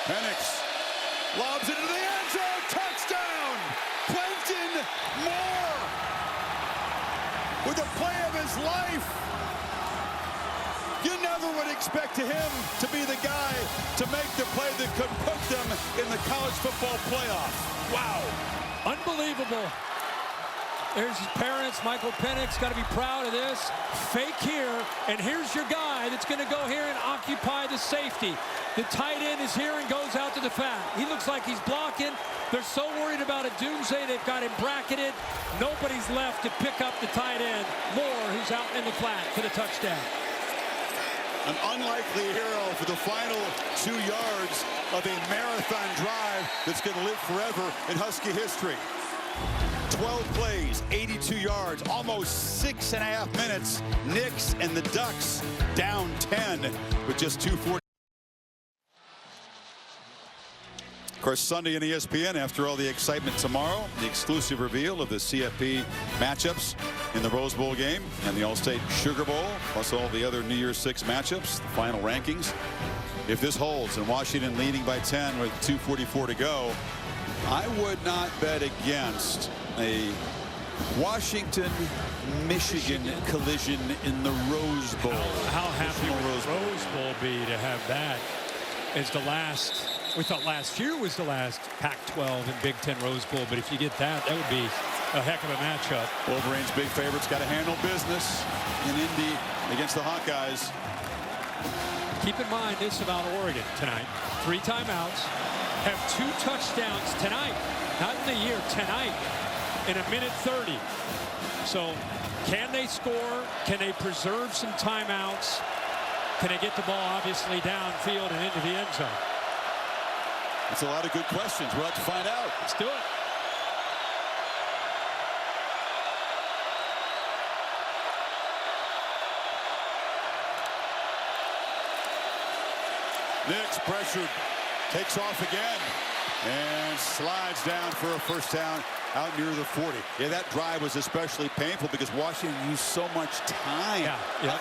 Penix lobs it into the end zone. Touchdown! Quentin Moore with the play of his life. You never would expect him to be the guy to make the play that could put them in the college football playoff. Wow. Unbelievable. There's his parents. Michael Penix got to be proud of this. Fake here, and here's your guy that's going to go here and occupy the safety. The tight end is here and goes out to the flat. He looks like he's blocking. They're so worried about a doomsday, they've got him bracketed. Nobody's left to pick up the tight end. Moore, who's out in the flat for the touchdown. An unlikely hero for the final 2 yards of a marathon drive that's going to live forever in Husky history. 12 plays, 82 yards, almost 6.5 minutes. Knicks and the Ducks down 10 with just 2:40. Of course, Sunday on ESPN, after all the excitement tomorrow, the exclusive reveal of the CFP matchups in the Rose Bowl game and the Allstate Sugar Bowl, plus all the other New Year's 6 matchups, the final rankings. If this holds and Washington leading by 10 with 2:44 to go, I would not bet against a Washington-Michigan collision in the Rose Bowl. How happy would the Rose Bowl be to have that as the last? We thought last year was the last Pac-12 and Big Ten Rose Bowl, but if you get that, that would be a heck of a matchup. Wolverines big favorites, got to handle business in Indy against the Hawkeyes. Keep in mind this about Oregon tonight. 3 timeouts, have 2 touchdowns tonight, not in the year, tonight, in 1:30. So can they score? Can they preserve some timeouts? Can they get the ball obviously downfield and into the end zone? That's a lot of good questions. We'll have to find out. Let's do it. Nix pressured, takes off again, and slides down for a first down out near the 40. Yeah, that drive was especially painful because Washington used so much time. Yeah.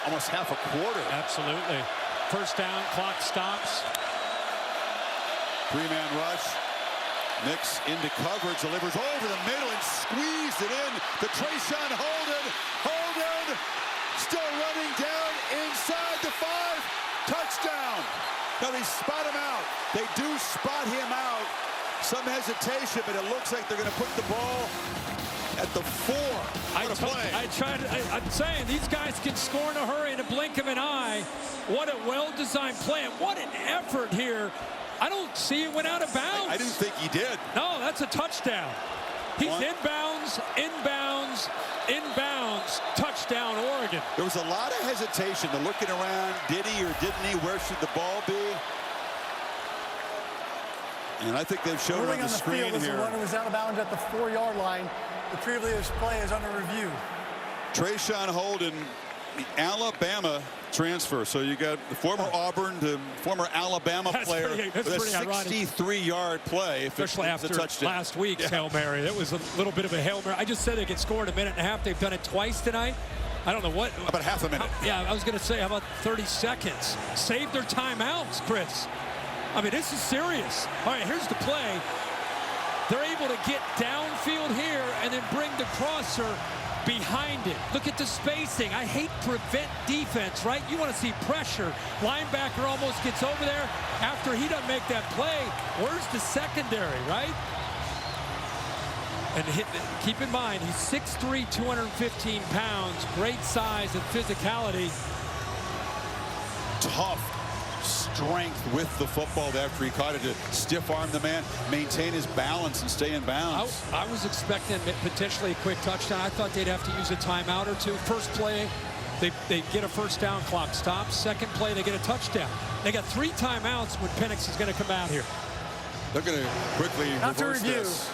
Almost half a quarter. Absolutely. First down, clock stops. 3-man rush. Nix into coverage, delivers over the middle and squeezed it in to Trayshawn Holden. Holden still running down inside the 5. Touchdown. Now they spot him out. They do spot him out. Some hesitation, but it looks like they're going to put the ball at the 4. What a play. I'm saying these guys can score in a hurry in a blink of an eye. What a well-designed play. And what an effort here. I don't see it went out of bounds. I didn't think he did. No, that's a touchdown. He's inbounds, inbounds, inbounds. Touchdown, Oregon. There was a lot of hesitation. They're looking around. Did he or didn't he? Where should the ball be? And I think they've shown it on the screen field here. The runner was out of bounds at the 4-yard line. The previous play is under review. Trayshawn Holden, the Alabama transfer. So you got the former Auburn to former Alabama player with a 63-yard play. Especially after last week's Hail Mary. It was a little bit of a Hail Mary. I just said they could score in a minute and a half. They've done it twice tonight. I don't know what. About half a minute. Yeah, I was going to say, how about 30 seconds? Save their timeouts, Chris. I mean, this is serious. All right, here's the play. They're able to get downfield here and then bring the crosser behind it. Look at the spacing. I hate prevent defense, right? You want to see pressure. Linebacker almost gets over there. After he doesn't make that play, where's the secondary, right? And keep in mind, he's 6'3", 215 pounds, great size and physicality. Tough strength with the football after he caught it to stiff arm the man, maintain his balance and stay in bounds. I was expecting potentially a quick touchdown. I thought they'd have to use a timeout or two. First play, they get a first down, clock stops. Second play, they get a touchdown. They got 3 timeouts when Penix is going to come out here. They're going to quickly reverse this.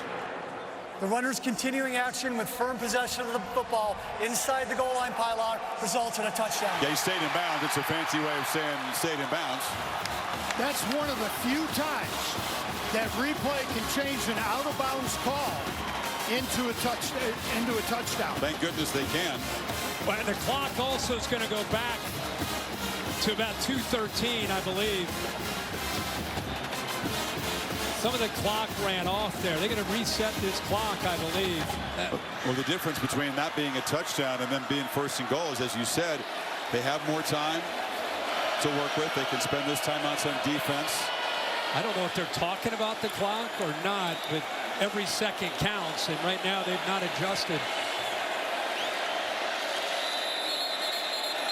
The runners continuing action with firm possession of the football inside the goal line pylon results in a touchdown. Yeah, he stayed in bounds. It's a fancy way of saying stayed in bounds. That's one of the few times that replay can change an out-of-bounds call into a touchdown. Thank goodness they can. Well, and the clock also is going to go back to about 2:13, I believe. Some of the clock ran off there. They're going to reset this clock, I believe. Well, the difference between that being a touchdown and then being first and goal is, as you said, they have more time to work with. They can spend those timeouts on defense. I don't know if they're talking about the clock or not, but every second counts, and right now they've not adjusted.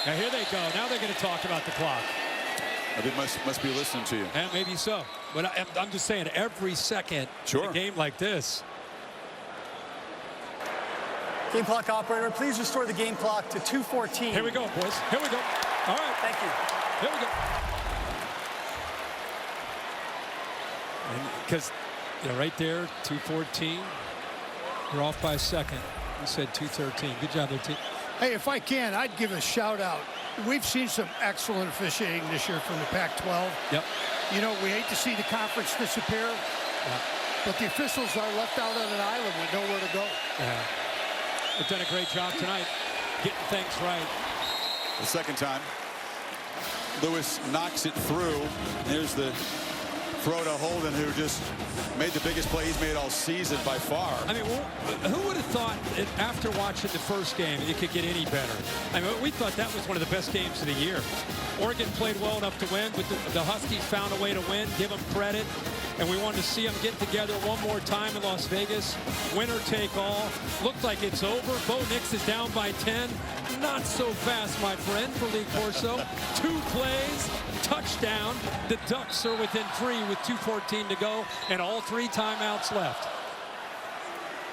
Now here they go. Now they're going to talk about the clock. They must be listening to you. Yeah, maybe so. But I'm just saying, every second in a game like this. Game clock operator, please restore the game clock to 2:14. Here we go, boys. Here we go. All right. Thank you. Here we go. Because right there, 2:14. We're off by a second. You said 2:13. Good job there, team. Hey, if I can, I'd give a shout out. We've seen some excellent officiating this year from the Pac-12. Yep. You know, we hate to see the conference disappear, but the officials are left out on an island with nowhere to go. Yeah. They've done a great job tonight, getting things right. The second time, Lewis knocks it through. There's the throw to Holden, who just made the biggest play he's made all season by far. I mean, who would have thought that after watching the first game it could get any better? I mean, we thought that was one of the best games of the year. Oregon played well enough to win, but the Huskies found a way to win. Give them credit. And we wanted to see them get together one more time in Las Vegas. Winner take all. Looked like it's over. Bo Nix is down by 10. Not so fast, my friend, for Lee Corso. 2 plays, touchdown. The Ducks are within 3 with 2:14 to go and all 3 timeouts left.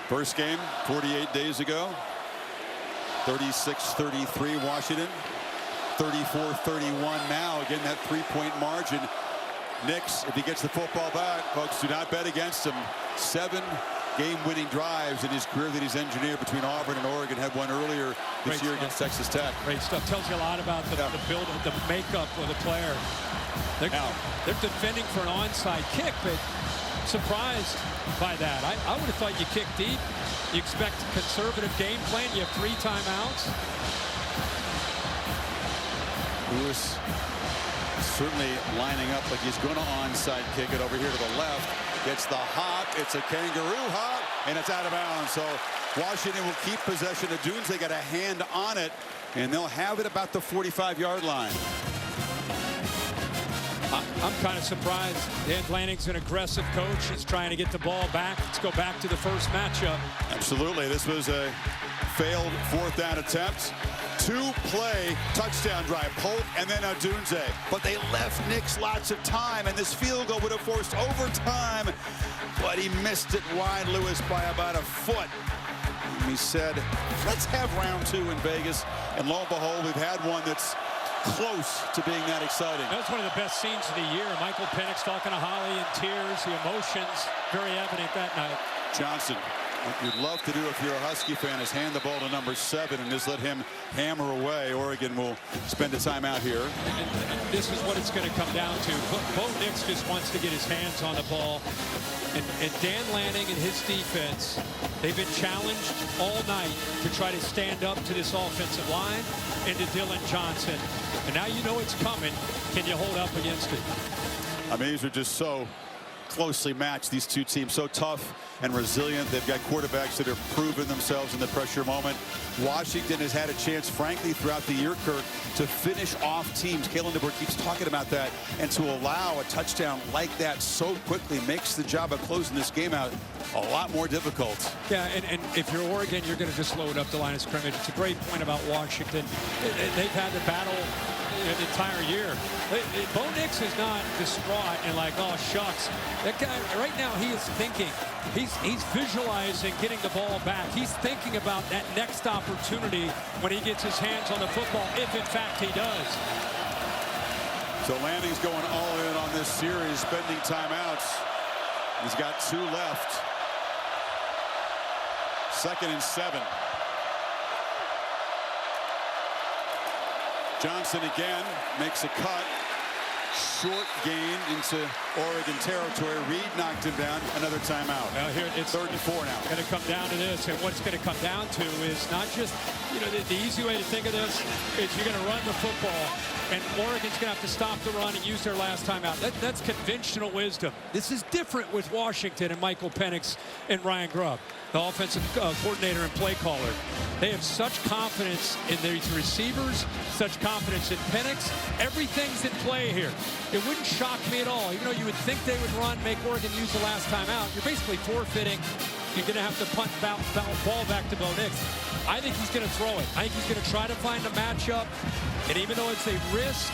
First game 48 days ago. 36-33 Washington. 34-31 now. Again, that 3-point margin. Nix, if he gets the football back, folks, do not bet against him. 7 game-winning drives in his career that he's engineered between Auburn and Oregon. Had one earlier this year against Texas Tech. Great stuff. Tells you a lot about the build, the makeup of the player. They're defending for an onside kick, but surprised by that. I would have thought you kick deep. You expect a conservative game plan. You have 3 timeouts. Lewis certainly lining up like he's going to onside kick it over here to the left. Gets the hop. It's a kangaroo hop, and it's out of bounds. So Washington will keep possession of Dunes. They got a hand on it, and they'll have it about the 45-yard line. I'm kind of surprised. Dan Lanning's an aggressive coach. He's trying to get the ball back. Let's go back to the first matchup. Absolutely. This was a failed 4th down attempt. 2-play touchdown drive. Polk and then Odunze. But they left Nix lots of time, and this field goal would have forced overtime. But he missed it wide, Lewis, by about a foot. And he said, let's have round 2 in Vegas. And lo and behold, we've had one that's close to being that exciting. That was one of the best scenes of the year. Michael Penix talking to Holly in tears. The emotions very evident that night. Johnson, what you'd love to do if you're a Husky fan is hand the ball to number 7 and just let him hammer away. Oregon will spend a timeout here. And this is what it's going to come down to. Bo Nix just wants to get his hands on the ball. And Dan Lanning and his defense, they've been challenged all night to try to stand up to this offensive line and to Dylan Johnson. And now you know it's coming. Can you hold up against it? I mean, these are just so closely matched, these two teams. So tough and resilient. They've got quarterbacks that have proven themselves in the pressure moment. Washington has had a chance, frankly, throughout the year, Kirk, to finish off teams. Kalen DeBoer keeps talking about that. And to allow a touchdown like that so quickly makes the job of closing this game out a lot more difficult. Yeah, and if you're Oregon, you're going to just load up the line of scrimmage. It's a great point about Washington. They've had the battle the entire year. Bo Nix is not distraught and like, oh, shucks. That guy, right now, he is thinking. He's visualizing getting the ball back. He's thinking about that next opportunity when he gets his hands on the football, if in fact he does. So Lanning's going all in on this series, spending timeouts. He's got 2 left. 2nd and 7. Johnson again makes a cut. Short gain into Oregon territory. Reed knocked him down. Another timeout. Now here it's 3rd and 4 now. Going to come down to this, and what's going to come down to is not just, you know, the easy way to think of this is you're going to run the football, and Oregon's going to have to stop the run and use their last timeout. That's conventional wisdom. This is different with Washington and Michael Penix and Ryan Grubb, the offensive coordinator and play caller. They have such confidence in these receivers, such confidence in Penix. Everything's in play here. It wouldn't shock me at all. Even though you would think they would run, make Oregon use the last time out, you're basically forfeiting. You're going to have to punt ball back to Bo Nix. I think he's going to throw it. I think he's going to try to find a matchup. And even though it's a risk,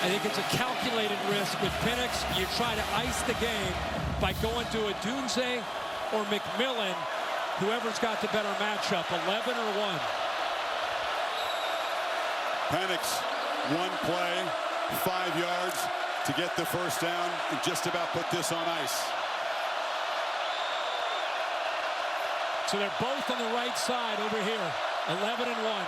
I think it's a calculated risk with Penix. You try to ice the game by going to a Dunze or McMillan, whoever's got the better matchup, 11 or 1. Penix, 1 play, 5 yards to get the first down and just about put this on ice. So they're both on the right side over here, 11 and 1.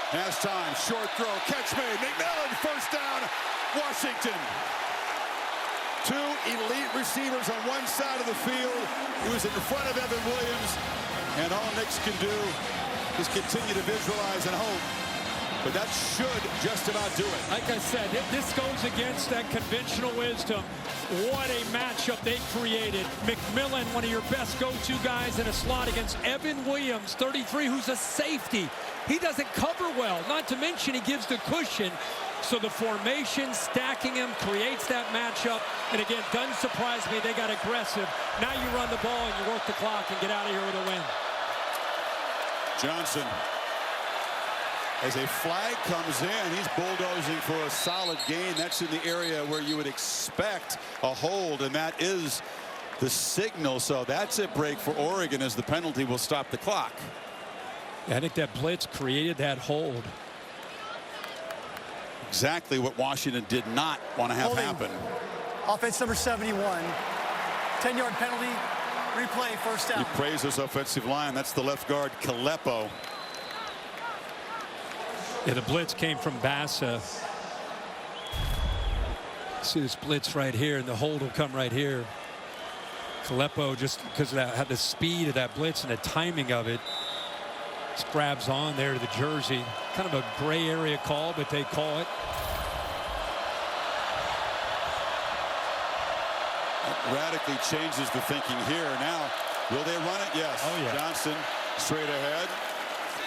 Has time, short throw, catch made, McMillan, first down, Washington. 2 elite receivers on one side of the field. He was in front of Evan Williams, and all Nix can do is continue to visualize and hope. But that should just about do it. Like I said, this goes against that conventional wisdom. What a matchup they created. McMillan, one of your best go-to guys in a slot against Evan Williams, 33, who's a safety. He doesn't cover well, not to mention he gives the cushion. So the formation, stacking him, creates that matchup. And again, doesn't surprise me, they got aggressive. Now you run the ball and you work the clock and get out of here with a win. Johnson, as a flag comes in, he's bulldozing for a solid gain. That's in the area where you would expect a hold, and that is the signal. So that's a break for Oregon, as the penalty will stop the clock. Yeah, I think that blitz created that hold. Exactly what Washington did not want to have happen. Offense number 71. 10-yard penalty. Replay, first down. He praised this offensive line. That's the left guard, Kalepo. Yeah, the blitz came from Bassa. See this blitz right here, and the hold will come right here. Kalepo, just because of that, the speed of that blitz and the timing of it, just grabs on there to the jersey. Kind of a gray area call, but they call it. That radically changes the thinking here. Now, will they run it? Yes. Oh, yeah. Johnson straight ahead.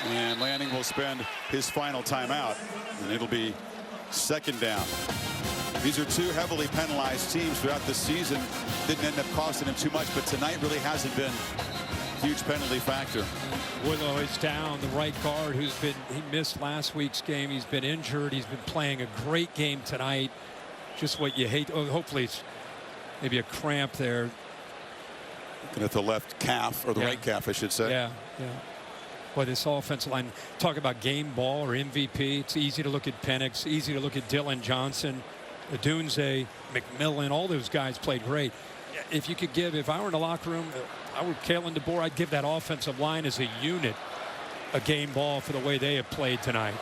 And Lanning will spend his final timeout. And it'll be 2nd down. These are 2 heavily penalized teams throughout the season. Didn't end up costing him too much, but tonight really hasn't been a huge penalty factor. Willow is down, the right guard he missed last week's game. He's been injured. He's been playing a great game tonight. Just what you hate. Oh, hopefully it's maybe a cramp there. Looking at the left calf, or the right calf, I should say. Yeah. Boy, this offensive line, talk about game ball or MVP. It's easy to look at Penix, easy to look at Dylan Johnson, Dunze, McMillan. All those guys played great. If you could give, if I were in the locker room, I were Kalen DeBoer, I'd give that offensive line as a unit a game ball for the way they have played tonight.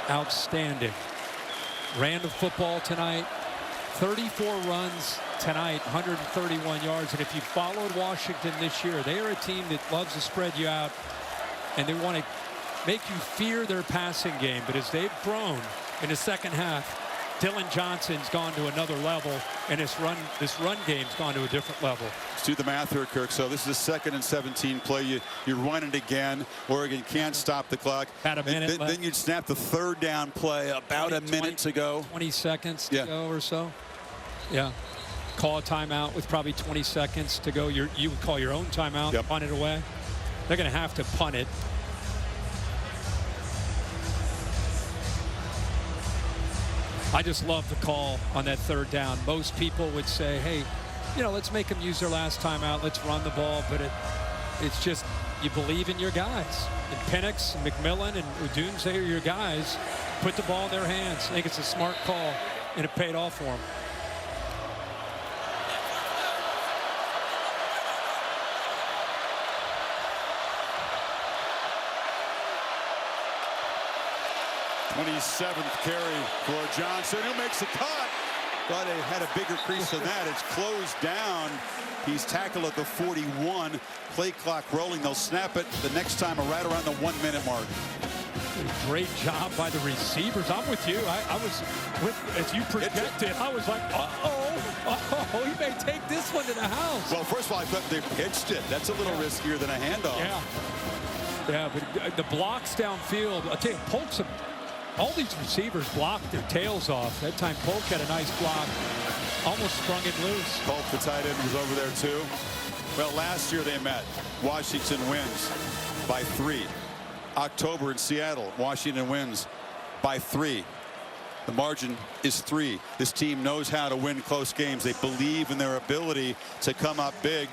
Outstanding. Ran the football tonight. 34 runs tonight, 131 yards. And if you followed Washington this year, they are a team that loves to spread you out, and they want to make you fear their passing game. But as they've grown in the second half, Dylan Johnson's gone to another level, and this run game's gone to a different level. Let's do the math here, Kirk. So this is a 2nd and 17 play. You run it again. Oregon can't stop the clock. About a minute left. Then you'd snap the 3rd down play about a minute to go. 20 seconds to go or so. Yeah. Call a timeout with probably 20 seconds to go. You would call your own timeout, punt it away. They're going to have to punt it. I just love the call on that 3rd down. Most people would say, hey, you know, let's make them use their last timeout. Let's run the ball. But it's just, you believe in your guys. And Penix, and McMillan, and Udunze are your guys. Put the ball in their hands. I think it's a smart call, and it paid off for them. th carry for Johnson, who makes a cut. But it had a bigger crease than that. It's closed down. He's tackled at the 41. Play clock rolling. They'll snap it the next time right around the 1-minute mark. Great job by the receivers. I'm with you. I was with, as you projected, I was like, uh-oh, he may take this one to the house. Well, first of all, I thought they pitched it. That's a little riskier than a handoff. Yeah, but the blocks downfield, I'll tell you, Polk's all these receivers blocked their tails off. That time Polk had a nice block. Almost sprung it loose. Polk, the tight end, was over there too. Well, last year they met. Washington wins by 3. October in Seattle, Washington wins by 3. The margin is 3. This team knows how to win close games. They believe in their ability to come up big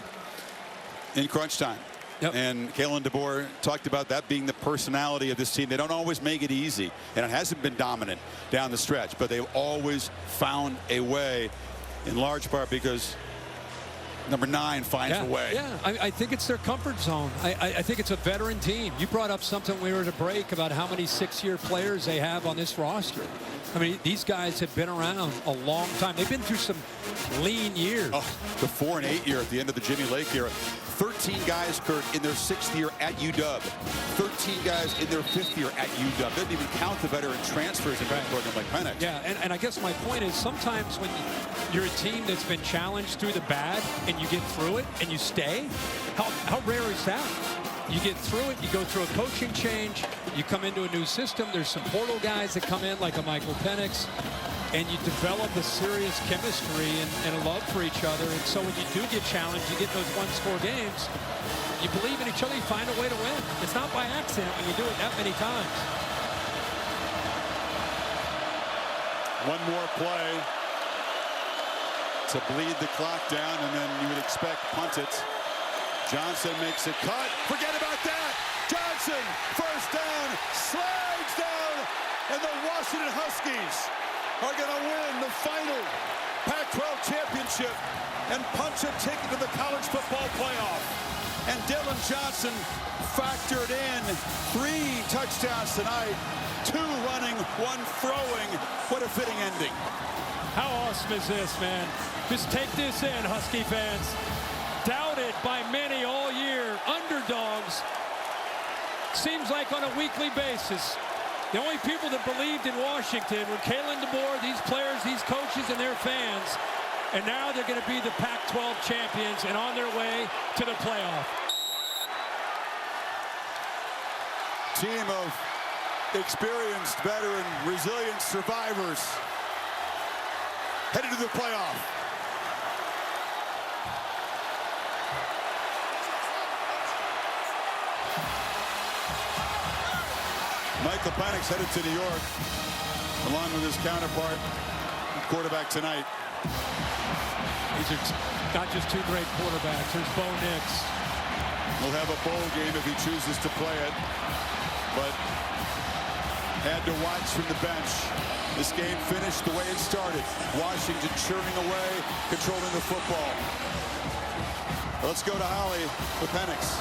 in crunch time. And Kalen DeBoer talked about that being the personality of this team. They don't always make it easy, and it hasn't been dominant down the stretch, but they've always found a way, in large part because number 9 finds a way. Yeah, I think it's their comfort zone. I think it's a veteran team. You brought up something we were at a break about how many 6-year players they have on this roster. I mean, these guys have been around a long time. They've been through some lean years. Oh, the 4 and 8 year at the end of the Jimmy Lake era. 13 guys, Kurt, in their 6th year at UW. 13 guys in their 5th year at UW. They didn't even count the veteran transfers in a program like Penix. Yeah, and I guess my point is sometimes when you're a team that's been challenged through the bad and you get through it and you stay, how rare is that? You get through it, you go through a coaching change, you come into a new system, there's some portal guys that come in like a Michael Penix, and you develop a serious chemistry and a love for each other. And so when you do get challenged, you get those one-score games, you believe in each other, you find a way to win. It's not by accident when you do it that many times. One more play to bleed the clock down, and then you would expect punt it. Johnson makes a cut. Forget about that. Johnson, first down, slides down, and the Washington Huskies are going to win the final Pac-12 championship and punch a ticket to the college football playoff. And Dylan Johnson factored in 3 touchdowns tonight, 2 running, 1 throwing. What a fitting ending. How awesome is this, man? Just take this in, Husky fans. Doubted by many all year, underdogs. Seems like on a weekly basis. The only people that believed in Washington were Kalen DeBoer, these players, these coaches, and their fans. And now they're going to be the Pac-12 champions and on their way to the playoff. Team of experienced, veteran, resilient survivors headed to the playoff. Michael Penix headed to New York, along with his counterpart, quarterback tonight. These are not just 2 great quarterbacks. There's Bo Nix. He'll have a bowl game if he chooses to play it, but had to watch from the bench. This game finished the way it started. Washington churning away, controlling the football. Let's go to Holly for Penix.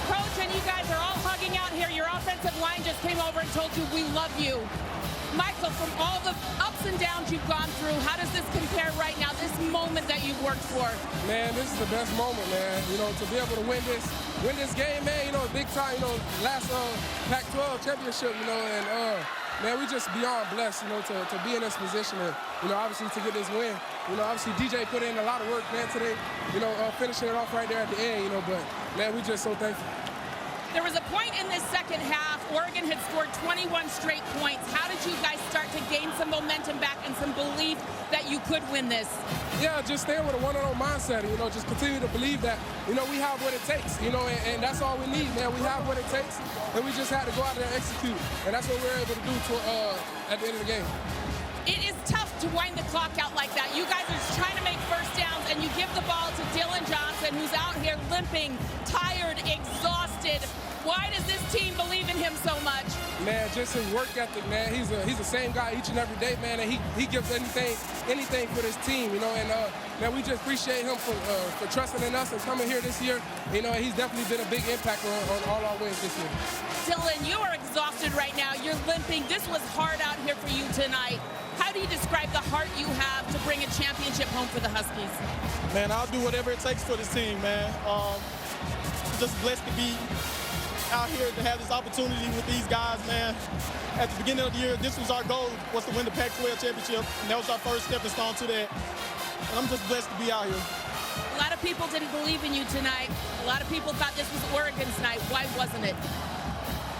Coach, and you guys are all hugging out here. Your offensive line just came over and told you we love you. Michael, from all the ups and downs you've gone through, how does this compare right now, this moment that you've worked for? Man, this is the best moment, man. You know, to be able to win this win this game, man. You know, big time. You know, last Pac-12 championship. You know, and man, we just beyond blessed. You know, to be in this position and you know, obviously to get this win. You know, obviously DJ put in a lot of work, man, today. You know, finishing it off right there at the end. You know, but man, we just so thankful. There was a point in this second half, Oregon had scored 21 straight points. How did you guys start to gain some momentum back and some belief that you could win this? Yeah, just staying with a 1-0 mindset, you know, just continue to believe that, you know, we have what it takes, you know, and that's all we need, man. We have what it takes, and we just had to go out there and execute, and that's what we were able to do at the end of the game. It is tough to wind the clock out like that. You guys are just trying to make first downs, and you give the ball to Dylan Johnson, who's out here limping, tired, exhausted. Why does this team believe in him so much? Man, just his work ethic, man. He's the same guy each and every day, man, and he gives anything for this team, you know, and man, we just appreciate him for trusting in us and coming here this year. You know, he's definitely been a big impact on all our wins this year. Dylan, you are exhausted right now. You're limping. This was hard out here for you tonight. How do you describe the heart you have to bring a championship home for the Huskies? Man, I'll do whatever it takes for this team, man. Just blessed to be out here to have this opportunity with these guys, man. At the beginning of the year, this was our goal, was to win the Pac-12 championship, and that was our first stepping stone to that. And I'm just blessed to be out here. A lot of people didn't believe in you tonight. A lot of people thought this was Oregon's night. Why wasn't it?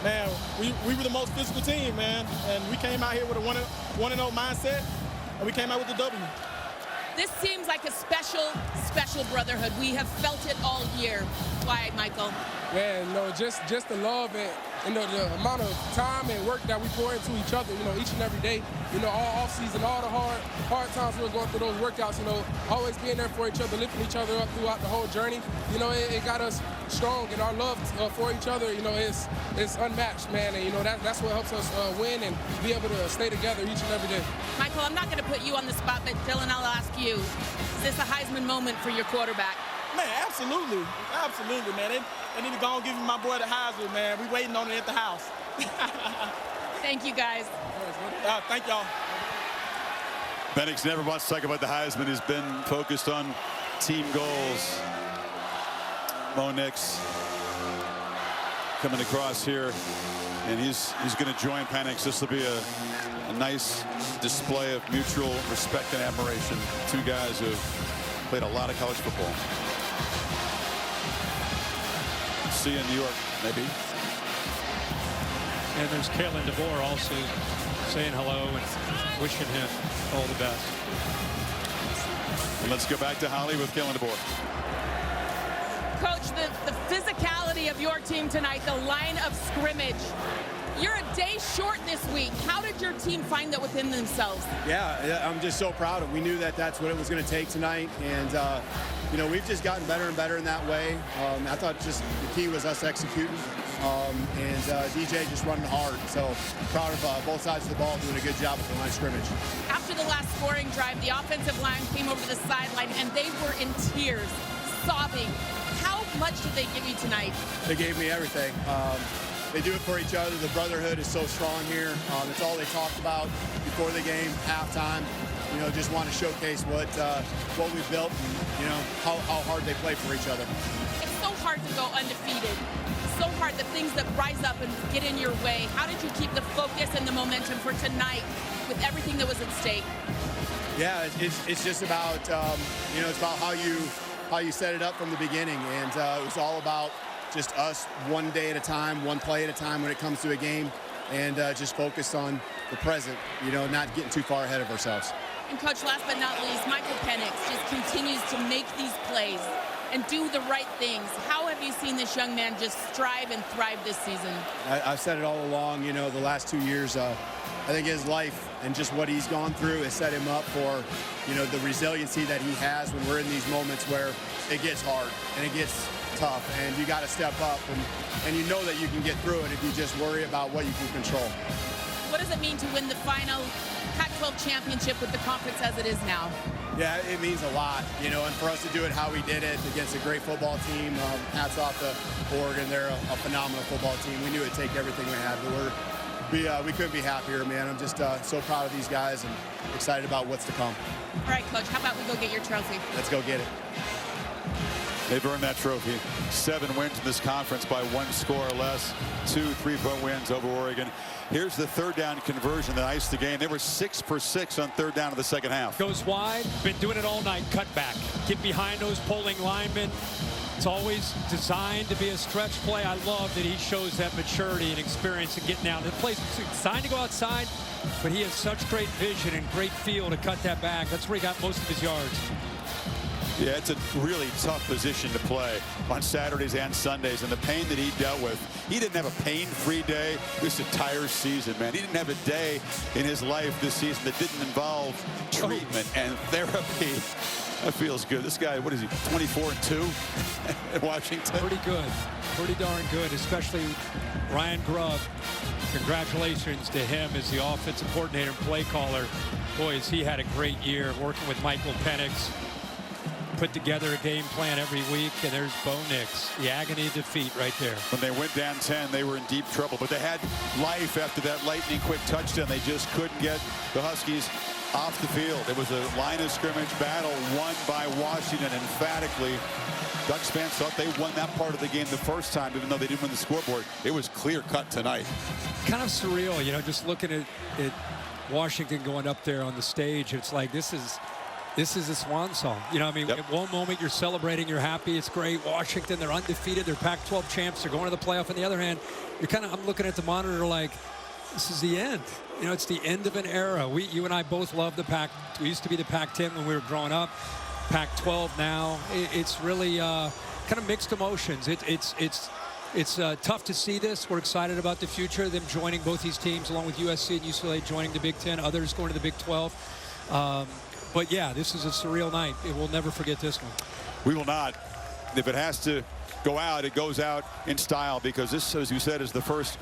Man, we were the most physical team, man, and we came out here with a 1-0 mindset, and we came out with the W. This seems like a special, special brotherhood. We have felt it all year. Why, Michael? Man, you know, just the love and you know, the amount of time and work that we pour into each other, you know, each and every day. You know, all off-season, all the hard times we were going through those workouts, you know, always being there for each other, lifting each other up throughout the whole journey. You know, it got us strong, and our love for each other, you know, is unmatched, man. And, you know, that's what helps us win and be able to stay together each and every day. Michael, I'm not going to put you on the spot, but Dylan, I'll ask you, is this a Heisman moment for your quarterback? Man, absolutely. Absolutely, man. They need to go and give my boy the Heisman, man. We waiting on it at the house. Thank you, guys. Thank y'all. Penix never wants to talk about the Heisman. He's been focused on team goals. Mo Nix coming across here, and he's going to join Penix. This will be a nice display of mutual respect and admiration. Two guys who have played a lot of college football. See you in New York, maybe. And there's Kalen DeBoer also saying hello and wishing him all the best. And let's go back to Holly with Kalen DeBoer. Coach, the physicality of your team tonight, the line of scrimmage. You're a day short this week. How did your team find that within themselves? Yeah, I'm just so proud of it. We knew that that's what it was going to take tonight, and you know, we've just gotten better and better in that way. I thought just the key was us executing, and DJ just running hard. So proud of both sides of the ball doing a good job with the line of scrimmage. After the last scoring drive, the offensive line came over to the sideline, and they were in tears, sobbing. How much did they give you tonight? They gave me everything. They do it for each other. The brotherhood is so strong here. It's all they talked about before the game, halftime. You know, just want to showcase what we've built and, you know, how hard they play for each other. It's so hard to go undefeated. So hard, the things that rise up and get in your way. How did you keep the focus and the momentum for tonight with everything that was at stake? Yeah, it's just about, you know, it's about how you set it up from the beginning. And it was all about just us one day at a time, one play at a time when it comes to a game, and just focused on the present, you know, not getting too far ahead of ourselves. And Coach, last but not least, Michael Penix just continues to make these plays and do the right things. How have you seen this young man just strive and thrive this season? I've said it all along, you know, the last 2 years, I think his life and just what he's gone through has set him up for, you know, the resiliency that he has when we're in these moments where it gets hard and it gets tough, and you got to step up, and you know that you can get through it if you just worry about what you can control. What does it mean to win the final Pac-12 championship with the conference as it is now? Yeah, it means a lot, you know, and for us to do it how we did it against a great football team, hats off to Oregon. They're a phenomenal football team. We knew it'd take everything we had, but we couldn't be happier, man. I'm just so proud of these guys and excited about what's to come. All right, Coach, how about we go get your trophy? Let's go get it. They've earned that trophy. 7 wins in this conference by 1 score or less. 2 3-point wins over Oregon. Here's the third down conversion that iced the game. They were 6 for 6 on third down in the second half. Goes wide. Been doing it all night. Cut back. Get behind those polling linemen. It's always designed to be a stretch play. I love that he shows that maturity and experience in getting out. The play's designed to go outside, but he has such great vision and great feel to cut that back. That's where he got most of his yards. Yeah, it's a really tough position to play on Saturdays and Sundays, and the pain that he dealt with. He didn't have a pain-free day this entire season, man. He didn't have a day in his life this season that didn't involve treatment and therapy. That feels good. This guy, what is he, 24-2 in Washington? Pretty good. Pretty darn good, especially Ryan Grubb. Congratulations to him as the offensive coordinator and play caller. Boys, he had a great year working with Michael Penix. Put together a game plan every week, and there's Bo Nix, the agony of defeat right there. When they went down 10, they were in deep trouble, but they had life after that lightning quick touchdown. They just couldn't get the Huskies off the field. It was a line of scrimmage battle won by Washington emphatically. Ducks fans thought they won that part of the game the first time, even though they didn't win the scoreboard. It was clear cut tonight. Kind of surreal, you know, just looking at Washington going up there on the stage. It's like this is a swan song. You know, I mean, at one moment you're celebrating, you're happy, it's great. Washington, they're undefeated, they're Pac-12 champs, they're going to the playoff. On the other hand, I'm looking at the monitor like, this is the end. You know, it's the end of an era. You and I both love the Pac. We used to be the Pac-10 when we were growing up. Pac-12 now. It's really kind of mixed emotions. It's tough to see this. We're excited about the future, them joining both these teams, along with USC and UCLA joining the Big Ten, others going to the Big 12. But yeah, this is a surreal night. We'll never forget this one. We will not. If it has to go out, it goes out in style, because this, as you said, is the first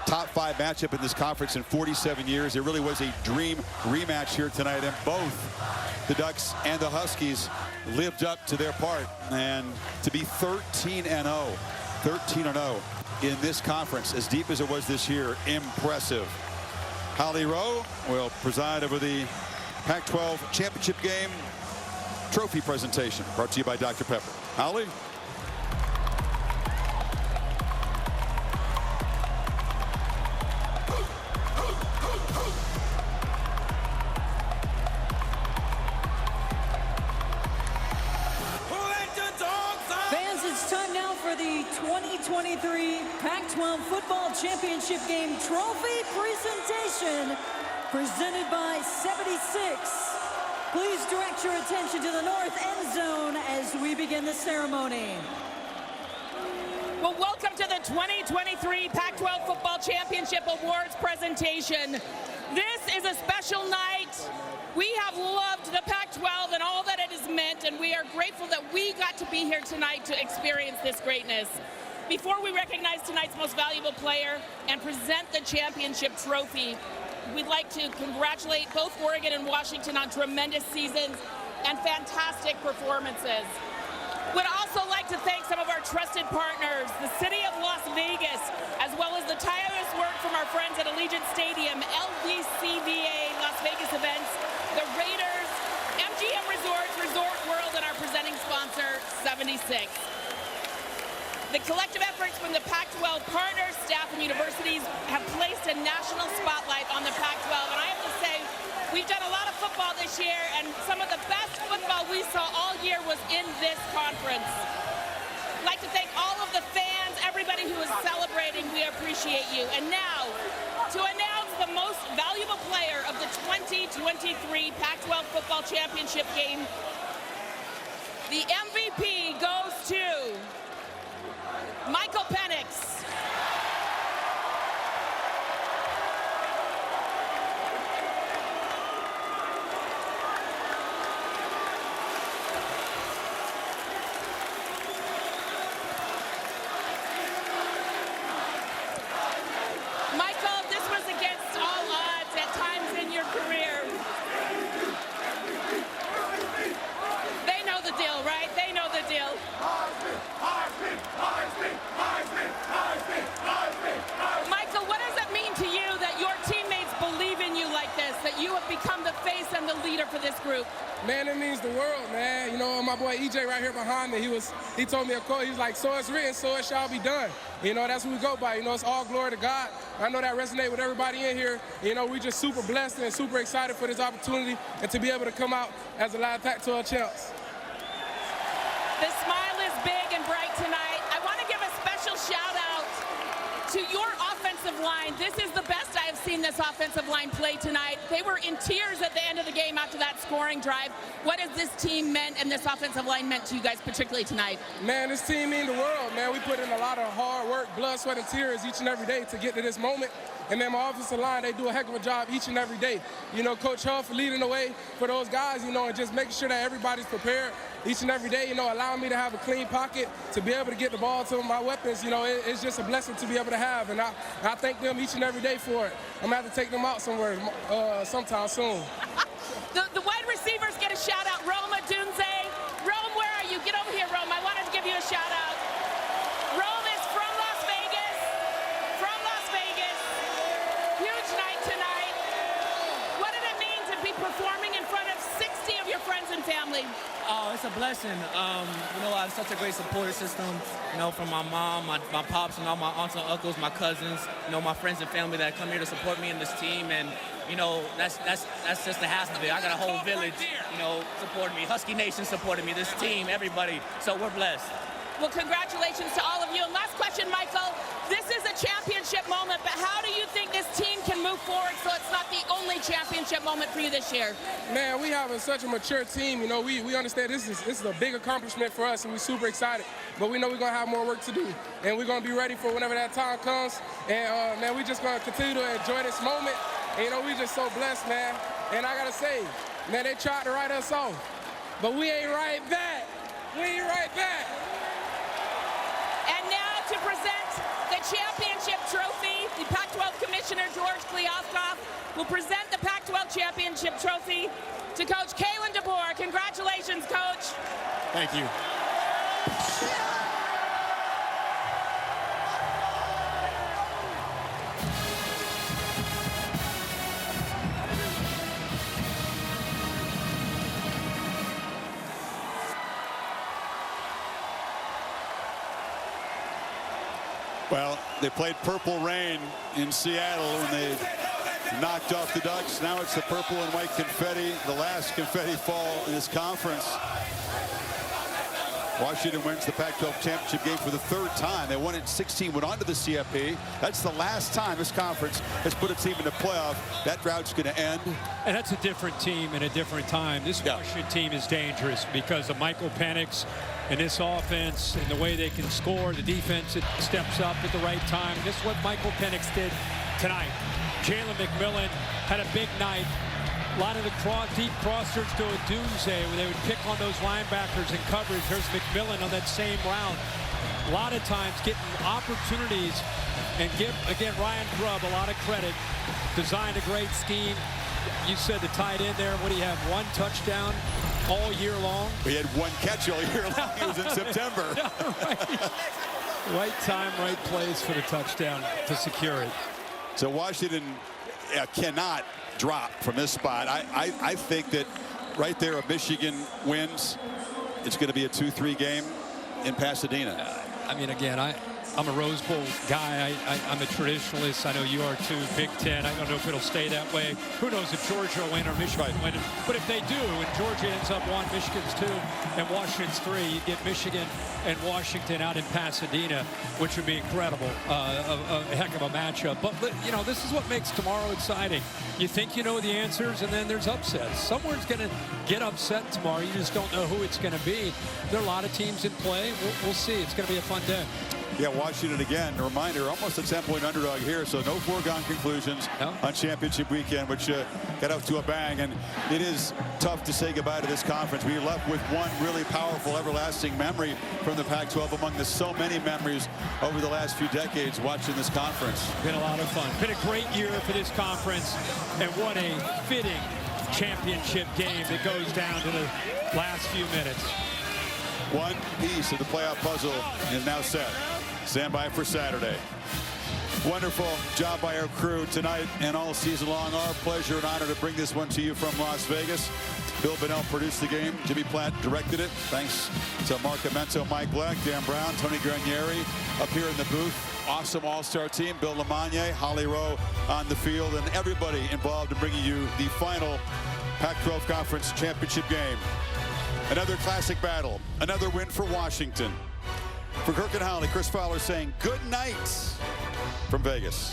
top 5 matchup in this conference in 47 years. It really was a dream rematch here tonight, and both the Ducks and the Huskies lived up to their part. And to be 13-0 in this conference, as deep as it was this year, impressive. Holly Rowe will preside over the Pac-12 championship game trophy presentation, brought to you by Dr. Pepper. Holly? Fans, it's time now for the 2023 Pac-12 Football Championship Game Trophy presentation, presented by 76. Please direct your attention to the north end zone as we begin the ceremony. Well, welcome to the 2023 Pac-12 Football Championship Awards presentation. This is a special night. We have loved the Pac-12 and all that it has meant, and we are grateful that we got to be here tonight to experience this greatness. Before we recognize tonight's most valuable player and present the championship trophy, we'd like to congratulate both Oregon and Washington on tremendous seasons and fantastic performances. We'd also like to thank some of our trusted partners, the City of Las Vegas, as well as the tireless work from our friends at Allegiant Stadium, LVCVA, Las Vegas Events, the Raiders, MGM Resorts, Resort World, and our presenting sponsor, 76. The collective efforts from the Pac-12 partners, staff, and universities have placed a national spotlight on the Pac-12, and I have to say, we've done a lot of football this year, and some of the best football we saw all year was in this conference. I'd like to thank all of the fans, everybody who is celebrating. We appreciate you. And now, to announce the most valuable player of the 2023 Pac-12 Football Championship game, the MVP goes to Michael Penix. Michael, this was against all odds at times in your career. They know the deal, right? They know the deal. Man, it means the world, man. You know, my boy EJ right here behind me, he told me a quote. He was like, "So it's written, so it shall be done." You know, that's what we go by. You know, it's all glory to God. I know that resonates with everybody in here. You know, we just super blessed and super excited for this opportunity and to be able to come out as the live Pac-12 champs. The smile is big and bright tonight. I want to give a special shout out to your offensive line. This is the best I have seen this offensive line play tonight. They were in tears at the end of the game after that scoring drive. What has this team meant and this offensive line meant to you guys, particularly tonight? Man, this team means the world, man. We put in a lot of hard work, blood, sweat, and tears each and every day to get to this moment. And then my offensive line, they do a heck of a job each and every day. You know, Coach Huff leading the way for those guys, you know, and just making sure that everybody's prepared each and every day, you know, allowing me to have a clean pocket, to be able to get the ball to my weapons, you know, it's just a blessing to be able to have. And I thank them each and every day for it. I'm going to have to take them out somewhere sometime soon. The wide receivers get a shout out. Rome Odunze. Rome, where are you? Get over here, Rome. I wanted to give you a shout out. Rome is from Las Vegas. From Las Vegas. Huge night tonight. What did it mean to be performing in front of 60 of your friends and family? Oh, it's a blessing. You know, I have such a great support system, you know, from my mom, my pops, and all my aunts and uncles, my cousins, you know, my friends and family that come here to support me in this team. And, you know, that's just the half of it. I got a whole village, you know, supporting me. Husky Nation supporting me, this team, everybody. So we're blessed. Well, congratulations to all of you. And last question, Michael. This is a championship moment, but how do you think this team can move forward so it's not the only championship moment for you this year? Man, we have such a mature team. You know, we understand this is a big accomplishment for us, and we're super excited. But we know we're going to have more work to do, and we're going to be ready for whenever that time comes. And, man, we're just going to continue to enjoy this moment. And, you know, we're just so blessed, man. And I got to say, man, they tried to write us off, but we ain't right back. We ain't right back. And now to present the championship trophy, the Pac-12 Commissioner George Kliavkoff will present the Pac-12 championship trophy to Coach Kalen DeBoer. Congratulations, Coach. Thank you. Well, they played Purple Rain in Seattle when they knocked off the Ducks. Now it's the purple and white confetti, the last confetti fall in this conference. Washington wins the Pac-12 championship game for the third time. They won it in 16, went on to the CFP. That's the last time this conference has put a team in the playoff. That drough's going to end. And that's a different team in a different time. This Washington team is dangerous because of Michael Penix and this offense and the way they can score. The defense steps up at the right time. This is what Michael Penix did tonight. Jalen McMillan had a big night. A lot of the deep crossers to Odunze where they would pick on those linebackers in coverage. There's McMillan on that same round. A lot of times getting opportunities and give, again, Ryan Grubb a lot of credit. Designed a great scheme. You said the tight end there. What do you have? One touchdown all year long? We had one catch all year long. It was in September. Right time, right place for the touchdown to secure it. So Washington cannot drop from this spot. I think that right there, if Michigan wins, it's going to be a 2-3 game in Pasadena. I mean, again, I'm a Rose Bowl guy. I'm a traditionalist. I know you are too. Big Ten. I don't know if it'll stay that way. Who knows if Georgia will win or Michigan will win. But if they do, and Georgia ends up 1, Michigan's 2, and Washington's 3, you get Michigan and Washington out in Pasadena, which would be incredible. A heck of a matchup. But, you know, this is what makes tomorrow exciting. You think you know the answers, and then there's upsets. Someone's going to get upset tomorrow. You just don't know who it's going to be. There are a lot of teams in play. We'll see. It's going to be a fun day. Yeah, Washington again, a reminder, almost a 10-point underdog here, so no foregone conclusions on championship weekend, which got off to a bang. And it is tough to say goodbye to this conference. We're left with one really powerful, everlasting memory from the Pac-12 among the so many memories over the last few decades watching this conference. Been a lot of fun. Been a great year for this conference, and what a fitting championship game that goes down to the last few minutes. One piece of the playoff puzzle is now set. Stand by for Saturday. Wonderful job by our crew tonight and all season long. Our pleasure and honor to bring this one to you from Las Vegas. Bill Bonnell produced the game. Jimmy Platt directed it. Thanks to Mark Amento, Mike Black, Dan Brown, Tony Granieri up here in the booth. Awesome all-star team. Bill Lamagne, Holly Rowe on the field, and everybody involved in bringing you the final Pac-12 Conference Championship game. Another classic battle. Another win for Washington. For Kirk and Holly, Chris Fowler saying good night from Vegas.